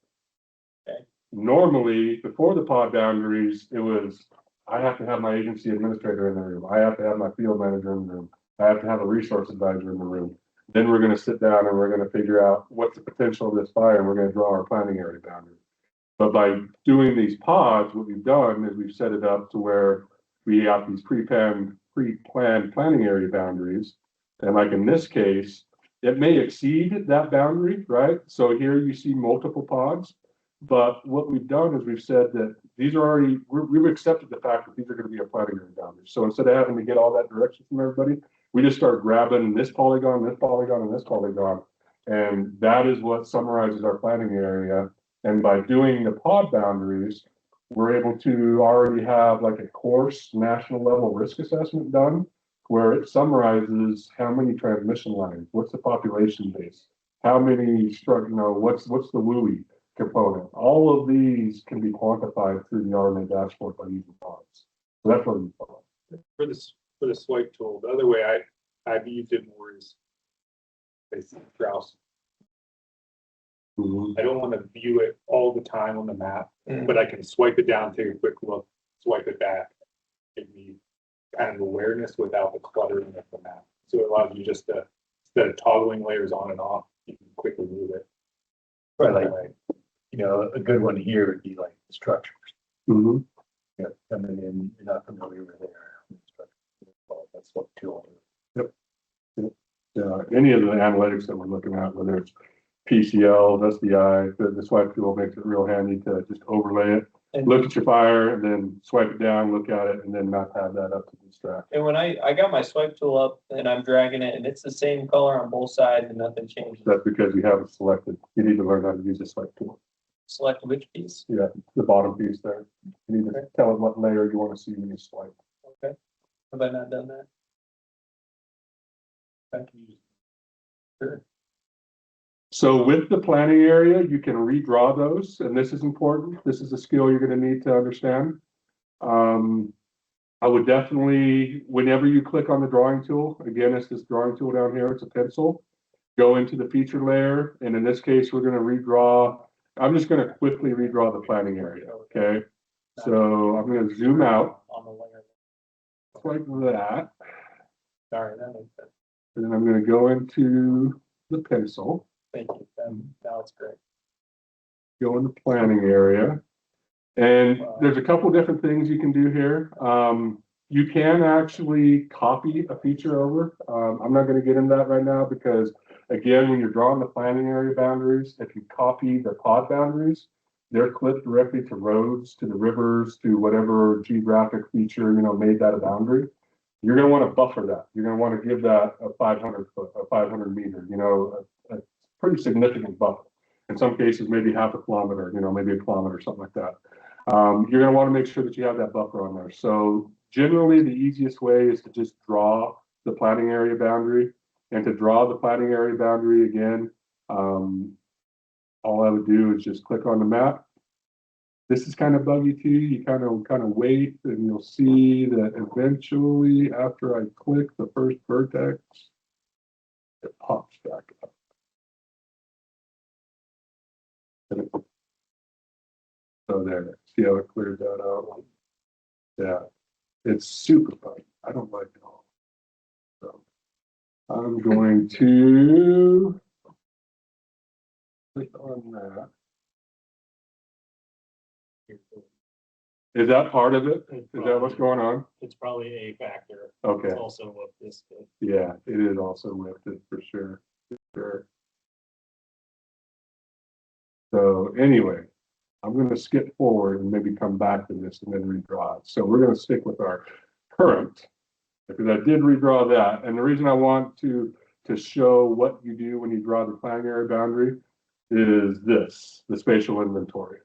F: Okay.
A: Normally, before the pod boundaries, it was, I have to have my agency administrator in the room. I have to have my field manager in the room. I have to have a resource advisor in the room. Then we're going to sit down and we're going to figure out what's the potential of this fire and we're going to draw our planning area boundary. But by doing these pods, what we've done is we've set it up to where we have these pre-planned planning area boundaries. And like in this case, it may exceed that boundary, right? So here you see multiple pods. But what we've done is we've said that these are already, we've accepted the fact that these are going to be a planning area boundaries. So instead of having to get all that direction from everybody, we just start grabbing this polygon, and this polygon. And that is what summarizes our planning area. And by doing the pod boundaries, we're able to already have like a course national level risk assessment done where it summarizes how many transmission lines, what's the population base, how many what's the WUI component. All of these can be quantified through the RMA dashboard by using pods. So that's what we follow.
O: For the swipe tool, the other way I've used it more is basically grouse. I don't want to view it all the time on the map, but I can swipe it down, take a quick look, swipe it back, give me kind of awareness without the cluttering of the map. So it allows you just to, instead of toggling layers on and off, you can quickly move it.
C: Right, like, a good one here would be like the structures. Yeah, coming in, you're not familiar with there. That's what tool.
A: Yep. Any of the analytics that we're looking at, whether it's PCL, SDI, the swipe tool makes it real handy to just overlay it, look at your fire, and then swipe it down, look at it, and then not have that up to distract.
F: And when I got my swipe tool up and I'm dragging it and it's the same color on both sides and nothing changes.
A: That's because you haven't selected. You need to learn how to use the swipe tool.
F: Select which piece?
A: Yeah, the bottom piece there. You need to tell it what layer you want to see when you swipe.
F: Okay. Have I not done that? Thank you. Sure.
A: So with the planning area, you can redraw those, and this is important. This is a skill you're going to need to understand. I would definitely, whenever you click on the drawing tool, again, it's this drawing tool down here, it's a pencil, go into the feature layer, and in this case, we're going to redraw. I'm just going to quickly redraw the planning area, okay? So I'm going to zoom out like that.
F: Sorry, that makes sense.
A: And then I'm going to go into the pencil.
F: Thank you. Now it's great.
A: Go in the planning area. And there's a couple different things you can do here. You can actually copy a feature over. I'm not going to get into that right now because, again, when you're drawing the planning area boundaries, if you copy the pod boundaries, they're clipped directly to roads, to the rivers, to whatever geographic feature, made that a boundary. you're gonna want to buffer that. You're gonna want to give that a 500 foot, a 500 meter, you know, a pretty significant buffer. In some cases, maybe half a kilometer, you know, maybe a kilometer, something like that. You're gonna want to make sure that you have that buffer on there. So generally, the easiest way is to just draw the planting area boundary. And to draw the planting area boundary again, all I would do is just click on the map. This is kind of buggy too. You kind of wait, and you'll see that eventually, after I click the first vertex, it pops back up. So there, see how it cleared that out? Yeah, it's super buggy. I don't like it all. So I'm going to click on that. Is that part of it? Is that what's going on?
D: It's probably a factor.
A: Okay.
D: It's also what this did.
A: Yeah, it is also with it for sure. For sure. So anyway, I'm going to skip forward and maybe come back to this and then redraw it. So we're going to stick with our current, because I did redraw that. And the reason I want to show what you do when you draw the planting area boundary is this, the spatial inventory.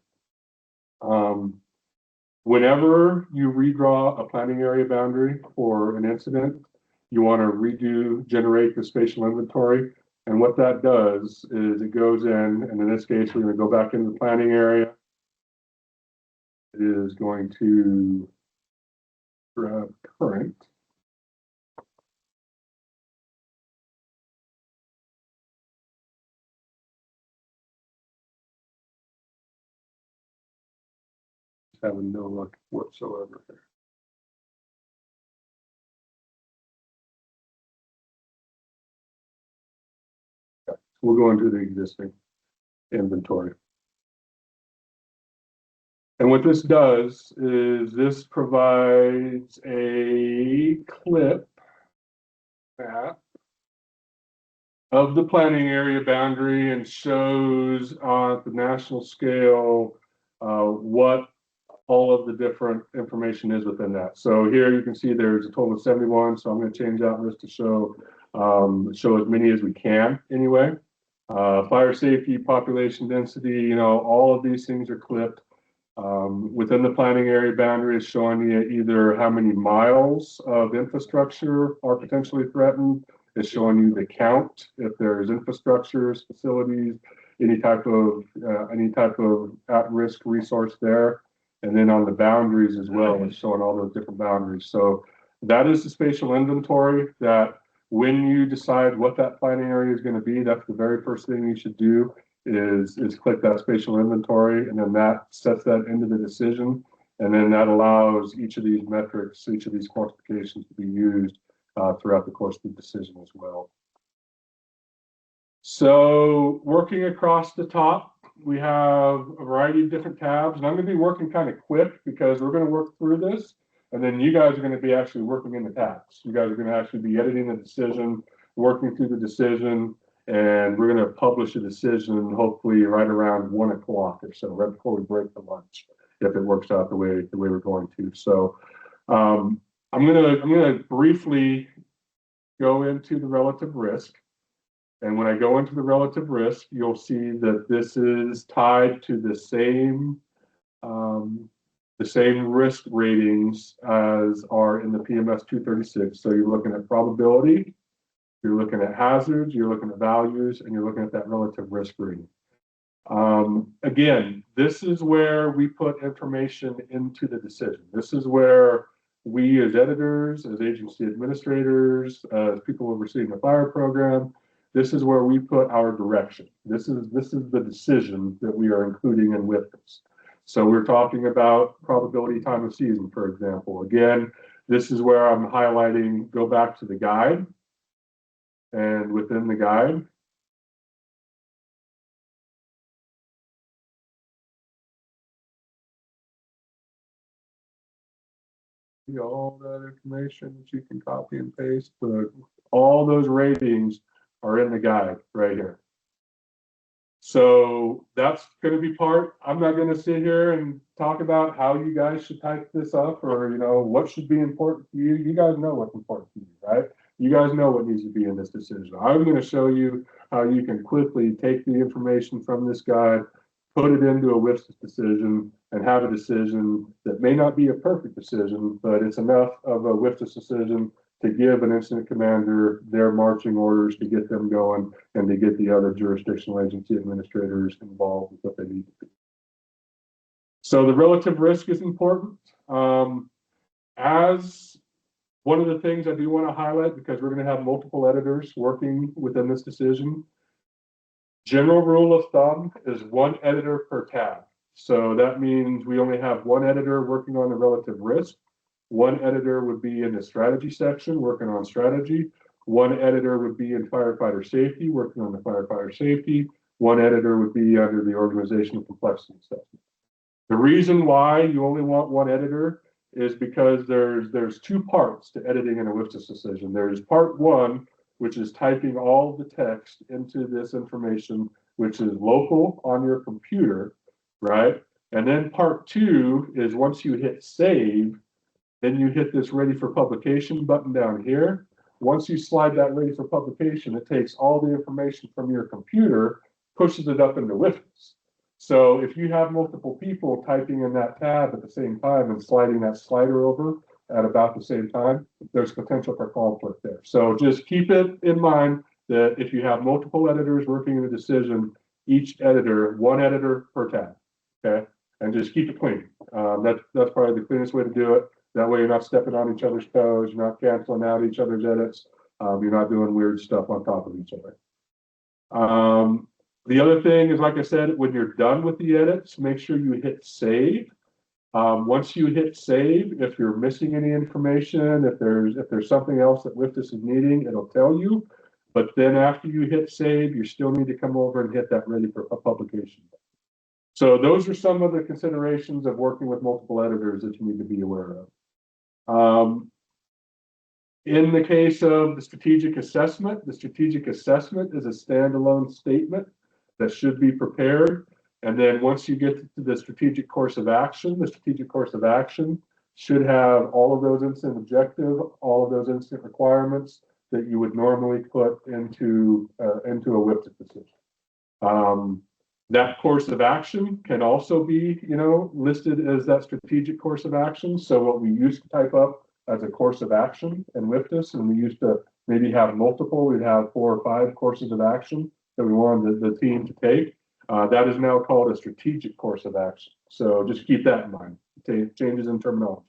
A: Whenever you redraw a planting area boundary for an incident, you want to generate the spatial inventory. And what that does is it goes in, and in this case, we're going to go back into the planting area. It is going to grab current. Having no luck whatsoever here. Okay. We'll go into the existing inventory. And what this does is this provides a clip map of the planting area boundary and shows on the national scale what all of the different information is within that. So here you can see there's a total of 71. So I'm going to change out this to show as many as we can anyway. Fire safety, population density, you know, all of these things are clipped. Within the planting area boundary is showing you either how many miles of infrastructure are potentially threatened. It's showing you the count, if there's infrastructures, facilities, any type of at-risk resource there. And then on the boundaries as well, it's showing all those different boundaries. So that is the spatial inventory that when you decide what that planting area is going to be, that's the very first thing you should do is click that spatial inventory, and then that sets that into the decision. And then that allows each of these metrics, each of these quantifications to be used throughout the course of the decision as well. So working across the top, we have a variety of different tabs, and I'm going to be working kind of quick because we're going to work through this, and then you guys are going to be actually working in the tabs. You guys are going to actually be editing the decision, working through the decision, and we're going to publish a decision hopefully right around 1 o'clock or so, right before we break for lunch, if it works out the way we're going to. So I'm going to briefly go into the relative risk. And when I go into the relative risk, you'll see that this is tied to the same risk ratings as are in the PMS 236. So you're looking at probability, you're looking at hazards, you're looking at values, and you're looking at that relative risk rating. Again, this is where we put information into the decision. This is where we as editors, as agency administrators, as people overseeing the fire program, this is where we put our direction. This is the decision that we are including in with this. So we're talking about probability time of season, for example. Again, this is where I'm highlighting, go back to the guide. And within the guide, see all that information that you can copy and paste, but all those ratings are in the guide right here. So that's gonna be part, I'm not gonna sit here and talk about how you guys should type this up or, what should be important to you. You guys know what's important to you, right? You guys know what needs to be in this decision. I'm gonna show you how you can quickly take the information from this guide, put it into a WFDSS decision and have a decision that may not be a perfect decision, but it's enough of a WFDSS decision to give an incident commander their marching orders to get them going and to get the other jurisdictional agency administrators involved with what they need to do. So the relative risk is important. As one of the things I do want to highlight, because we're going to have multiple editors working within this decision, general rule of thumb is one editor per tab. So that means we only have one editor working on the relative risk. One editor would be in the strategy section working on strategy. One editor would be in firefighter safety working on the firefighter safety. One editor would be under the organizational complexity assessment. The reason why you only want one editor is because there's two parts to editing in a WFDSS decision. There's part one, which is typing all the text into this information, which is local on your computer, right? And then part two is once you hit save, then you hit this ready for publication button down here. Once you slide that ready for publication, it takes all the information from your computer, pushes it up into WFDSS. So if you have multiple people typing in that tab at the same time and sliding that slider over at about the same time, there's potential for conflict there. So just keep it in mind that if you have multiple editors working in a decision, each editor, one editor per tab, okay? And just keep it clean. That's probably the cleanest way to do it. That way you're not stepping on each other's toes, you're not canceling out each other's edits, you're not doing weird stuff on top of each other. The other thing is, like I said, when you're done with the edits, make sure you hit save. Once you hit save, if you're missing any information, if there's something else that WFDSS is needing, it'll tell you. But then after you hit save, you still need to come over and hit that ready for publication. So those are some of the considerations of working with multiple editors that you need to be aware of. In the case of the strategic assessment is a standalone statement that should be prepared. And then once you get to the strategic course of action should have all of those incident objectives, all of those incident requirements that you would normally put into a WFDSS decision. That course of action can also be, listed as that strategic course of action. So what we used to type up as a course of action in WFDSS, and we used to maybe have multiple, we'd have 4 or 5 courses of action that we wanted the team to take. That is now called a strategic course of action. So just keep that in mind. Changes in terminology.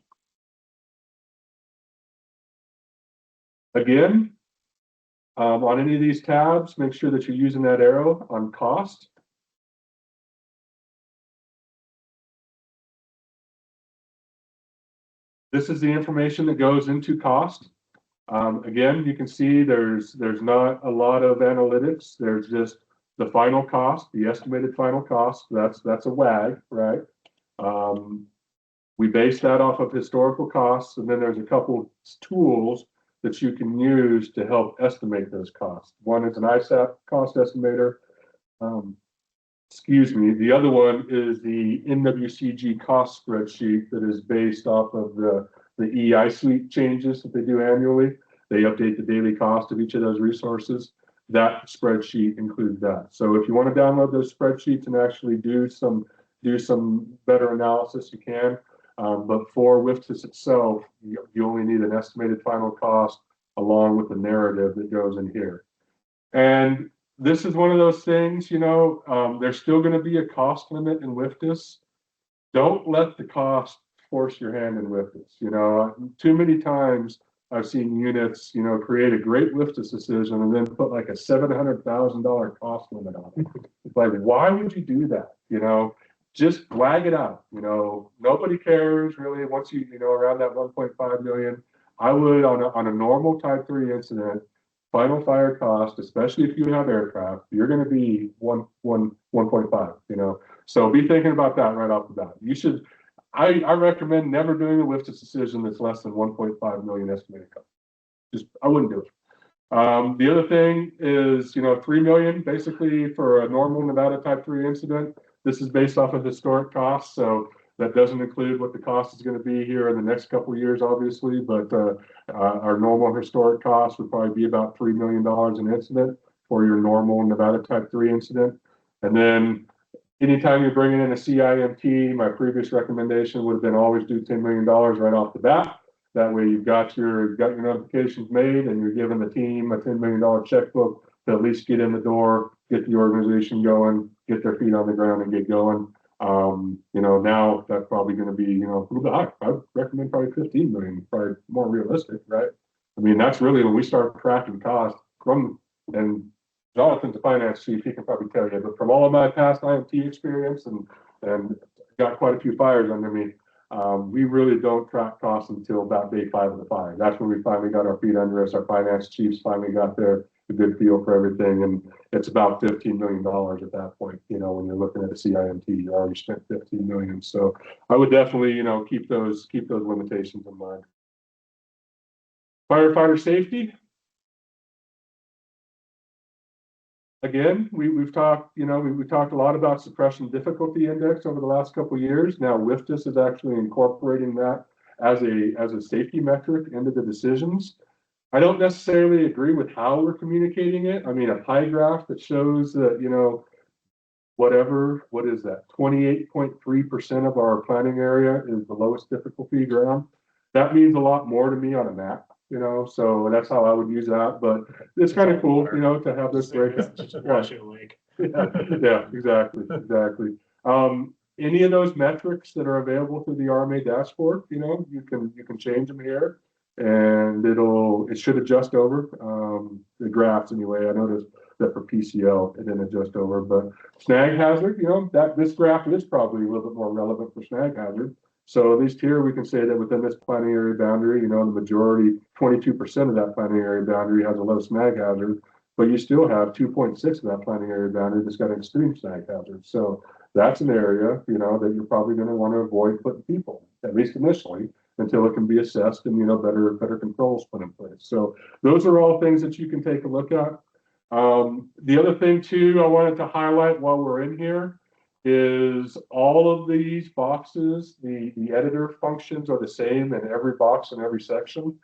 A: Again, on any of these tabs, make sure that you're using that arrow on cost. This is the information that goes into cost. Again, you can see there's not a lot of analytics. There's just the final cost, the estimated final cost. That's a WAG, right? We base that off of historical costs, and then there's a couple tools that you can use to help estimate those costs. One is an ISAP cost estimator. The other one is the NWCG cost spreadsheet that is based off of the EI suite changes that they do annually. They update the daily cost of each of those resources. That spreadsheet includes that. So if you want to download those spreadsheets and actually do some better analysis, you can. But for WFDSS itself, you only need an estimated final cost along with the narrative that goes in here. And this is one of those things, there's still going to be a cost limit in WFDSS. Don't let the cost force your hand in WFDSS. Too many times I've seen units, create a great WFDSS decision and then put like a $700,000 cost limit on it. It's like, why would you do that? Just wag it out. Nobody cares really once you, around that 1.5 million. I would on a normal type 3 incident, final fire cost, especially if you have aircraft, you're going to be 1.5, So be thinking about that right off the bat. You should, I recommend never doing a WFDSS decision that's less than 1.5 million estimated cost. I wouldn't do it. The other thing is, 3 million basically for a normal Nevada type 3 incident. This is based off of historic costs, so that doesn't include what the cost is going to be here in the next couple of years, obviously, but our normal historic cost would probably be about $3 million an incident for your normal Nevada type 3 incident. And then anytime you're bringing in a CIMT, my previous recommendation would have been always do $10 million right off the bat. That way you've got your notifications made and you're giving the team a $10 million checkbook to at least get in the door, get the organization going, get their feet on the ground and get going. Now that's probably going to be, a little bit high. I would recommend probably 15 million, probably more realistic, right? I mean, that's really when we start tracking costs from, and Jonathan's a finance chief, he can probably tell you, but from all of my past IMT experience and got quite a few fires under me, we really don't track costs until about day 5 of the fire. That's when we finally got our feet under us. Our finance chiefs finally got a good feel for everything. And it's about $15 million at that point. When you're looking at a CIMT, you already spent 15 million. So I would definitely, keep those limitations in mind. Firefighter safety. Again, we've talked, we talked a lot about suppression difficulty index over the last couple of years. Now WFDSS is actually incorporating that as a safety metric into the decisions. I don't necessarily agree with how we're communicating it. I mean, a pie graph that shows that, what is that? 28.3% of our planning area is the lowest difficulty ground. That means a lot more to me on a map. So that's how I would use that, but it's kind of cool, to have this breakout. Yeah, exactly. Any of those metrics that are available through the RMA dashboard, you can change them here and it should adjust over, the graphs anyway. I noticed that for PCL, it didn't adjust over, but snag hazard, this graph is probably a little bit more relevant for snag hazard. So at least here we can say that within this planning area boundary, the majority, 22% of that planning area boundary has a low snag hazard, but you still have 2.6 of that planning area boundary that's got an extreme snag hazard. So that's an area, that you're probably going to want to avoid putting people, at least initially, until it can be assessed and, better controls put in place. So those are all things that you can take a look at. The other thing too, I wanted to highlight while we're in here, is all of these boxes, the editor functions are the same in every box in every section.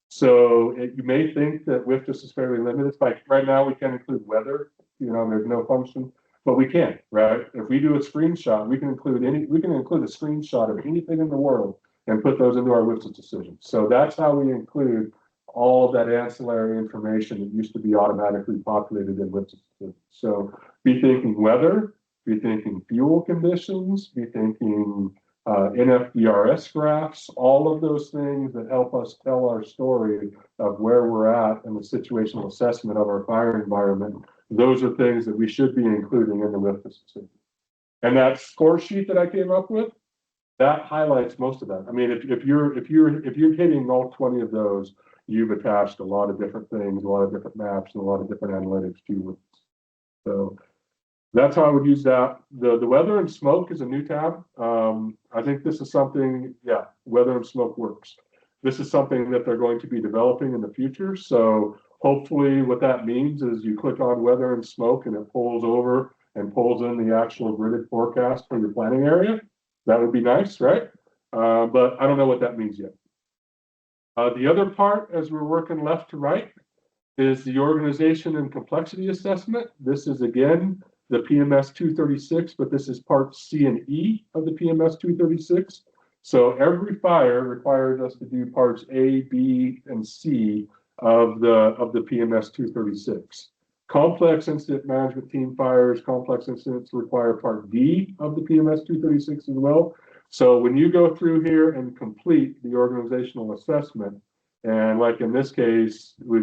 A: So you may think that WFDSS is fairly limited. Like right now we can't include weather, there's no function, but we can, right? If we do a screenshot, we can include a screenshot of anything in the world and put those into our WFDSS decision. So that's how we include all of that ancillary information that used to be automatically populated in WFDSS. So be thinking weather, be thinking fuel conditions, be thinking NFDRS graphs, all of those things that help us tell our story of where we're at in the situational assessment of our fire environment. Those are things that we should be including in the WFDSS decision. And that score sheet that I came up with, that highlights most of that. I mean, if you're hitting all 20 of those, you've attached a lot of different things, a lot of different maps, and a lot of different analytics to it. So that's how I would use that. The weather and smoke is a new tab. I think this is something, weather and smoke works. This is something that they're going to be developing in the future. So hopefully what that means is you click on weather and smoke and it pulls over and pulls in the actual gridded forecast for your planning area. That would be nice, right? But I don't know what that means yet. The other part, as we're working left to right, is the organization and complexity assessment. This is again the PMS 236, but this is part C and E of the PMS 236. So every fire requires us to do parts A, B, and C of the PMS 236. Complex incident management team fires, complex incidents require part D of the PMS 236 as well. So when you go through here and complete the organizational assessment, and like in this case, we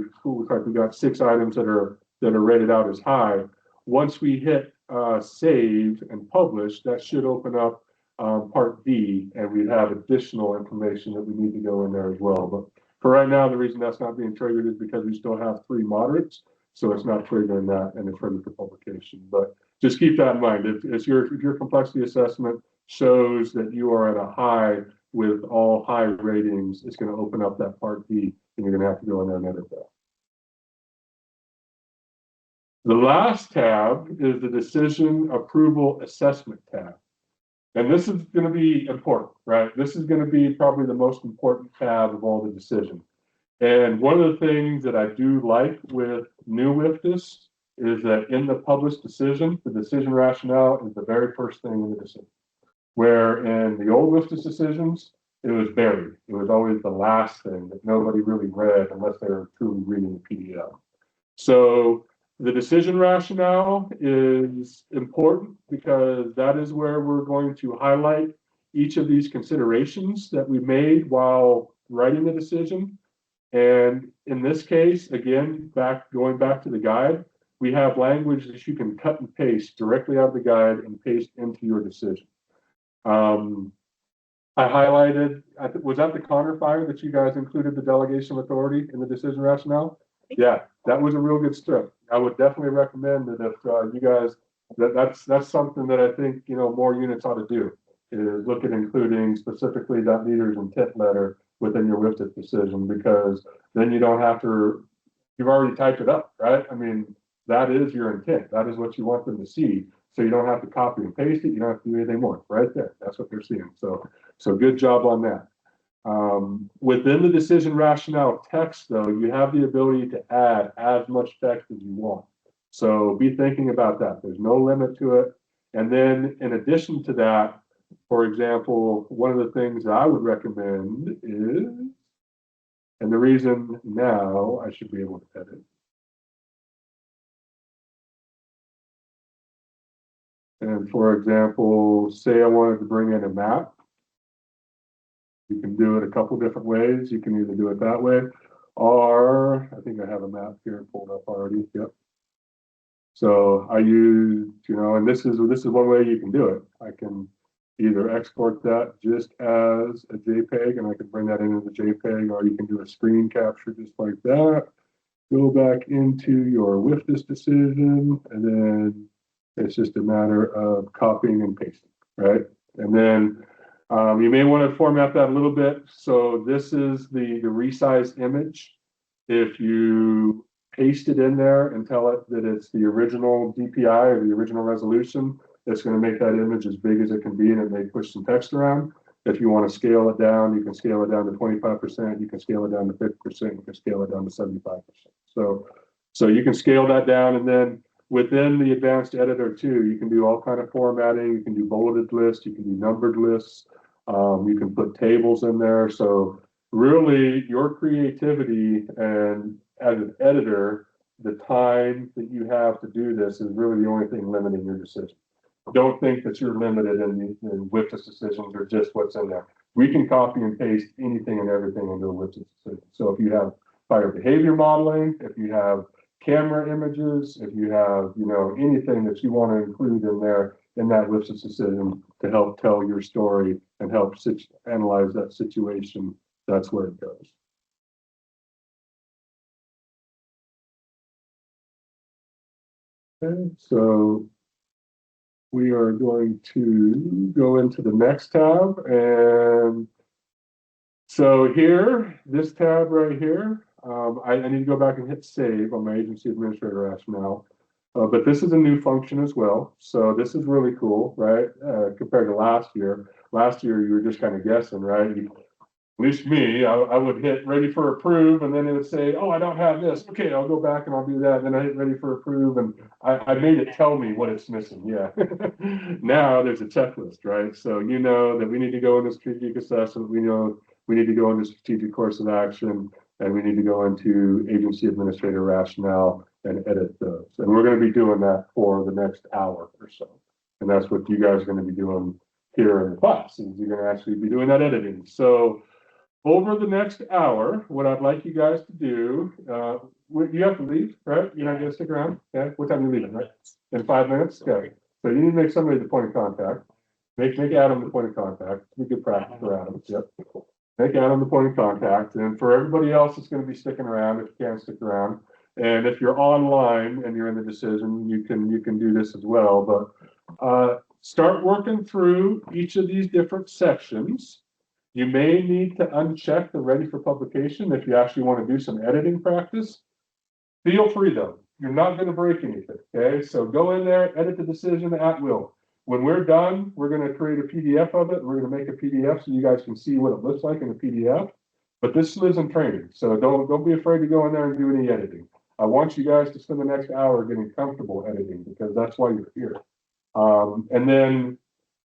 A: got 6 items that are rated out as high. Once we hit save and publish, that should open up part D, and we have additional information that we need to go in there as well. But for right now, the reason that's not being triggered is because we still have 3 moderates, so it's not triggering that, and it's ready for publication. But just keep that in mind. If your complexity assessment shows that you are at a high with all high ratings, it's going to open up that part D, and you're going to have to go in there and edit that. The last tab is the decision approval assessment tab. And this is going to be important, right? This is going to be probably the most important tab of all the decision. And one of the things that I do like with new WFDS is that in the published decision, the decision rationale is the very first thing in the decision. Where in the old WFDS decisions, it was buried. It was always the last thing that nobody really read unless they were truly reading the PDF. So the decision rationale is important because that is where we're going to highlight each of these considerations that we made while writing the decision. And in this case, again, going back to the guide, we have language that you can cut and paste directly out of the guide and paste into your decision. I highlighted, was that the Connor fire that you guys included the delegation of authority in the decision rationale? Yeah, that was a real good strip. I would definitely recommend that if you guys, that's something that I think, you know, more units ought to do, is look at including specifically that leader's intent letter within your WFDS decision, because then you don't have to, you've already typed it up, right? I mean, that is your intent. That is what you want them to see. So you don't have to copy and paste it. You don't have to do anything more. Right there. That's what they're seeing. So good job on that. Within the decision rationale text, though, you have the ability to add as much text as you want. So be thinking about that. There's no limit to it. And then in addition to that, for example, one of the things that I would recommend is, and the reason now I should be able to edit. And for example, say I wanted to bring in a map. You can do it a couple different ways. You can either do it that way, or I think I have a map here pulled up already. Yep. So I use, you know, and this is one way you can do it. I can either export that just as a JPEG, and I can bring that into the JPEG, or you can do a screen capture just like that. Go back into your WFDS decision, and then it's just a matter of copying and pasting, right? And then you may want to format that a little bit. So this is the resized image. If you paste it in there and tell it that it's the original DPI or the original resolution, it's going to make that image as big as it can be, and it may push some text around. If you want to scale it down, you can scale it down to 25%, you can scale it down to 50%, you can scale it down to 75%. So you can scale that down, and then within the advanced editor too, you can do all kind of formatting. You can do bulleted lists, you can do numbered lists, you can put tables in there. So really your creativity, and as an editor, the time that you have to do this is really the only thing limiting your decision. Don't think that you're limited in WFDS decisions or just what's in there. We can copy and paste anything and everything into a WFDS decision. So if you have fire behavior modeling, if you have camera images, if you have, you know, anything that you want to include in there in that WFDS decision to help tell your story and help analyze that situation, that's where it goes. Okay, so we are going to go into the next tab, and so here, this tab right here, I need to go back and hit save on my agency administrator rationale, but this is a new function as well. So this is really cool, right? Compared to last year. Last year, you were just kind of guessing, right? At least me, I would hit ready for approve, and then it would say, oh, I don't have this. Okay, I'll go back and I'll do that. And then I hit ready for approve, and I made it tell me what it's missing. Yeah. Now there's a checklist, right? So you know that we need to go into strategic assessment. We know we need to go into strategic course of action, and we need to go into agency administrator rationale and edit those. And we're going to be doing that for the next hour or so. And that's what you guys are going to be doing here in the class, is you're going to actually be doing that editing. So over the next hour, what I'd like you guys to do, you have to leave, right? You're not going to stick around? Okay. What time are you leaving, right? In 5 minutes? Okay. So you need to make somebody the point of contact. Make Adam the point of contact. Be good practice for Adam. Yep. Make Adam the point of contact. And for everybody else that's going to be sticking around, if you can't stick around, and if you're online and you're in the decision, you can do this as well. But start working through each of these different sections. You may need to uncheck the ready for publication if you actually want to do some editing practice. Feel free though. you're not gonna break anything, okay? So go in there, edit the decision at will. When we're done, we're gonna create a PDF of it. We're gonna make a PDF so you guys can see what it looks like in a PDF. But this lives in training, so don't be afraid to go in there and do any editing. I want you guys to spend the next hour getting comfortable editing because that's why you're here. And then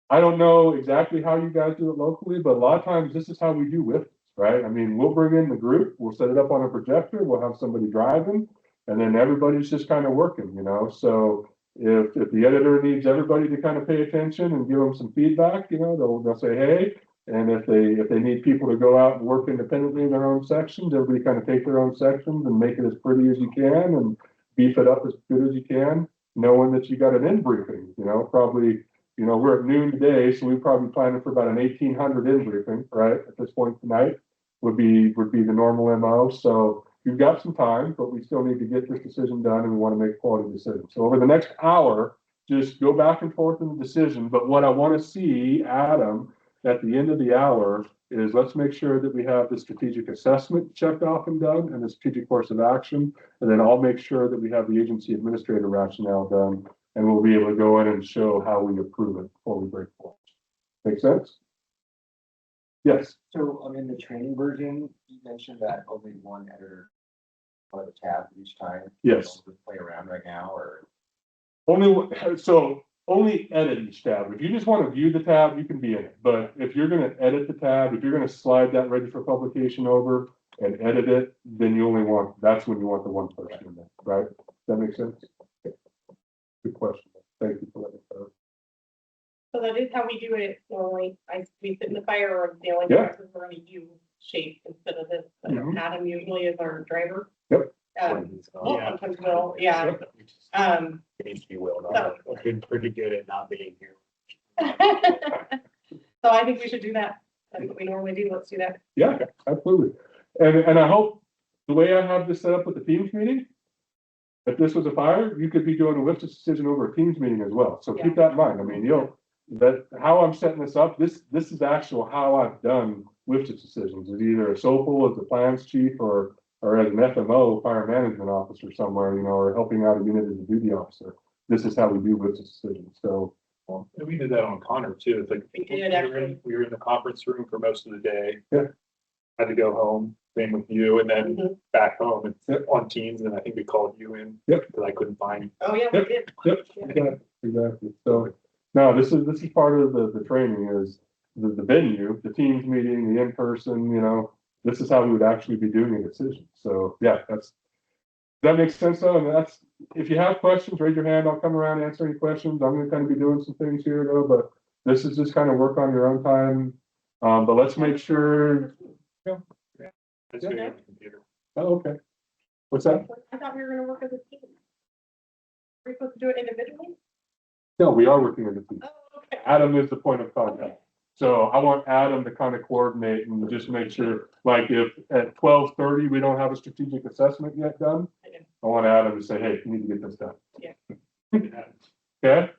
A: I don't know exactly how you guys do it locally, but a lot of times this is how we do WFDS, right? I mean, we'll bring in the group, we'll set it up on a projector, we'll have somebody driving, and then everybody's just kind of working, you know? So if the editor needs everybody to kind of pay attention and give them some feedback, you know, they'll say, hey. And if they need people to go out and work independently in their own sections, everybody kind of take their own sections and make it as pretty as you can and beef it up as good as you can, knowing that you got an in briefing, you know, probably, you know, we're at noon today, so we probably planning for about an 1800 in briefing, right? At this point tonight would be the normal MO. So you've got some time, but we still need to get this decision done and we want to make quality decisions. So over the next hour, just go back and forth in the decision. But what I want to see, Adam, at the end of the hour is let's make sure that we have the strategic assessment checked off and done and the strategic course of action. And then I'll make sure that we have the agency administrator rationale done and we'll be able to go in and show how we approve it before we break forward. Make sense? Yes.
H: So in the training version, you mentioned that only one editor on the tab each time.
A: Yes.
H: Don't play around right now or?
A: Only edit each tab. If you just want to view the tab, you can be in it. But if you're going to edit the tab, if you're going to slide that ready for publication over and edit it, then that's when you want the one person in there, right? Does that make sense? Okay. Good question. Thank you for letting me know.
I: So that is how we do it normally. We sit in the fire or the only
A: Yeah.
I: process we're in a U shape instead of this.
A: Mhm.
I: Adam usually is our driver.
A: Yep.
I: Sometimes Will, yeah.
D: It needs to be Will, not, I've been pretty good at not being here.
I: So I think we should do that. That's what we normally do. Let's do that.
A: Yeah, absolutely. And I hope the way I have this set up with the Teams meeting, if this was a fire, you could be doing a WFDS decision over a Teams meeting as well. So keep that in mind. I mean, how I'm setting this up, this is actual how I've done WFDS decisions. It's either a SOPL as the plans chief or as an FMO, fire management officer somewhere, you know, or helping out a unit as a duty officer. This is how we do WFDS decisions. So.
O: And we did that on Connor too. It's like we were in the conference room for most of the day.
A: Yeah.
O: Had to go home. Same with you, and then back home. It's on Teams, and I think we called you in.
A: Yep.
O: Because I couldn't find.
I: Oh yeah, we did.
A: Yep. Exactly. So no, this is part of the training is the venue, the Teams meeting, the in-person, you know, this is how we would actually be doing a decision. So yeah, that makes sense though. And if you have questions, raise your hand. I'll come around and answer any questions. I'm gonna kind of be doing some things here though, but this is just kind of work on your own time. But let's make sure.
O: That's good on the computer.
A: Oh, okay. What's that?
I: I thought we were gonna work as a team. We're supposed to do it individually?
A: No, we are working as a team.
I: Oh, okay.
A: Adam is the point of contact. So I want Adam to kind of coordinate and just make sure, like if at 12:30, we don't have a strategic assessment yet done, I want Adam to say, hey, you need to get this done.
I: Yeah.
A: Okay?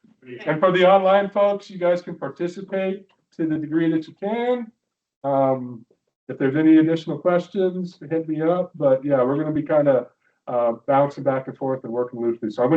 A: And for the online folks, you guys can participate to the degree that you can. If there's any additional questions, hit me up. But yeah, we're going to be kind of bouncing back and forth and working loosely. So I'm going